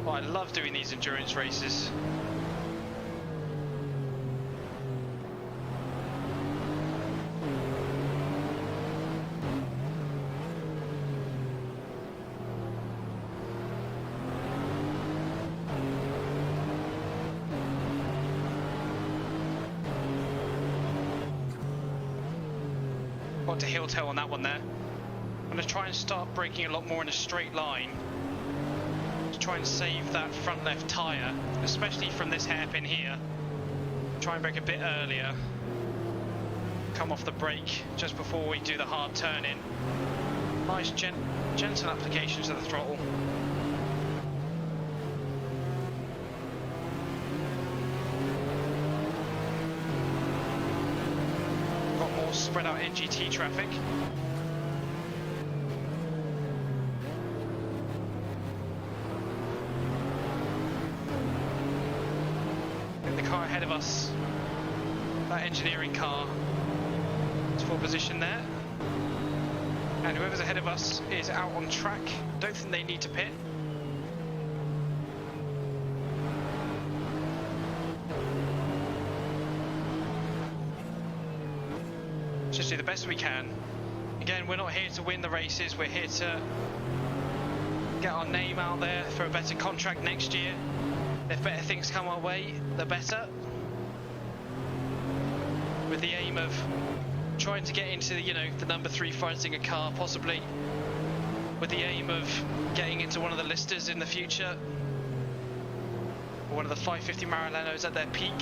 Oh, I love doing these endurance races. Got to heel toe on that one there. I'm going to try and start braking a lot more in a straight line to try and save that front left tyre, especially from this hairpin here. Try and brake a bit earlier. Come off the brake just before we do the hard turn in. Nice gentle application to the throttle. Got more spread out NGT traffic. ahead of us, that engineering car, is full position there. And whoever's ahead of us is out on track. Don't think they need to pit. Just do the best we can. Again, we're not here to win the races, we're here to get our name out there for a better contract next year. If better things come our way, the better. With the aim of trying to get into, you know, the number 3 Freisinger car, possibly. With the aim of getting into one of the listers in the future. Or one of the 550 Marilenos at their peak.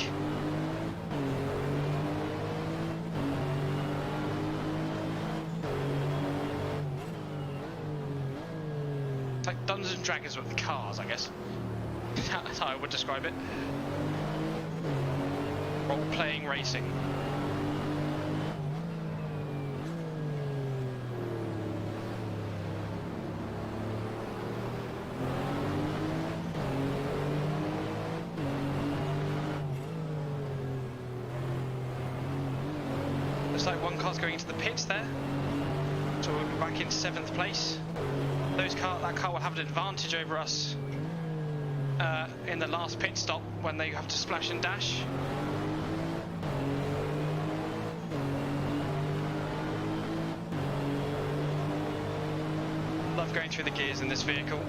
It's like Dungeons and Dragons with cars, I guess. That's how I would describe it. Role-playing racing. Looks like one car's going into the pits there. So we'll be back in 7th place. That car will have an advantage over us in the last pit stop when they have to splash and dash. Love going through the gears in this vehicle.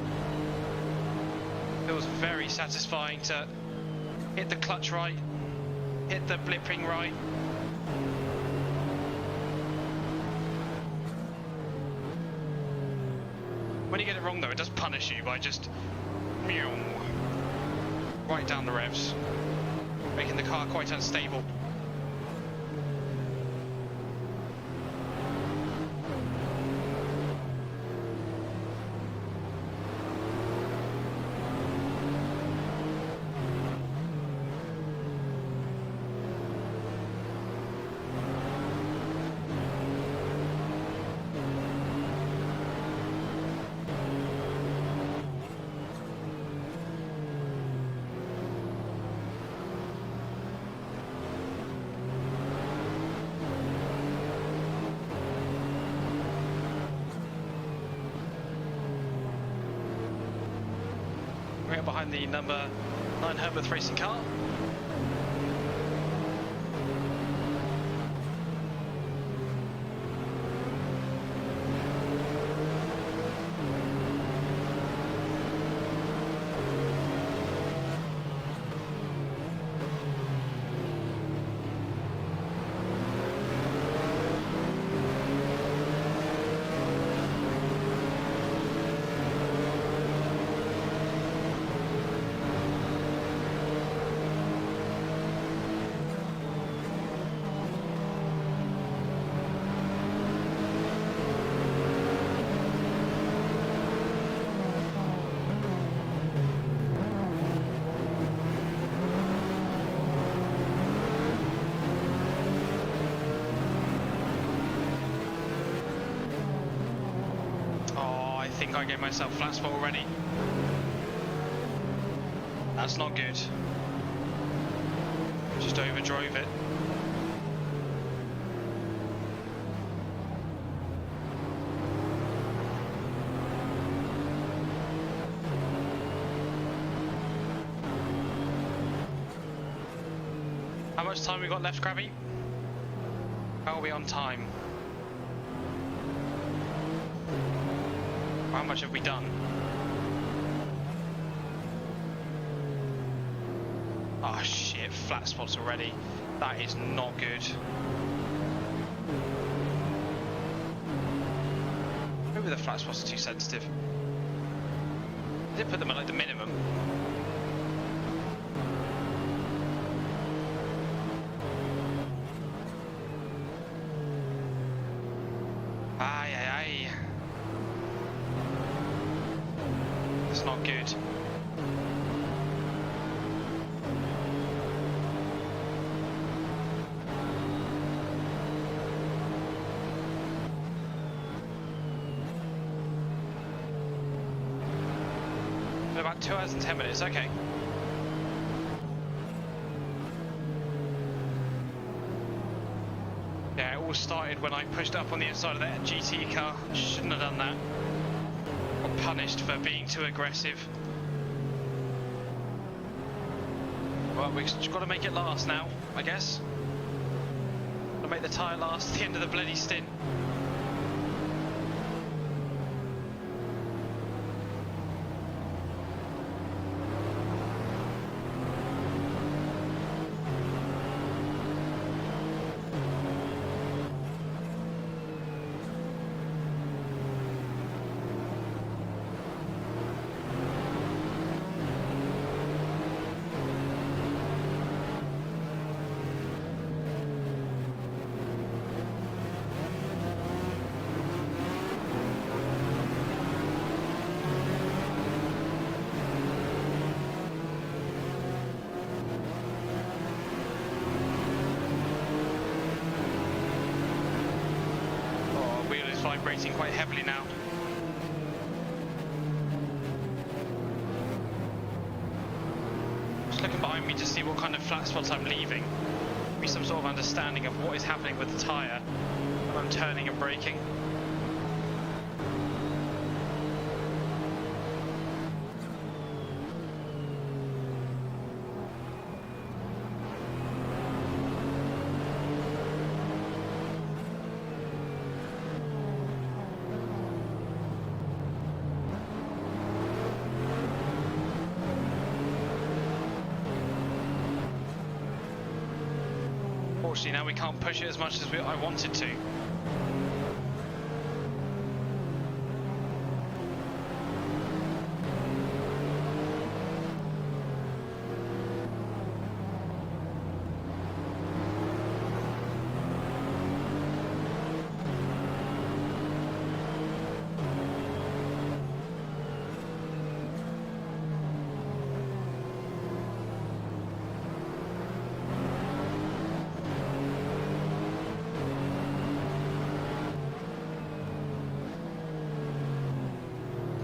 Feels very satisfying to hit the clutch right, hit the blipping right. When you get it wrong though, it does punish you by just right down the revs, making the car quite unstable. Behind the number 9 Herbert racing car. I think I gave myself flat spot already. That's not good. Just overdrove it. How much time we got left, Krabby? How are we on time? How much have we done? Oh shit, flat spots already. That is not good. Maybe the flat spots are too sensitive. I did put them at like the minimum. Not good. In about 2 hours and 10 minutes, okay. was started when I pushed up on the inside of that GT car. Shouldn't have done that. Got punished for being too aggressive. Well, we've just got to make it last now, I guess. Got to make the tyre last at the end of the bloody stint. Vibrating quite heavily now. Just looking behind me to see what kind of flat spots I'm leaving. Be some sort of understanding of what is happening with the tyre when I'm turning and braking. Now we can't push it as much as I wanted to.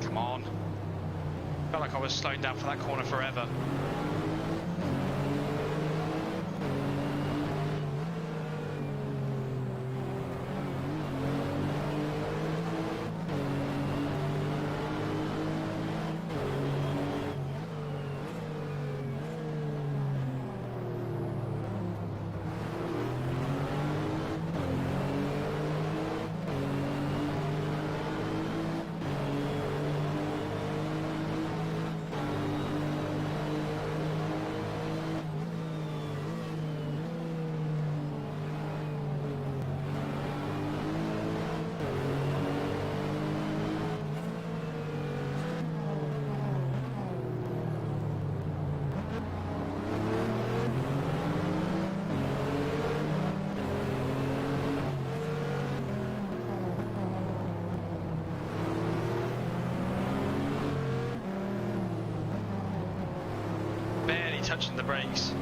Come on. Felt like I was slowing down for that corner forever. Touching the brakes.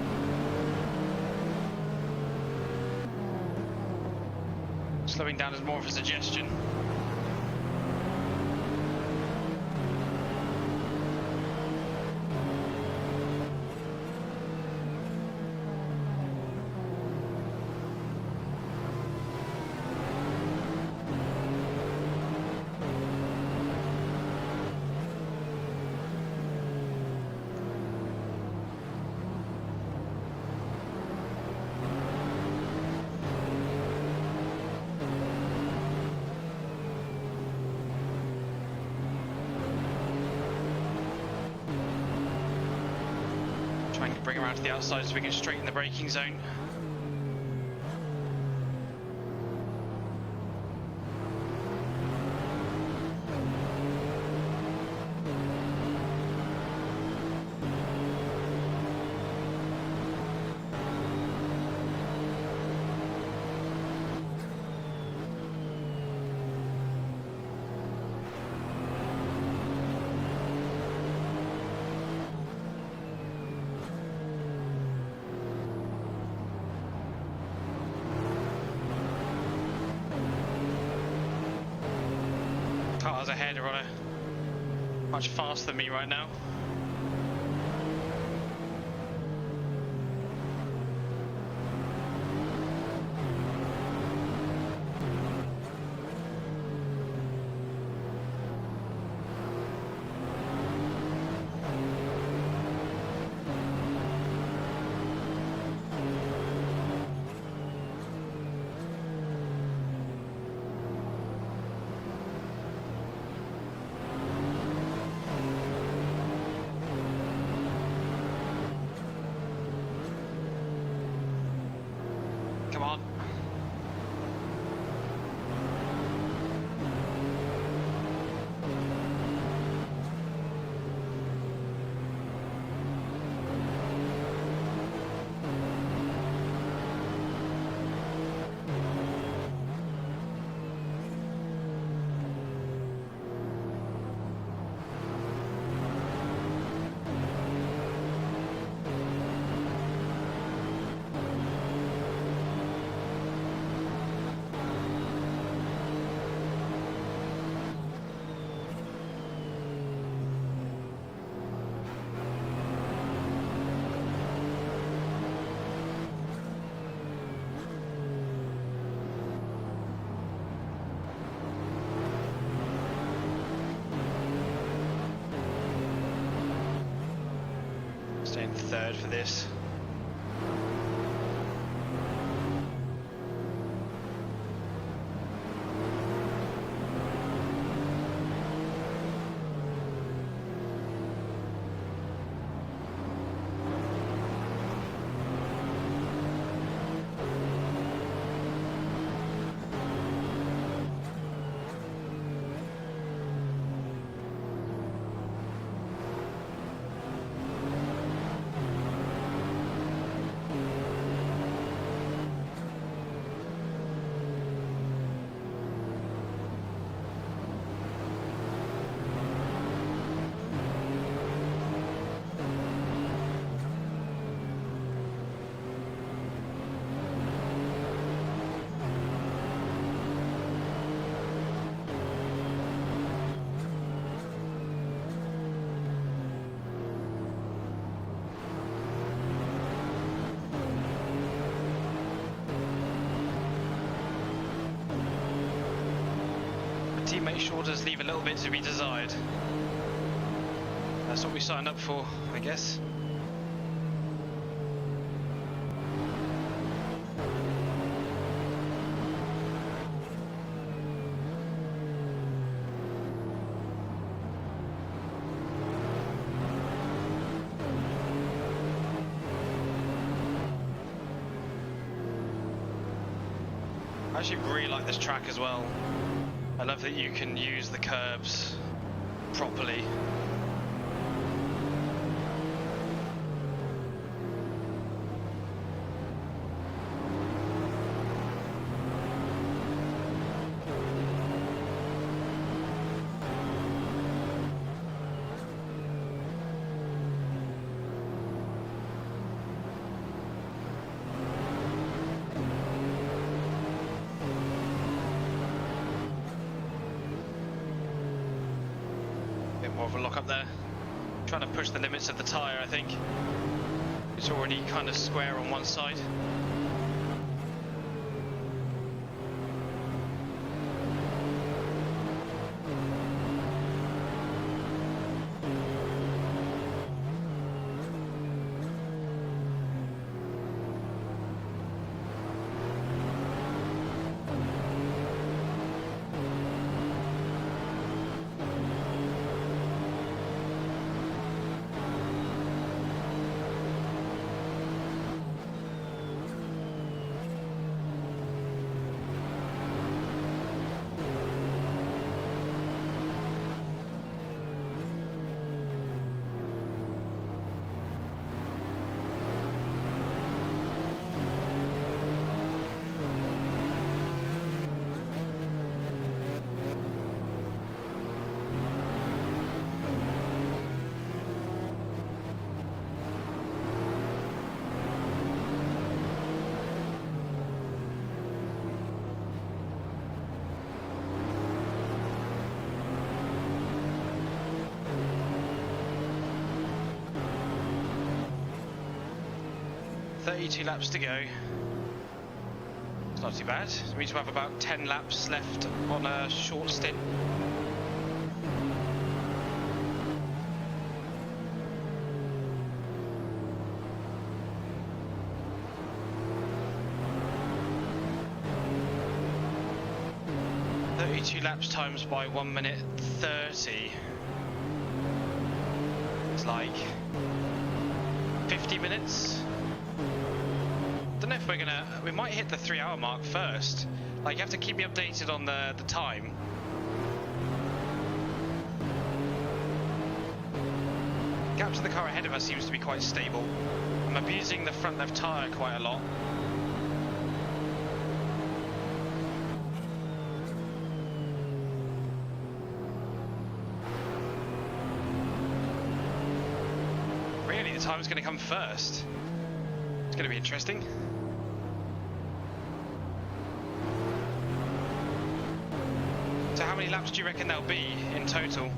Slowing down is more of a suggestion. Trying to bring around to the outside so we can straighten the braking zone. Cars ahead are on a much faster than me right now. Staying third for this. Teammate sure does leave a little bit to be desired. That's what we signed up for, I guess. I actually really like this track as well. I love that you can use the curbs properly. More of a lock up there. Trying to push the limits of the tyre, I think. It's already kind of square on one side. .32 laps to go. It's not too bad. It means we have about 10 laps left on a short stint. .32 laps times by 1 minute 30. It's like 50 minutes. Don't know if we might hit the 3 hour mark first. Like, you have to keep me updated on the time. Gap to the car ahead of us seems to be quite stable. I'm abusing the front left tyre quite a lot. Really, the time's going to come first. It's going to be interesting. So how many laps do you reckon there'll be in total?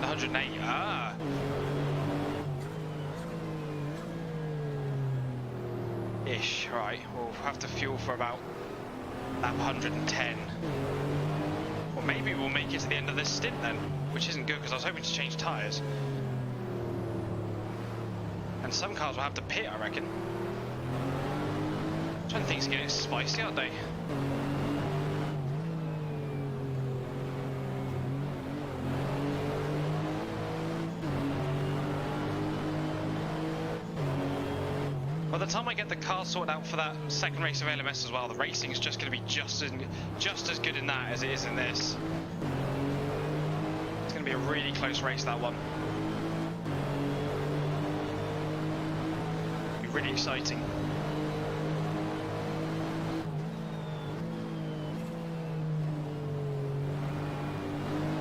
108. Ah. Ish. Right. We'll have to fuel for about lap 110. Or maybe we'll make it to the end of this stint then, which isn't good because I was hoping to change tyres. And some cars will have to pit, I reckon. I don't think it's getting spicy, aren't they? By the time I get the car sorted out for that second race of LMS as well, the racing is just going to be just as good in that as it is in this. It's going to be a really close race, that one. It'll be really exciting.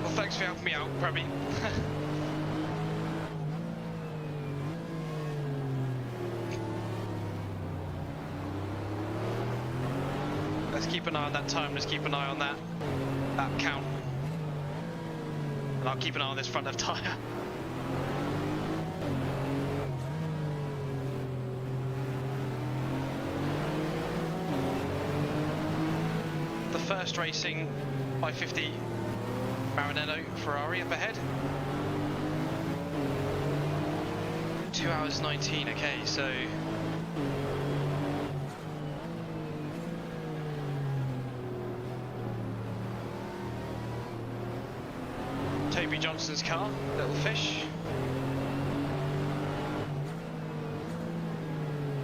Well, thanks for helping me out, Prabby. Let's keep an eye on that time, let's keep an eye on that count. And I'll keep an eye on this front left tyre. The first racing 550 Maranello Ferrari up ahead. 2 hours 19, okay, so Toby Johnson's car, Little Fish.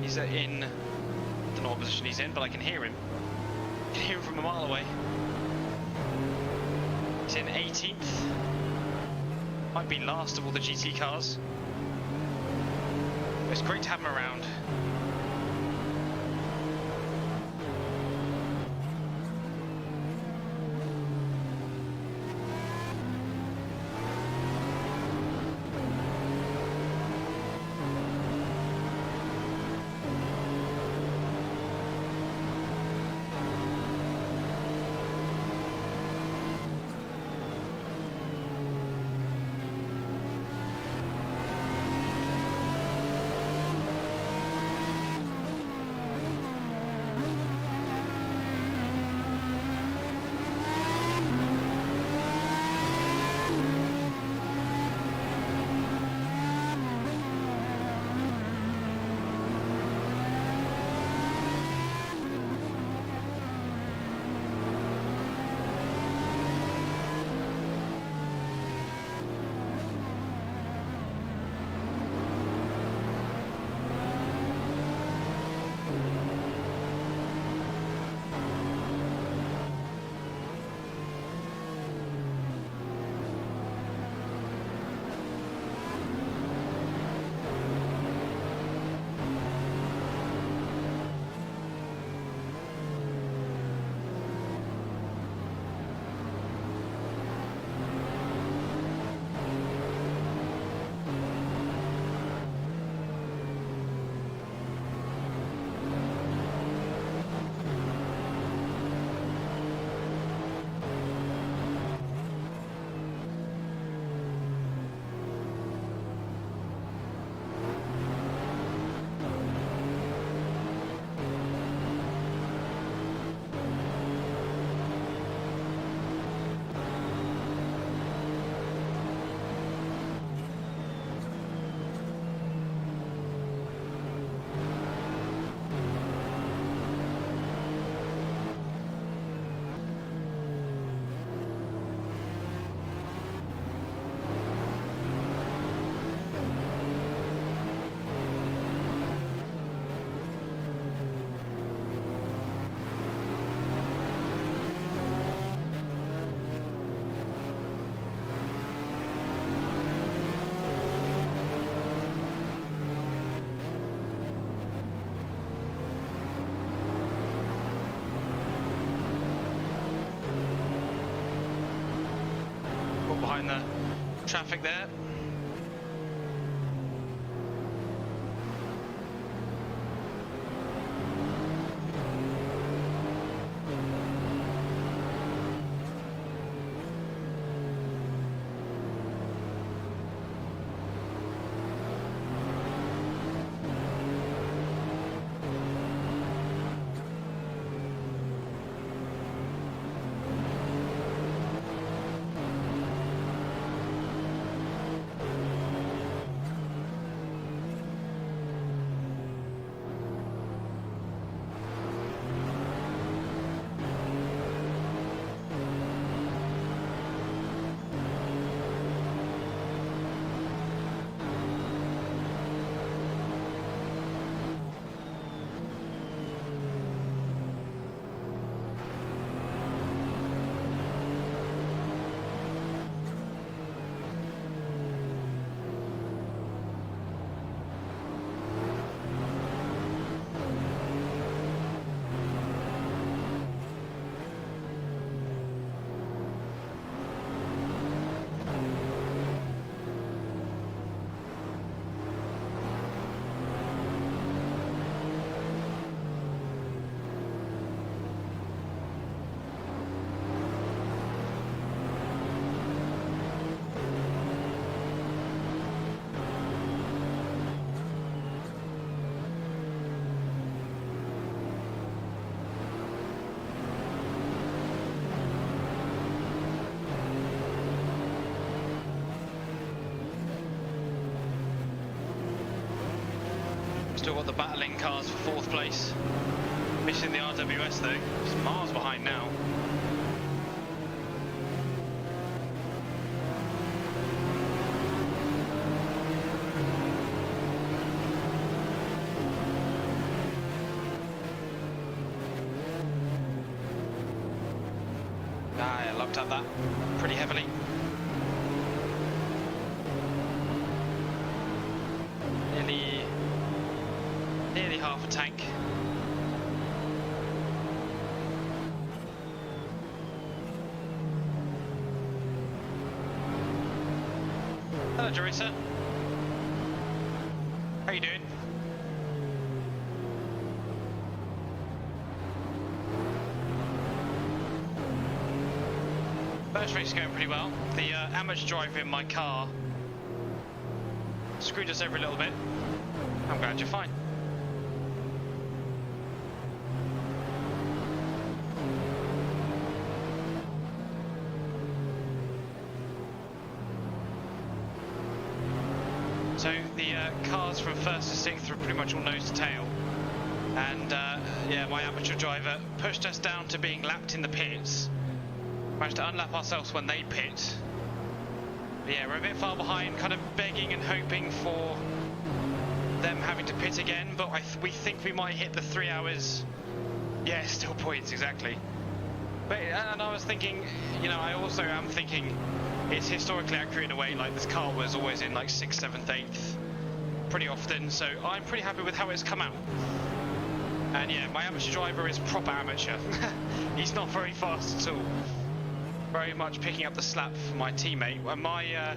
He's in, I don't know what position he's in, but I can hear him. I can hear him from a mile away. He's in 18th. Might be last of all the GT cars. It's great to have him around. Behind the traffic there. Still got the battling cars for fourth place. Missing the RWS though. It's miles behind now. I looked at that pretty heavily. Nearly half a tank. Hello, Jerisa. How you doing? First race is going pretty well. The amateur driver in my car screwed us over a little bit. I'm glad you're fine. So the cars from first to sixth were pretty much all nose to tail, and yeah, my amateur driver pushed us down to being lapped in the pits. Managed to unlap ourselves when they pit. But yeah, we're a bit far behind, kind of begging and hoping for them having to pit again, but we think we might hit the 3 hours. Yeah, still points, exactly. But and I was thinking, you know, I also am thinking it's historically accurate in a way. Like, this car was always in like 6th, 7th, 8th pretty often, so I'm pretty happy with how it's come out. And yeah, my amateur driver is proper amateur. He's not very fast at all. Very much picking up the slack for my teammate. And my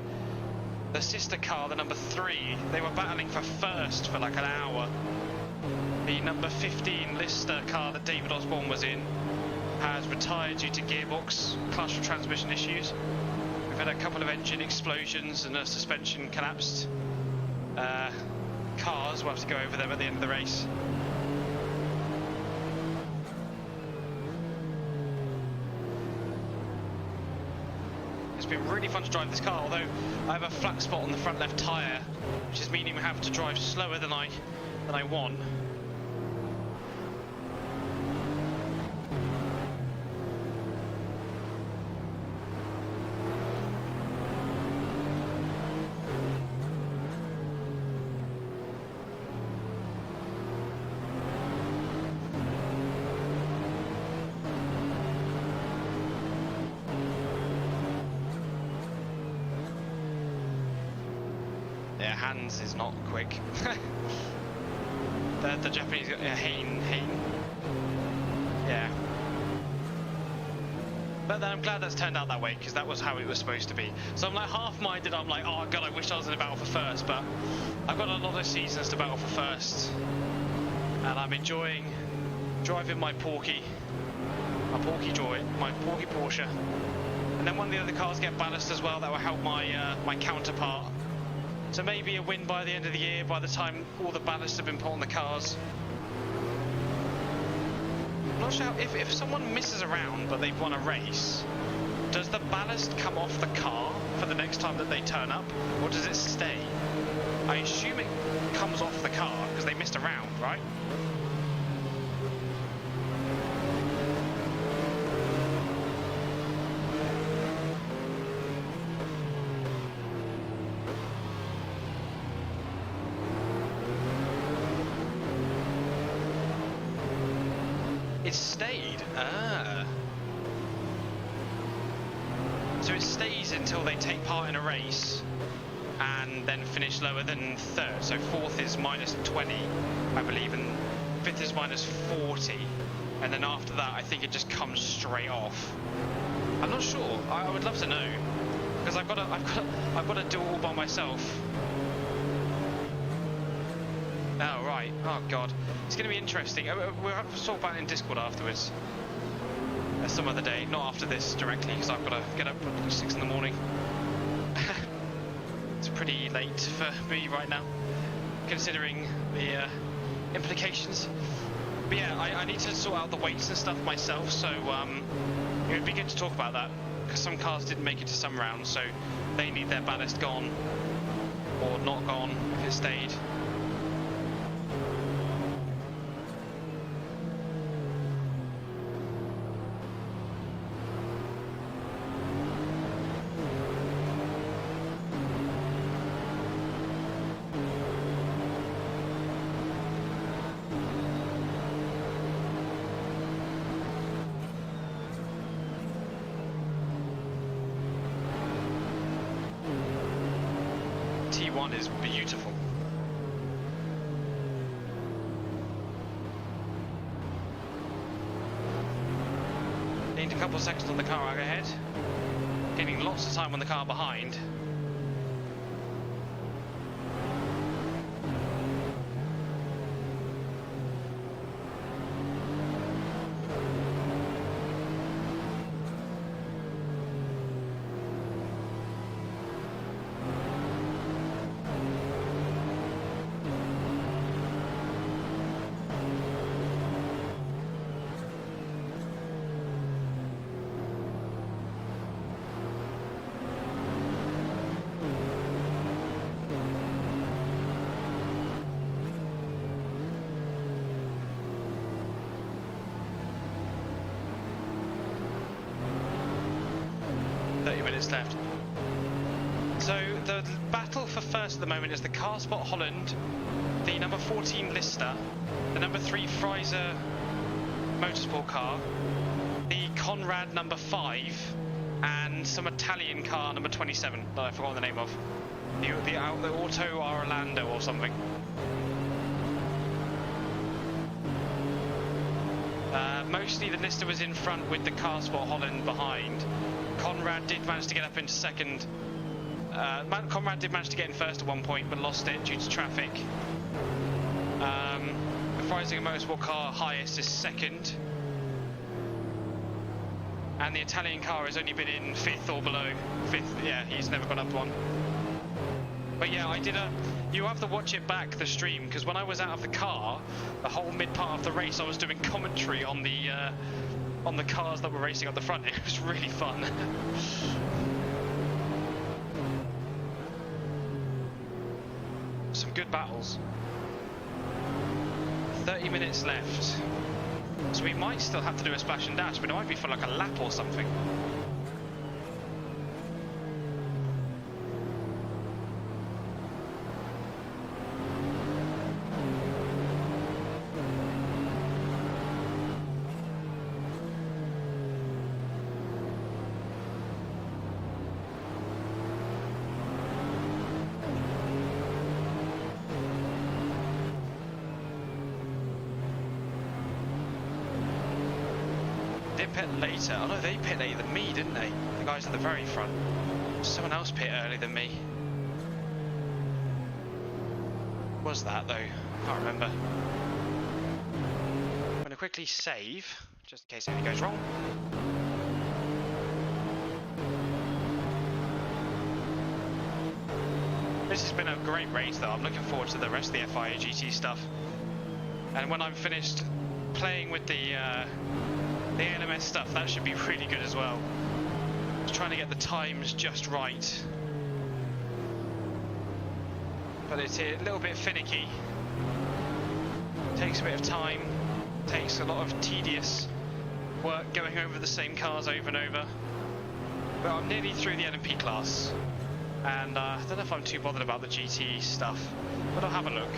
the sister car, the number 3, they were battling for first for like an hour. The number 15 Lister car that David Osborne was in has retired due to gearbox, clutch or transmission issues. We've had a couple of engine explosions and a suspension collapsed. Cars, we'll have to go over them at the end of the race. It's been really fun to drive this car, although I have a flat spot on the front left tyre, which is meaning we have to drive slower than I want. Yeah, Hans is not quick. the Japanese, Hein. Yeah. But then I'm glad that's turned out that way, because that was how it was supposed to be. So I'm like half-minded, I'm like, oh god, I wish I was in a battle for first, but I've got a lot of seasons to battle for first. And I'm enjoying driving my Porky Porsche. And then one of the other cars get ballast as well, that will help my my counterpart. So maybe a win by the end of the year, by the time all the ballast have been put on the cars. I'm not sure if someone misses around but they've won a race, does the ballast come off the car for the next time that they turn up, or does it stay? I assume it comes off the car because they missed a round, right? It stayed. So it stays until they take part in a race and then finish lower than third. So fourth is minus 20, I believe, and fifth is minus 40. And then after that, I think it just comes straight off. I'm not sure. I would love to know, because I've got to do it all by myself. Oh, right. Oh, God. It's going to be interesting. We'll have to talk about it in Discord afterwards. Some other day. Not after this directly, because I've got to get up at 6 in the morning. It's pretty late for me right now, considering the implications. But yeah, I need to sort out the weights and stuff myself, so it would be good to talk about that, because some cars didn't make it to some rounds, so they need their ballast gone, or not gone if it stayed. 1 is beautiful. Gained a couple of seconds on the car out ahead. Gaining lots of time on the car behind. 30 minutes left. So the battle for first at the moment is the car spot Holland, the number 14 Lister, the number 3 Friser Motorsport car, the Conrad number 5, and some Italian car number 27 that I forgot the name of. The Auto Orlando or something. Mostly the Lister was in front with the car spot Holland behind. Conrad did manage to get up into second. Conrad did manage to get in first at one point, but lost it due to traffic. The Freisinger Motorsport car highest is second. And the Italian car has only been in 5th or below. 5th, yeah, he's never gone up one. But yeah, you have to watch it back, the stream, because when I was out of the car, the whole mid part of the race, I was doing commentary on the cars that were racing up the front. It was really fun. Some good battles. 30 minutes left. So we might still have to do a splash and dash, but it might be for like a lap or something. Pit later. Oh no, they pit later than me, didn't they? The guys at the very front. Someone else pit earlier than me. Was that though? Can't remember. I'm going to quickly save, just in case anything goes wrong. This has been a great race though. I'm looking forward to the rest of the FIA GT stuff. And when I'm finished playing with the LMS stuff, that should be really good as well. Just trying to get the times just right. But it's a little bit finicky. Takes a bit of time. Takes a lot of tedious work going over the same cars over and over. But I'm nearly through the LMP class. And I don't know if I'm too bothered about the GT stuff. But I'll have a look.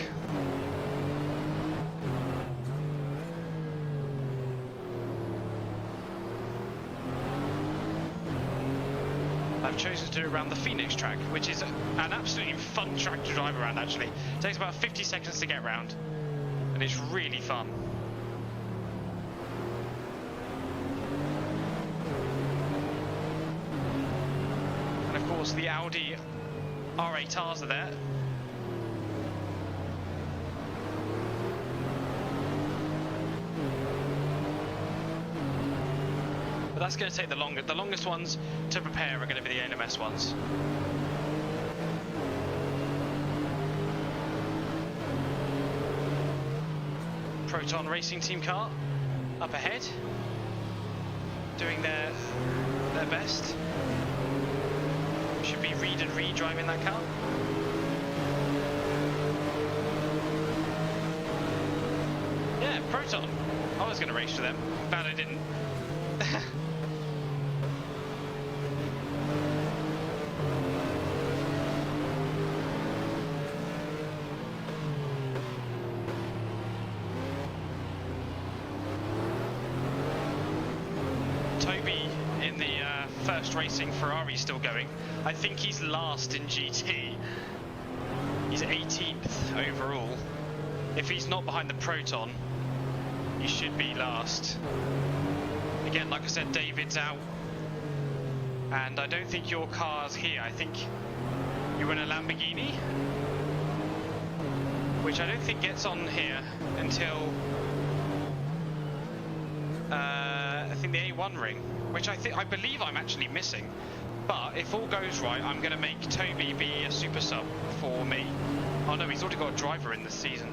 I've chosen to do it around the Phoenix track, which is an absolutely fun track to drive around actually. It takes about 50 seconds to get around, and it's really fun. And of course the Audi R8Rs are there. But that's going to take the longest. The longest ones to prepare are going to be the LMS ones. Proton Racing Team car up ahead, doing their best. Should be Reed and Reed driving that car. Yeah, Proton. I was going to race for them. Glad I didn't. Toby in the first racing Ferrari still going. I think he's last in GT. He's 18th overall. If he's not behind the Proton, he should be last. Again, like I said, David's out. And I don't think your car's here. I think you're in a Lamborghini, which I don't think gets on here until I think the A1 ring, which I believe I'm actually missing. But if all goes right, I'm going to make Toby be a super sub for me. Oh no, he's already got a driver in this season.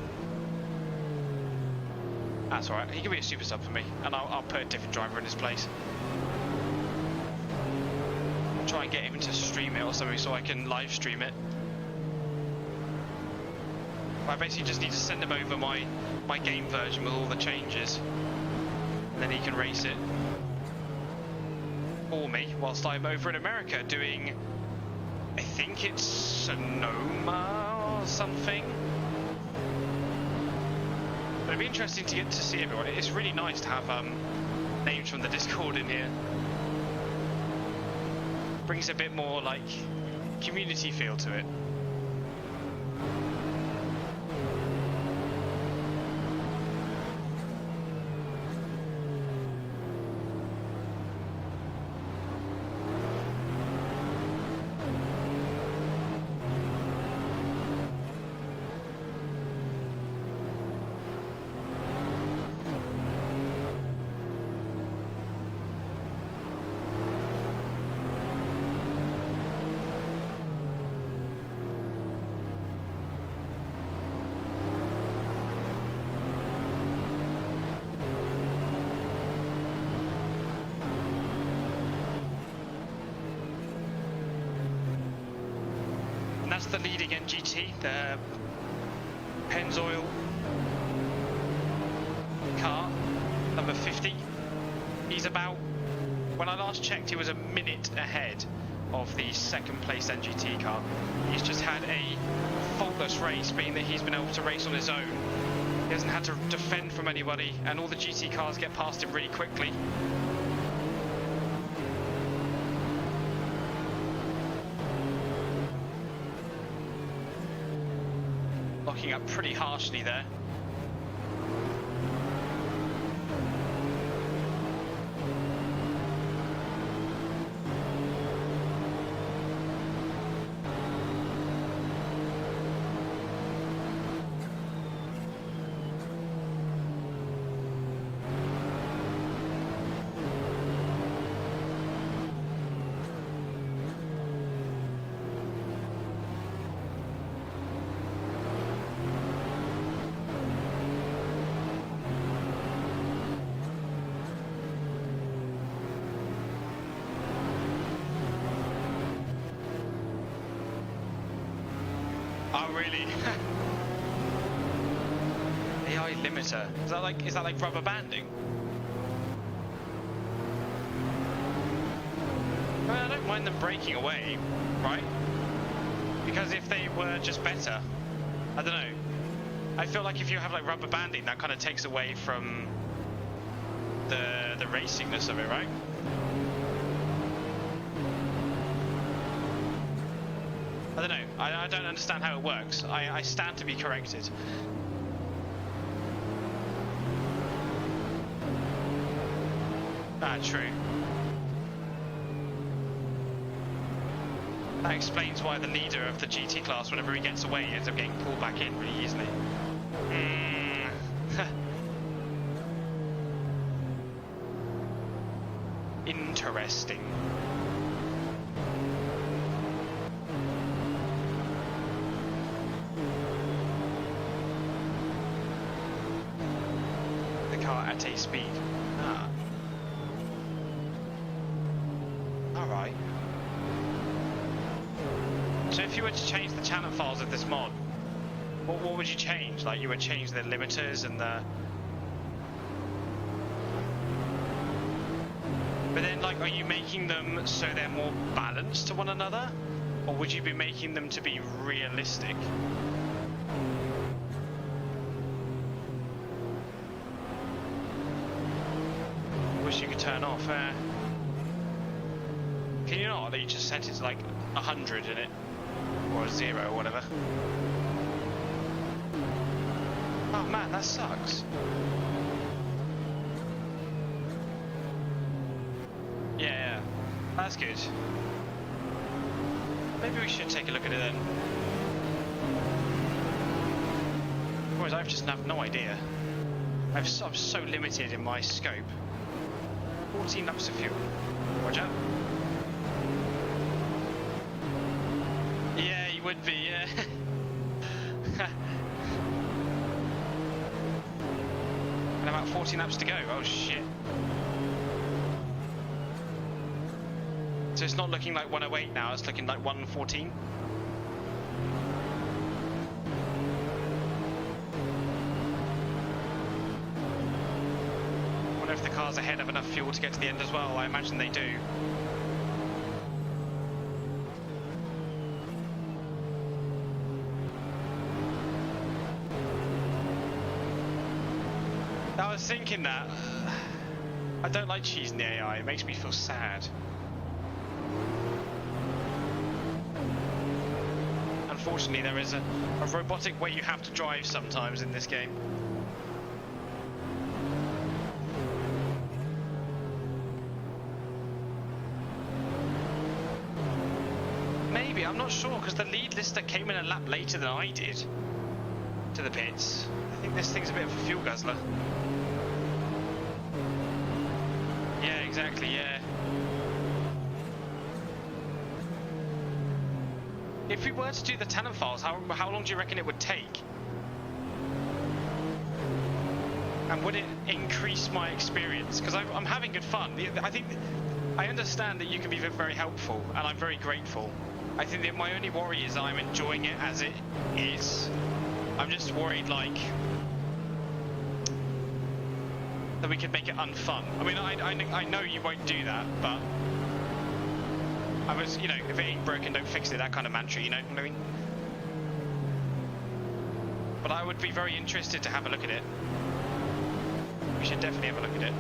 That's alright, he can be a super sub for me, and I'll put a different driver in his place. I'll try and get him to stream it or something so I can live stream it. I basically just need to send him over my game version with all the changes, and then he can race it for me whilst I'm over in America doing, I think it's Sonoma or something. But it'd be interesting to get to see everyone. It's really nice to have names from the Discord in here. Brings a bit more like community feel to it. That's the leading NGT, the Pennzoil car, number 50. He's about, when I last checked, he was a minute ahead of the second place NGT car. He's just had a faultless race, being that he's been able to race on his own. He hasn't had to defend from anybody, and all the GT cars get past him really quickly. Locking up pretty harshly there. Oh really? AI limiter. Is that like rubber banding? Well, I don't mind them breaking away, right? Because if they were just better, I don't know. I feel like if you have like rubber banding, that kind of takes away from the racingness of it, right? I don't know. I don't understand how it works. I stand to be corrected. Ah, true. That explains why the leader of the GT class, whenever he gets away, he ends up getting pulled back in really easily. Interesting. At a speed. Ah. Alright. So if you were to change the channel files of this mod, what would you change? Like you would change the limiters and the... But then like, are you making them so they're more balanced to one another? Or would you be making them to be realistic? You could turn off. Can you not? You just set it to like 100 in it, or a 0 or whatever. Oh man, that sucks. Yeah, that's good. Maybe we should take a look at it then. Otherwise, I've just have no idea. I'm so limited in my scope. 14 laps of fuel. Roger. Yeah, you would be, yeah. And about 14 laps to go. Oh shit. So it's not looking like 108 now, it's looking like 114. Wonder if the cars ahead have enough fuel to get to the end as well. I imagine they do. I was thinking that. I don't like cheesing the AI, it makes me feel sad. Unfortunately, there is a robotic way you have to drive sometimes in this game. Maybe, I'm not sure, because the lead lister came in a lap later than I did to the pits. I think this thing's a bit of a fuel guzzler. Yeah, exactly, yeah. If we were to do the talent files, how long do you reckon it would take? And would it increase my experience? Because I'm having good fun. I understand that you can be very helpful, and I'm very grateful. I think that my only worry is I'm enjoying it as it is. I'm just worried, like, that we could make it unfun. I mean, I know you won't do that, but I was, you know, if it ain't broken, don't fix it, that kind of mantra, you know what I mean? But I would be very interested to have a look at it. We should definitely have a look at it.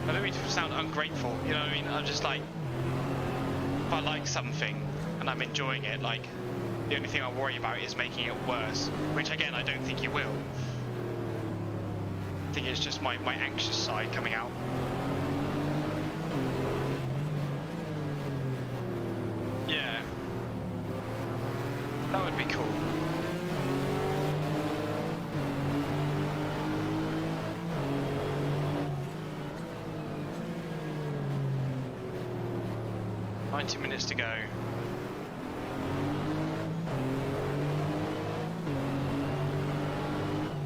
I don't mean to sound ungrateful, you know what I mean? I'm just like, if I like something and I'm enjoying it, like, the only thing I worry about is making it worse, which again, I don't think you will. I think it's just my anxious side coming out. Yeah. That would be cool. $90 minutes to go.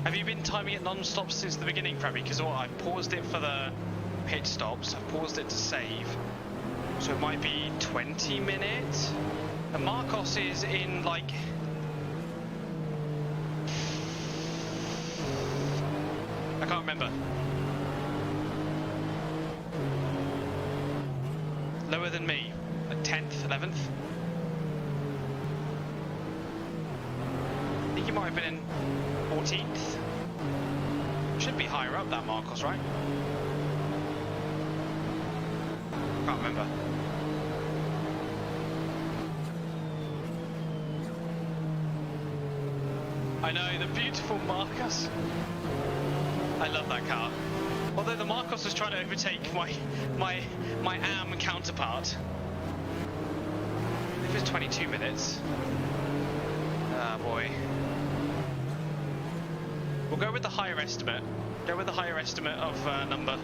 Have you been timing it non-stop since the beginning, Prabby? Because what, I've paused it for the pit stops, I've paused it to save, so it might be 20 minutes. And Marcos is in like... I can't remember. Lower than me. 10th, 11th. I think you might have been in 14th. Should be higher up, that Marcos, right? Can't remember. I know, the beautiful Marcos. I love that car. Although the Marcos was trying to overtake my AM counterpart. If it's 22 minutes. Ah, boy. We'll go with the higher estimate. Go with the higher estimate of number.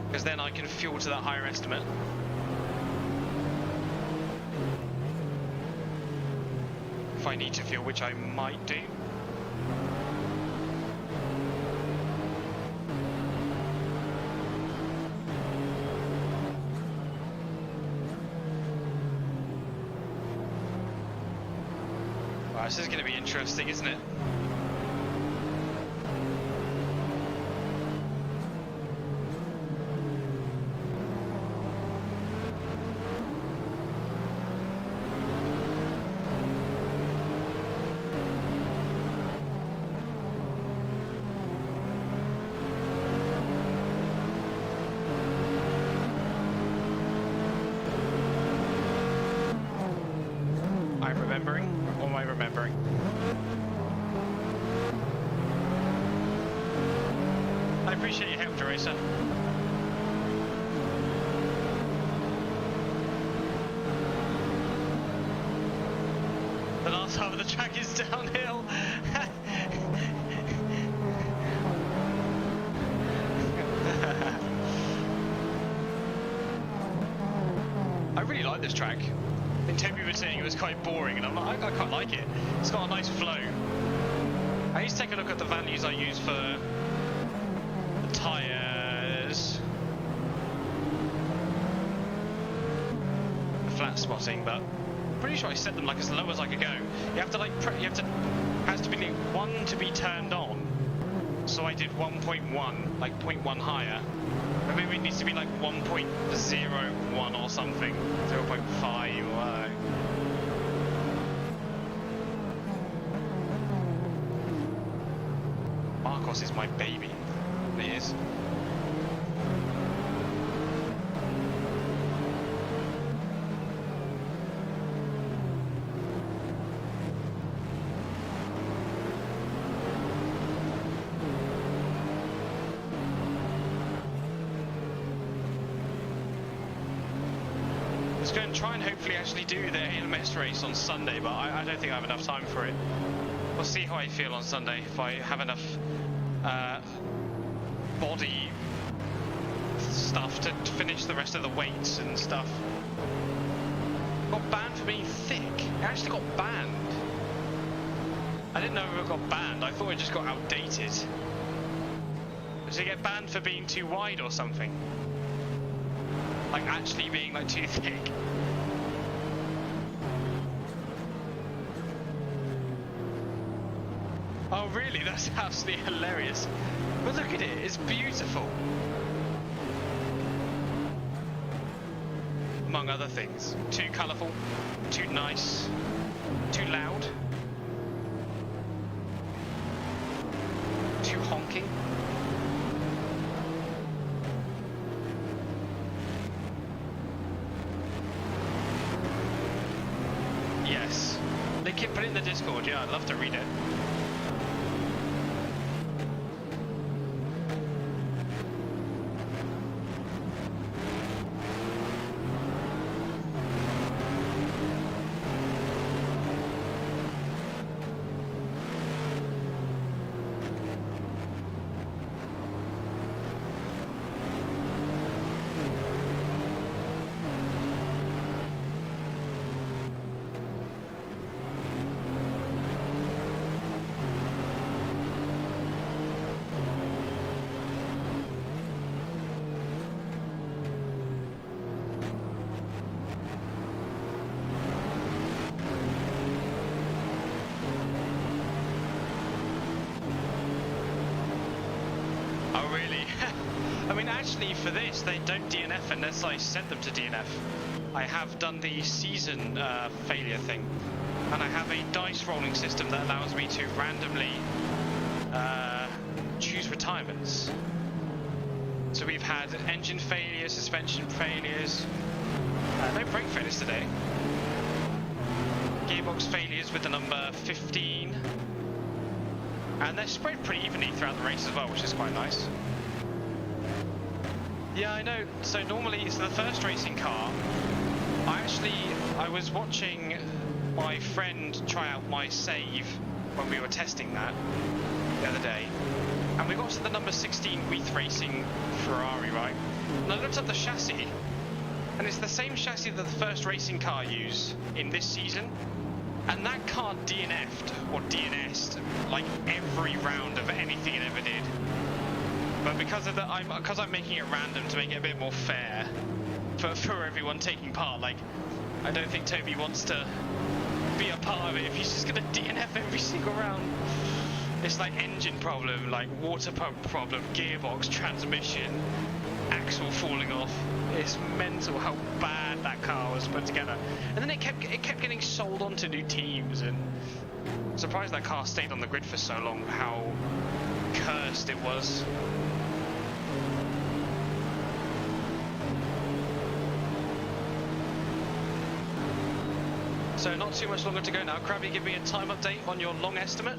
Because then I can fuel to that higher estimate. If I need to fuel, which I might do. This is going to be interesting, isn't it? remembering? Or am I remembering? I appreciate your help, Teresa. The last half of the track is downhill. I really like this track. And Toby was saying it was quite boring, and I'm like, I quite like it. It's got a nice flow. I need to take a look at the values I use for the tyres, the flat spotting, but I'm pretty sure I set them like as low as I could go. You have to like, has to be 1 to be turned on. So I did 1.1, like 0.1 higher. But maybe it needs to be like 1.01 or something, 0.5 or Marcos is my baby. It is. I was going to try and hopefully actually do the ALMS race on Sunday, but I don't think I have enough time for it. We'll see how I feel on Sunday, if I have enough body stuff to finish the rest of the weights and stuff. Got banned for being thick. It actually got banned. I didn't know it got banned. I thought it just got outdated. Does it get banned for being too wide or something? Like actually being like too thick? Oh really? That's absolutely hilarious. But look at it, it's beautiful. Among other things. Too colourful, too nice, too loud, too honking. Yes. They can put it in the Discord, yeah, I'd love to read it. Oh really? I mean actually for this they don't DNF unless I send them to DNF. I have done the season failure thing, and I have a dice rolling system that allows me to randomly choose retirements. So we've had engine failures, suspension failures, no brake failures today. Gearbox failures with the number 15. And they're spread pretty evenly throughout the race as well, which is quite nice. Yeah, I know. So normally it's the first racing car. I was watching my friend try out my save when we were testing that the other day. And we got to the number 16 Weath Racing Ferrari, right? And I looked at the chassis, and it's the same chassis that the first racing car used in this season. And that car DNF'd or DNS'd like every round of anything it ever did. But because of that, because I'm making it random to make it a bit more fair for everyone taking part. Like, I don't think Toby wants to be a part of it if he's just gonna DNF every single round. It's like engine problem, like water pump problem, gearbox, transmission, axle falling off. It's mental how bad that car was put together. And then it kept getting sold on to new teams, and I'm surprised that car stayed on the grid for so long, how cursed it was. So not too much longer to go now. Krabby, give me a time update on your long estimate.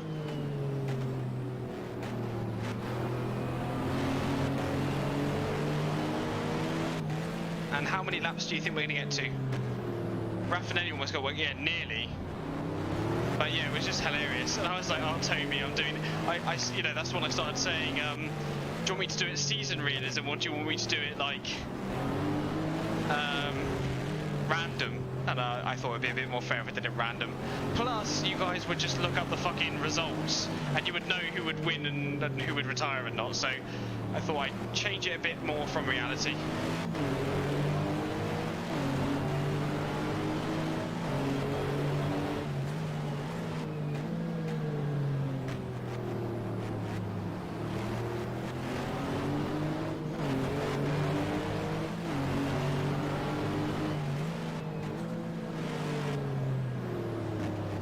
And how many laps do you think we're going to get to? Raffinelli almost got work. Yeah, nearly. But yeah, it was just hilarious. And I was like, oh, Toby, I'm doing... you know, that's when I started saying, do you want me to do it season realism, or do you want me to do it like... random? And I thought it'd be a bit more fair if I did it random. Plus, you guys would just look up the fucking results, and you would know who would win and who would retire and not. So I thought I'd change it a bit more from reality.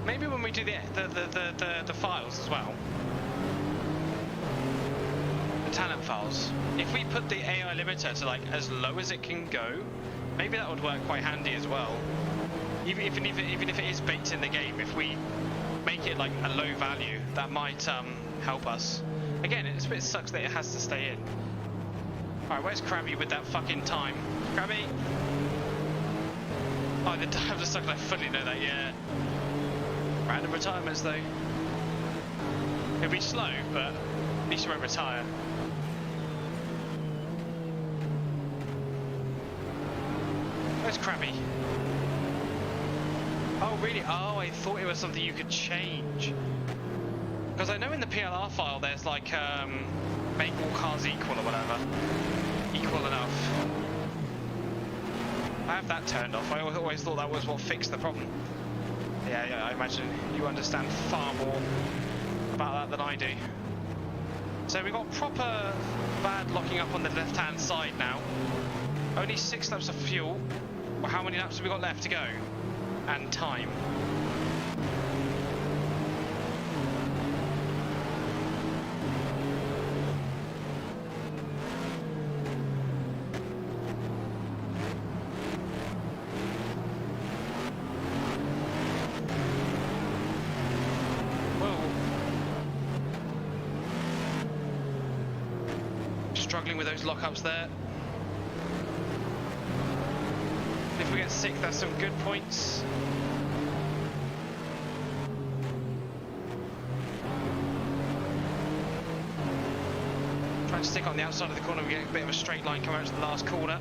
Maybe when we do the files as well, the talent files, if we put the AI limiter to like as low as it can go, maybe that would work quite handy as well. Even if it is baked in the game, if we make it like a low value, that might help us. Again, it's a bit sucks that it has to stay in. Alright, where's Krabby with that fucking time? Krabby! Oh, the times are stuck, I fully know that, yeah. Random retirements though. It'll be slow, but at least you won't retire. Where's Krabby? Oh really? Oh, I thought it was something you could change. Because I know in the PLR file there's like make all cars equal or whatever. Equal enough. I have that turned off. I always thought that was what fixed the problem. Yeah, I imagine you understand far more about that than I do. So we've got proper bad locking up on the left-hand side now. Only 6 laps of fuel. Well, how many laps have we got left to go? And time. Struggling with those lockups there. If we get 6th, that's some good points. Trying to stick on the outside of the corner, we get a bit of a straight line coming out to the last corner.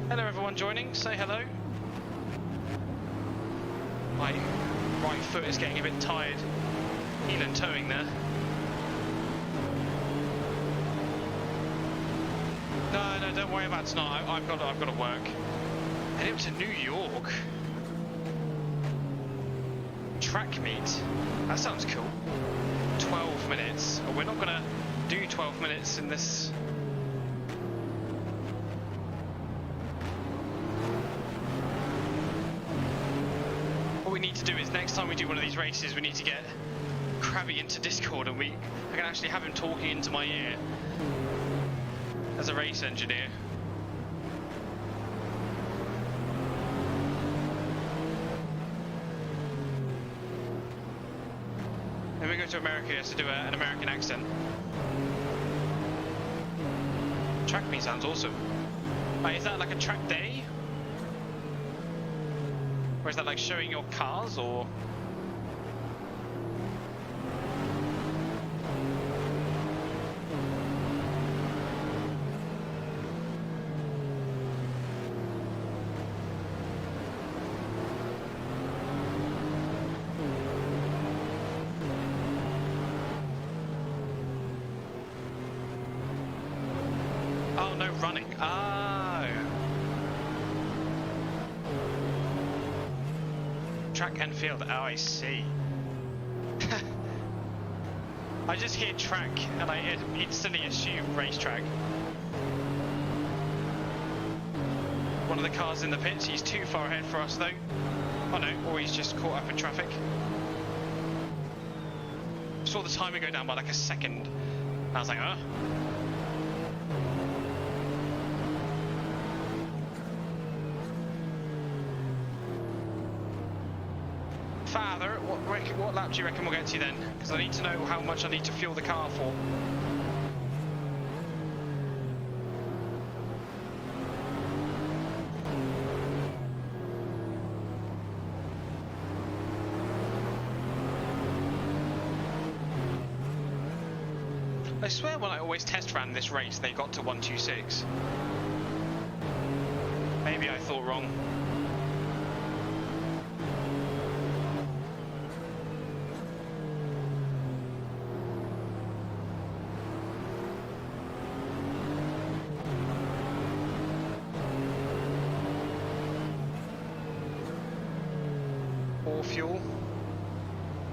Hello everyone joining, say hello. My right foot is getting a bit tired, heel and toeing there. No, don't worry about tonight. I've got to work. Heading up to New York. Track meet. That sounds cool. 12 minutes. Oh, we're not gonna do 12 minutes in this. What we need to do is next time we do one of these races, we need to get Krabby into Discord, and I can actually have him talking into my ear. As a race engineer. Then we go to America, he has to do an American accent. Track meet sounds awesome. Wait, is that like a track day? Or is that like showing your cars, or? Oh, no running. Oh. Track and field. Oh, I see. I just hear track and I instantly assume racetrack. One of the cars in the pits, he's too far ahead for us though. Oh no, or he's just caught up in traffic. Saw the timer go down by like a second. I was like, huh? Father, what lap do you reckon we'll get to then? Because I need to know how much I need to fuel the car for. I swear when I always test ran this race they got to 126. Maybe I thought wrong. More fuel.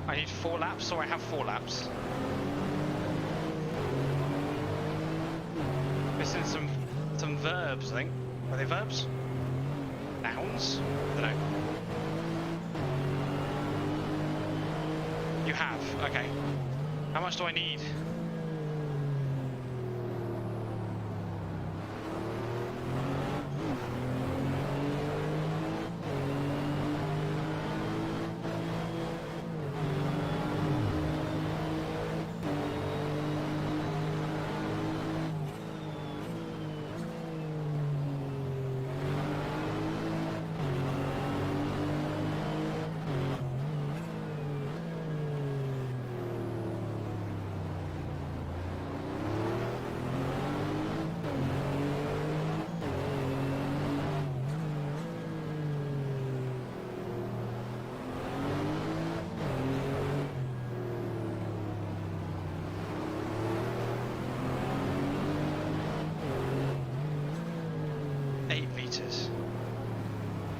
I need 4 laps, so I have 4 laps. Missing some verbs, I think. Are they verbs? Nouns? I don't know. You have, okay. How much do I need?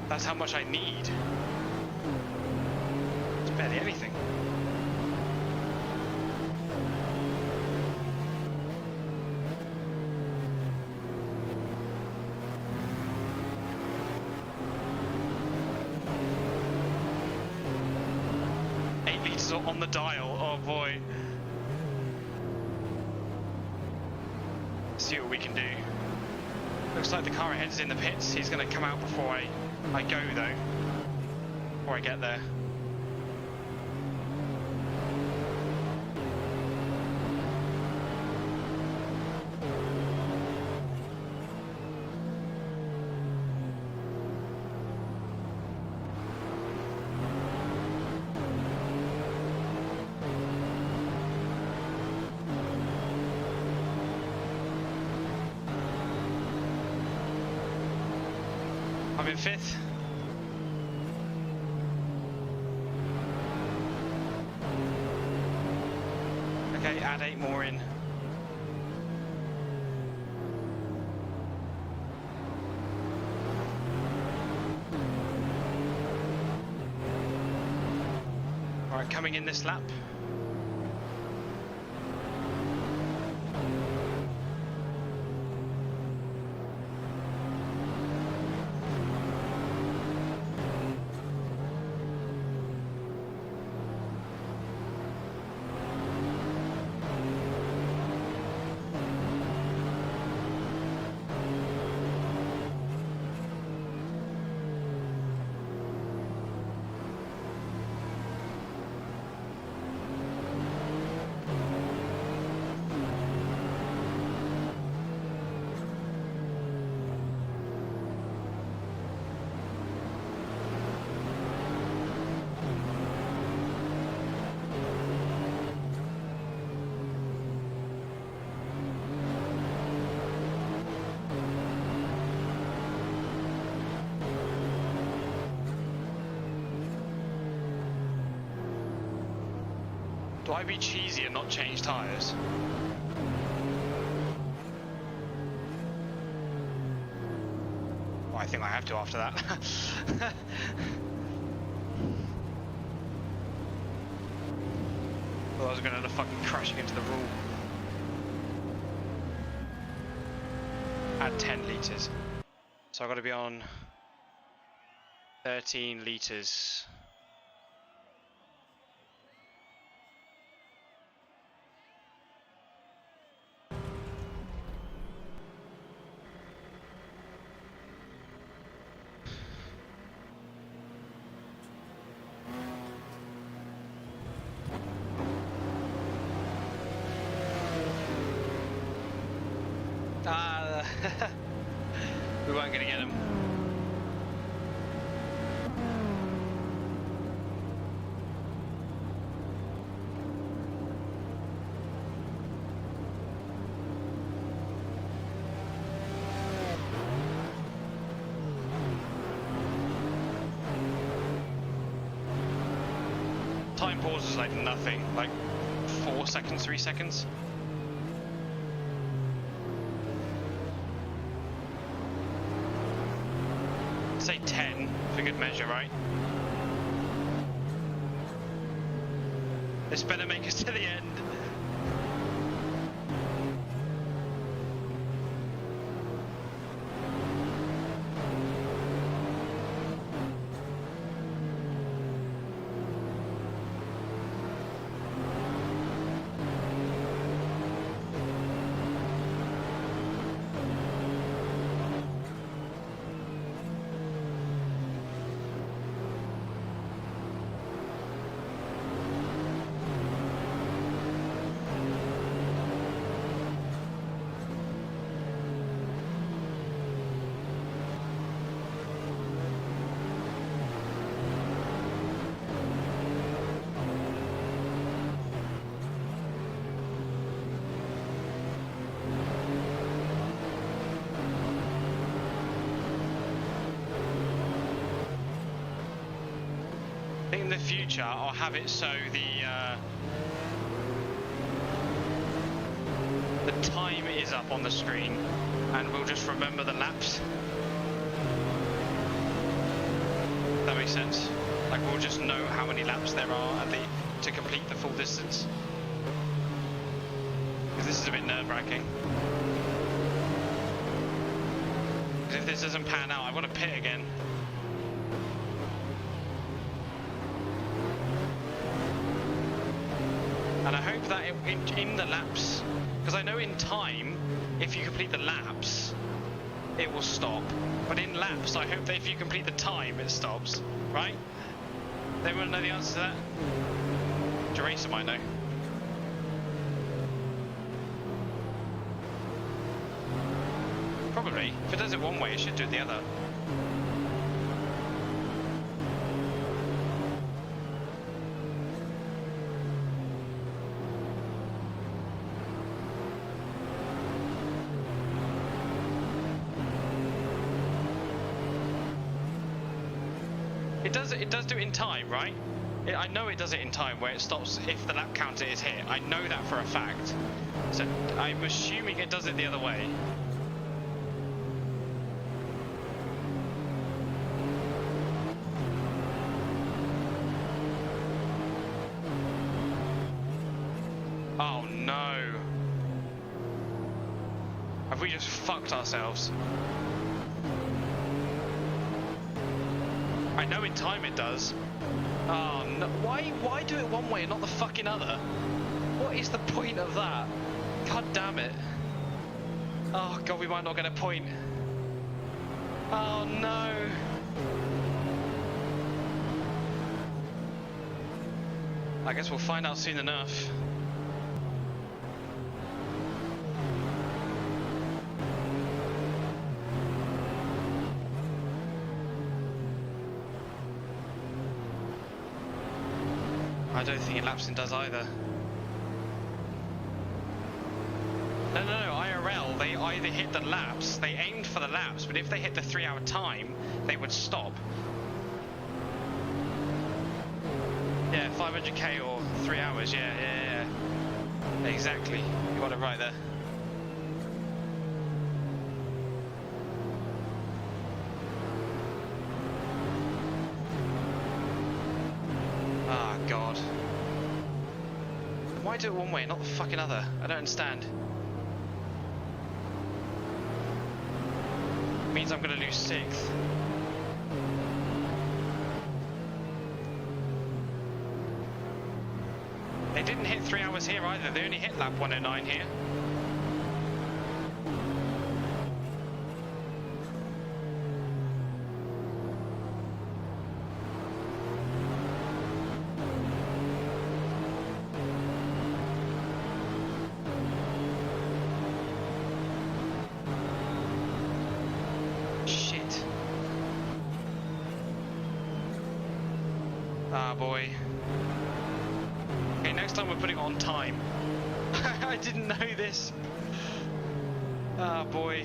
That's how much I need. It's barely anything. Litres on the dial. Oh boy. Let's see what we can do. Looks like the car ahead is in the pits. He's going to come out before I go though. Before I get there. I'm in 5th. Okay, add 8 more in. Alright, coming in this lap. Do I be cheesy and not change tyres? Well, I think I have to after that. Well, I was going to end up fucking crashing into the rule. Add 10 litres. So I've got to be on 13 litres. We weren't going to get him. Time pause is like nothing, like 4 seconds, 3 seconds. Say 10 for good measure, right? This better make us to the end. In the future, I'll have it so the time is up on the screen, and we'll just remember the laps. That makes sense. Like we'll just know how many laps there are to complete the full distance. Because this is a bit nerve-wracking. Because if this doesn't pan out, I want to pit again. And I hope that in the laps, because I know in time, if you complete the laps, it will stop. But in laps, I hope that if you complete the time, it stops. Right? Anyone know the answer to that? Duracer might know. Probably. If it does it one way, it should do it the other. It does do it in time, right? I know it does it in time where it stops if the lap counter is hit. I know that for a fact. So I'm assuming it does it the other way. Oh no. Have we just fucked ourselves? I know in time it does. Oh no, why do it one way and not the fucking other? What is the point of that? God damn it. Oh god, we might not get a point. Oh no. I guess we'll find out soon enough. I don't think Elapsing does either. No, IRL, they either hit the laps, they aimed for the laps, but if they hit the 3-hour time, they would stop. Yeah, 500k or 3 hours, yeah. Exactly, you got it right there. God. Why do it one way, not the fucking other? I don't understand. It means I'm gonna lose 6th. They didn't hit 3 hours here either, they only hit lap 109 here. Ah, boy. Okay, next time we're putting it on time. I didn't know this. Ah, boy.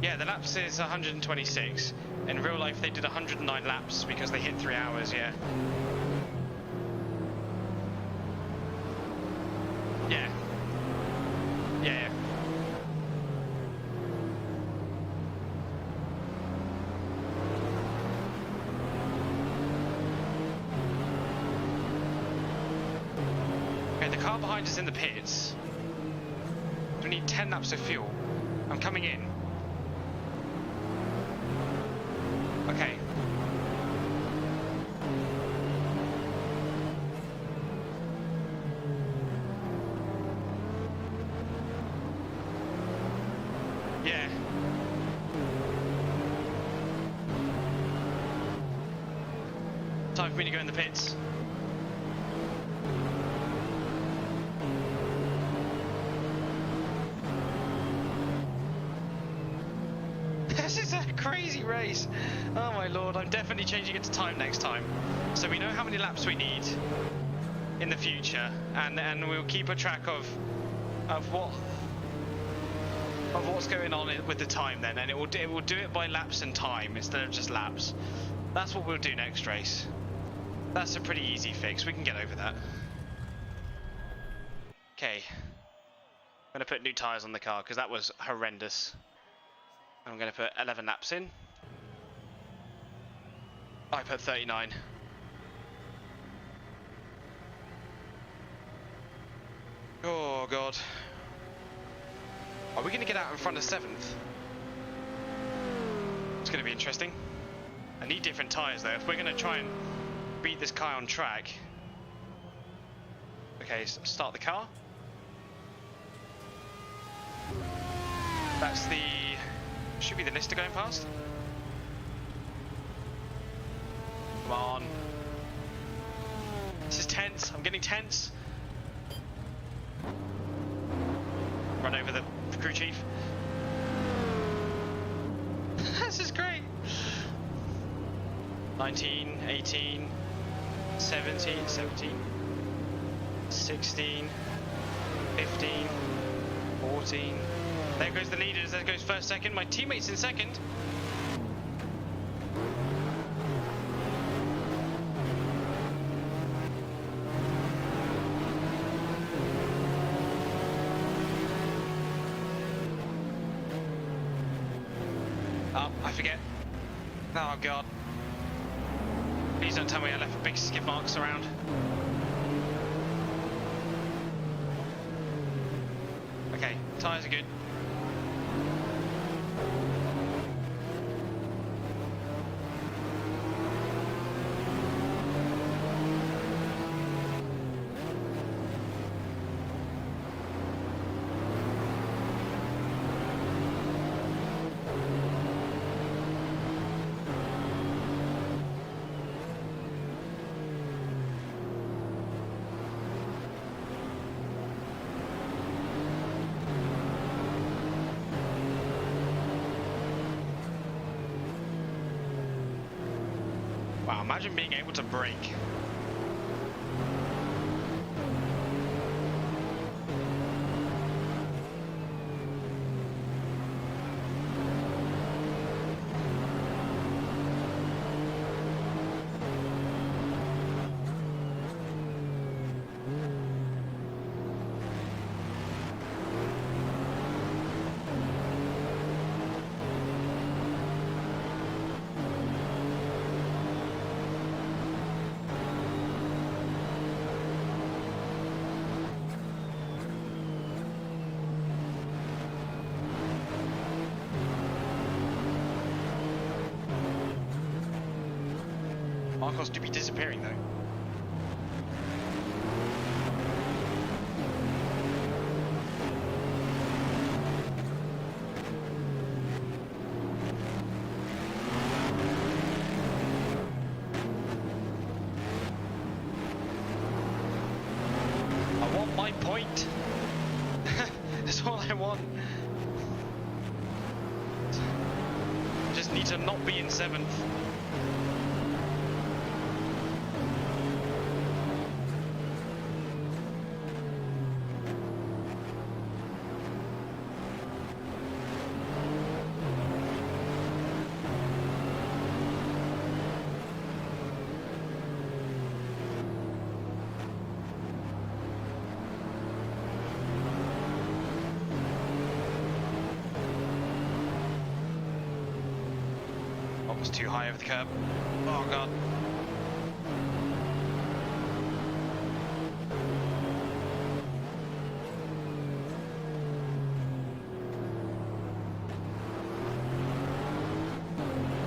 Yeah, the laps is 126. In real life, they did 109 laps because they hit 3 hours, yeah. Yeah. Yeah. Okay, the car behind us in the pits. We need 10 laps of fuel. I'm coming in. Okay. Yeah. Time for me to go in the pits. This is a crazy race. Oh my lord, I'm definitely changing it to time next time. So we know how many laps we need in the future, and we'll keep a track of what's going on with the time then, and it will do it by laps and time instead of just laps. That's what we'll do next race. That's a pretty easy fix. We can get over that. Okay. I'm gonna put new tyres on the car because that was horrendous. I'm going to put 11 laps in. I put 39. Oh god. Are we going to get out in front of 7th? It's going to be interesting. I need different tyres though. If we're going to try and beat this guy on track. Okay, so start the car. That's the... should be the Lister going past. Come on. This is tense. I'm getting tense. Run over the crew chief. This is great. 19, 18, 17, 16, 15, 14. There goes the leaders, there goes first, second. My teammate's in second. Oh, I forget. Oh god. Please don't tell me I left big skid marks around. Okay, tyres are good. Wow, imagine being able to brake. Marcos do be disappearing though. I want my point. That's all I want. Just need to not be in 7th. Was too high over the curb. Oh god.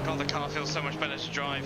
God, the car feels so much better to drive.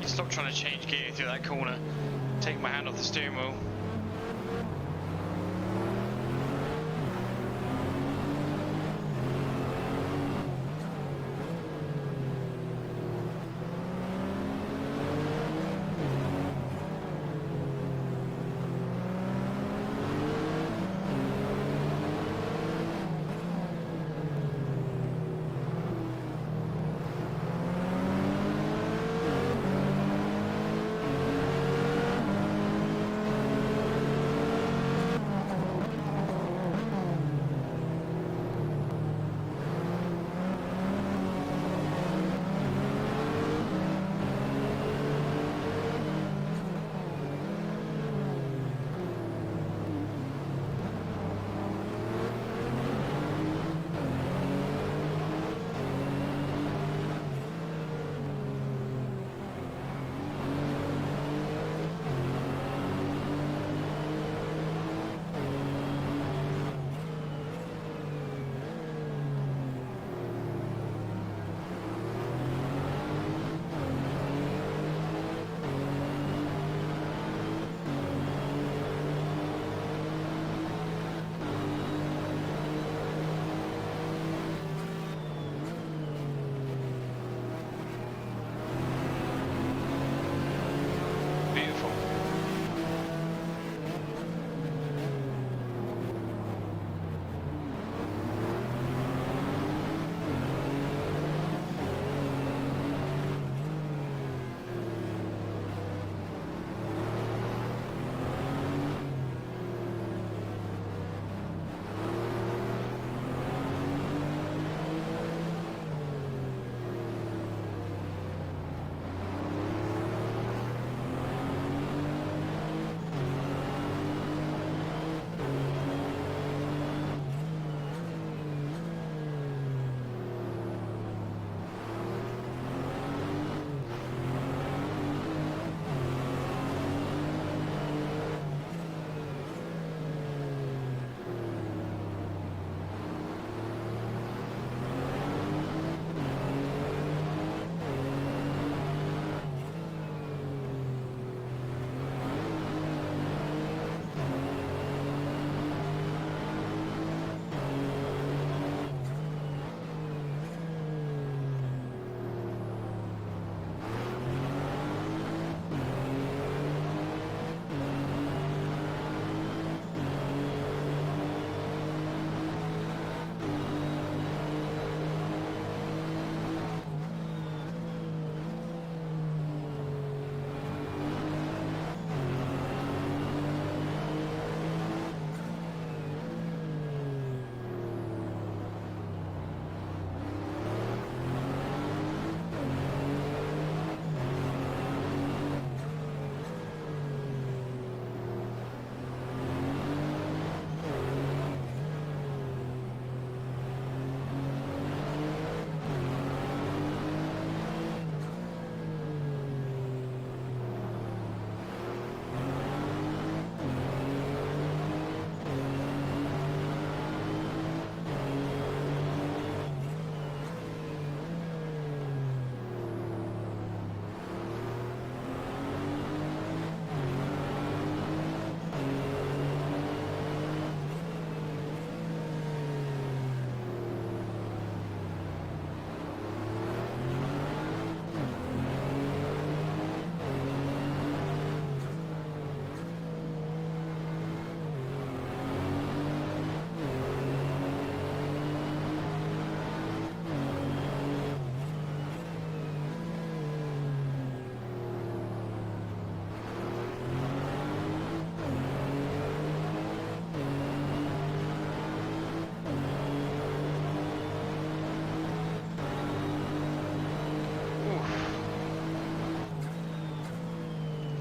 Stop trying to change gear through that corner. Take my hand off the steering wheel.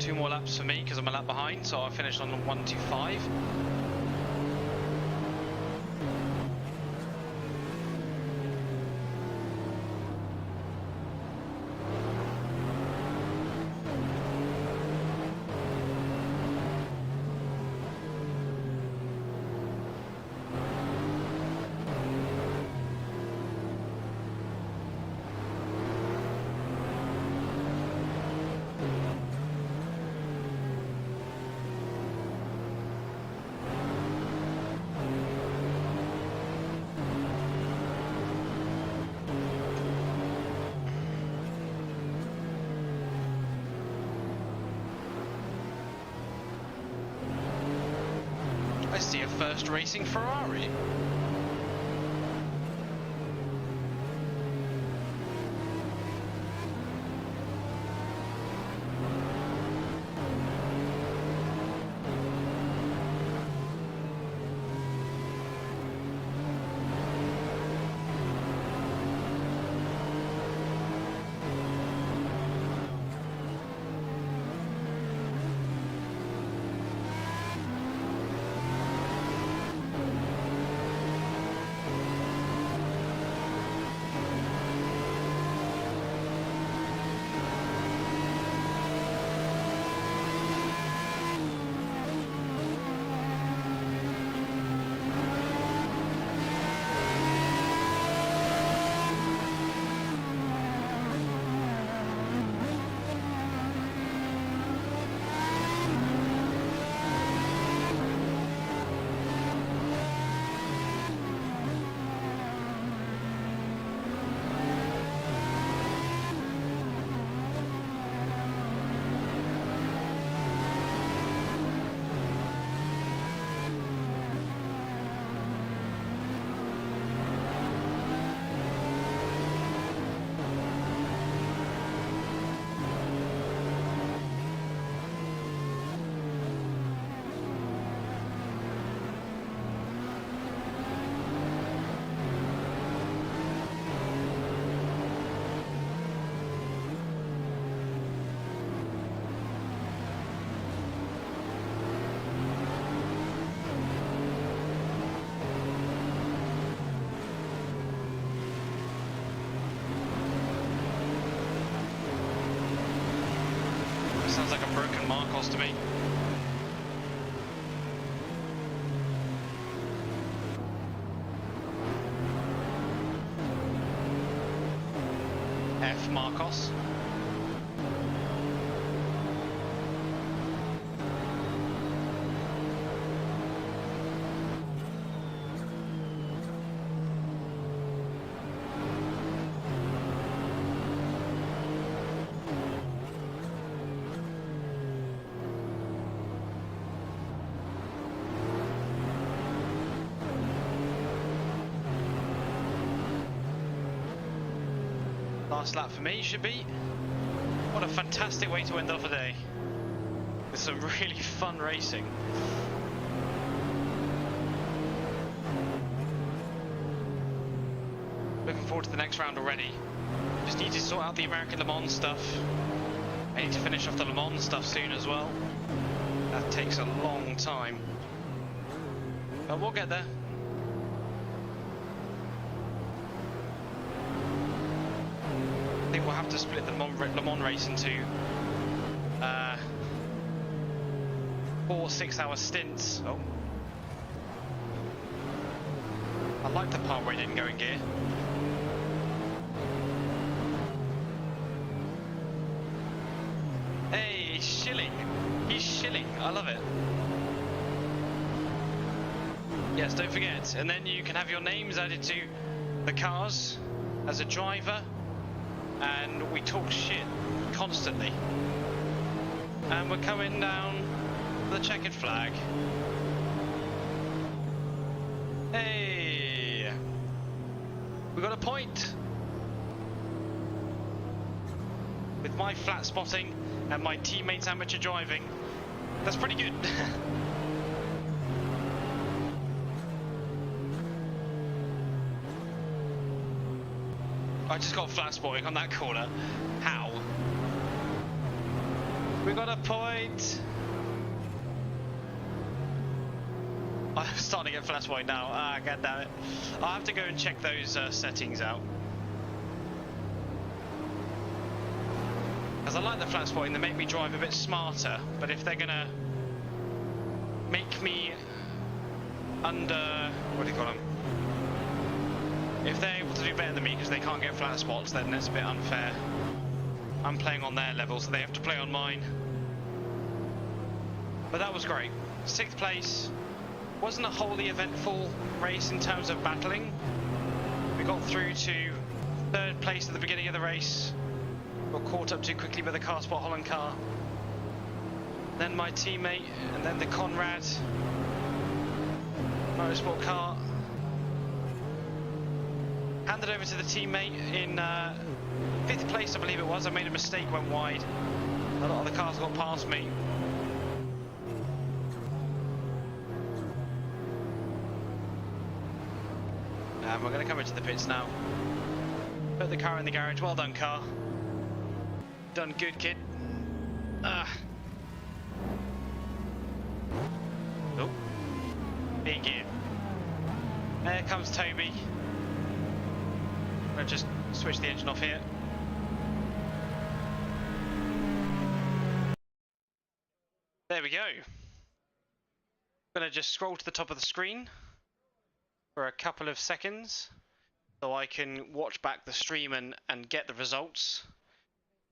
2 more laps for me because I'm a lap behind, so I finished on 1:25. I see a first racing Ferrari. Sounds like a broken Marcos to me. F Marcos. Last lap for me should be. What a fantastic way to end off a day. With some really fun racing. Looking forward to the next round already. Just need to sort out the American Le Mans stuff. I need to finish off the Le Mans stuff soon as well. That takes a long time. But we'll get there. I think we'll have to split the Le Mans race into 4 6-hour stints. Oh, I like the part where he didn't go in gear. Hey, he's shilling. He's shilling. I love it. Yes, don't forget. And then you can have your names added to the cars as a driver. And we talk shit constantly. And we're coming down the checkered flag. Hey! We got a point! With my flat spotting and my teammates' amateur driving, that's pretty good. I just got flat spotting on that corner. How? We got a point. I'm starting to get flat white now. Ah, god damn it. I'll have to go and check those settings out. Because I like the flat spotting, they make me drive a bit smarter, but if they're gonna make me under, what do you call them? If they're able to do better than me because they can't get flat spots, then that's a bit unfair. I'm playing on their level, so they have to play on mine. But that was great. 6th place. Wasn't a wholly eventful race in terms of battling. We got through to 3rd place at the beginning of the race. Got caught up too quickly by the car spot Holland car. Then my teammate, and then the Conrad motorsport car. Handed over to the teammate in 5th place, I believe it was. I made a mistake, went wide. A lot of the cars got past me. And we're going to come into the pits now. Put the car in the garage. Well done, car. Done good, kid. Oh, big gear. There comes Toby. I'll just switch the engine off here. There we go. I'm gonna just scroll to the top of the screen for a couple of seconds so I can watch back the stream and get the results.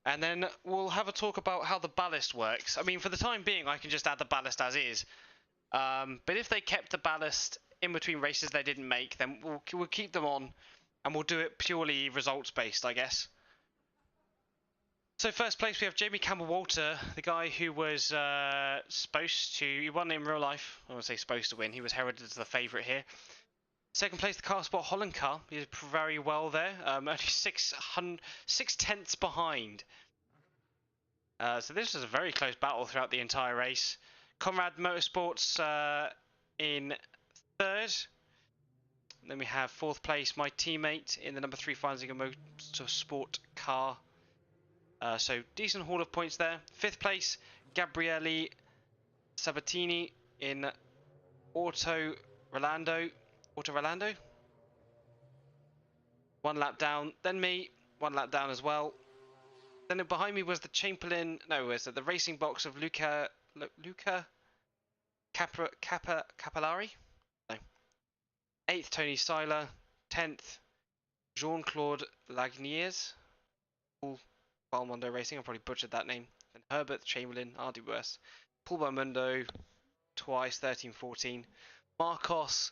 And then we'll have a talk about how the ballast works. I mean, for the time being, I can just add the ballast as is. But if they kept the ballast in between races they didn't make, then we'll keep them on, and we'll do it purely results based, I guess. So 1st place we have Jamie Campbell-Walter, the guy who was supposed to, he won in real life. I won't say supposed to win. He was heralded as the favourite here. 2nd place, the car spot Holland car. He did very well there. Only 6/10 behind. So this was a very close battle throughout the entire race. Conrad Motorsports in 3rd. And then we have 4th place, my teammate in the number 3 Feinzinger Motorsport car. So decent haul of points there. 5th place, Gabriele Sabatini in Auto Rolando. 1 lap down. Then me, 1 lap down as well. Then behind me was the Chamberlain. No, was it the racing box of Luca Capellari? No. 8th, Tony Seiler. 10th, Jean-Claude Lagniers. Paul Balmondo Racing. I probably butchered that name. Then Herbert Chamberlain, RWS. Paul Balmondo twice, 13, 14. Marcos,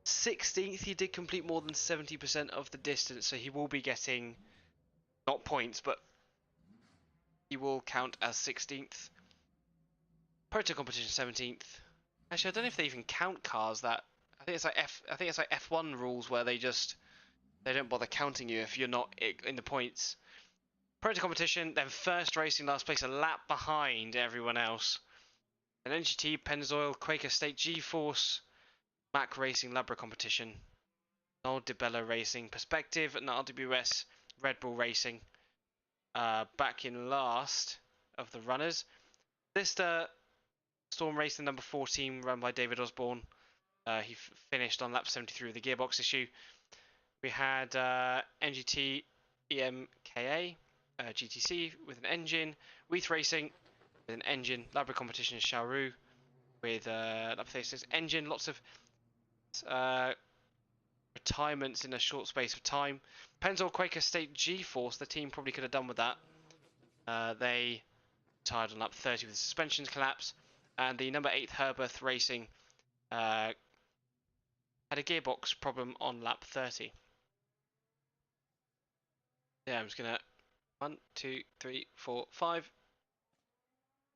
16th. He did complete more than 70% of the distance, so he will be getting, not points, but he will count as 16th. Proto competition 17th. Actually, I don't know if they even count cars that. I think it's like F1 rules where they don't bother counting you if you're not in the points. Proto competition, then 1st racing, last place, a lap behind everyone else. Then NGT, Pennzoil, Quaker State, G-Force, Mac Racing, Labra competition, Noel DeBello Racing, Perspective, and RWS, Red Bull Racing. Back in last of the runners. Lister Storm Racing number 14, run by David Osborne. He finished on lap 73 with the gearbox issue. We had NGT EMKA, GTC with an engine, Weath Racing with an engine, Labra competition Shaoru with lap 36 engine, lots of retirements in a short space of time. Pennzoil Quaker State G-Force, the team probably could have done with that. They retired on lap 30 with the suspensions collapse. And the number 8 Herbert Racing had a gearbox problem on lap 30. Yeah, I'm just gonna 1, 2, 3, 4, 5.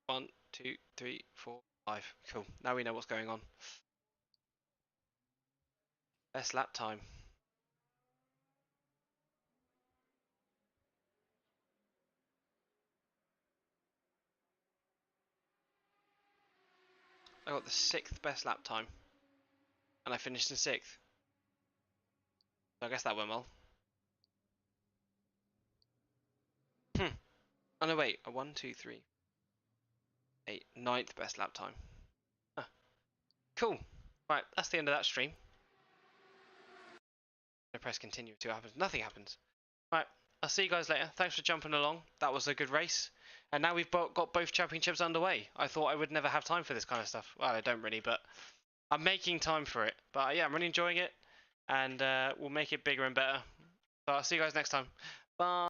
1, 2, 3, 4, 5. Cool. Now we know what's going on. Best lap time. I got the 6th best lap time, and I finished in 6th. So I guess that went well. Oh no, wait. A 1, 2, 3. a 9th best lap time. Huh. Cool. Right, that's the end of that stream. I press continue to happens. Nothing happens. Right, I'll see you guys later. Thanks for jumping along. That was a good race. And now we've got both championships underway. I thought I would never have time for this kind of stuff. Well, I don't really, but I'm making time for it. But yeah, I'm really enjoying it. And we'll make it bigger and better. So I'll see you guys next time. Bye.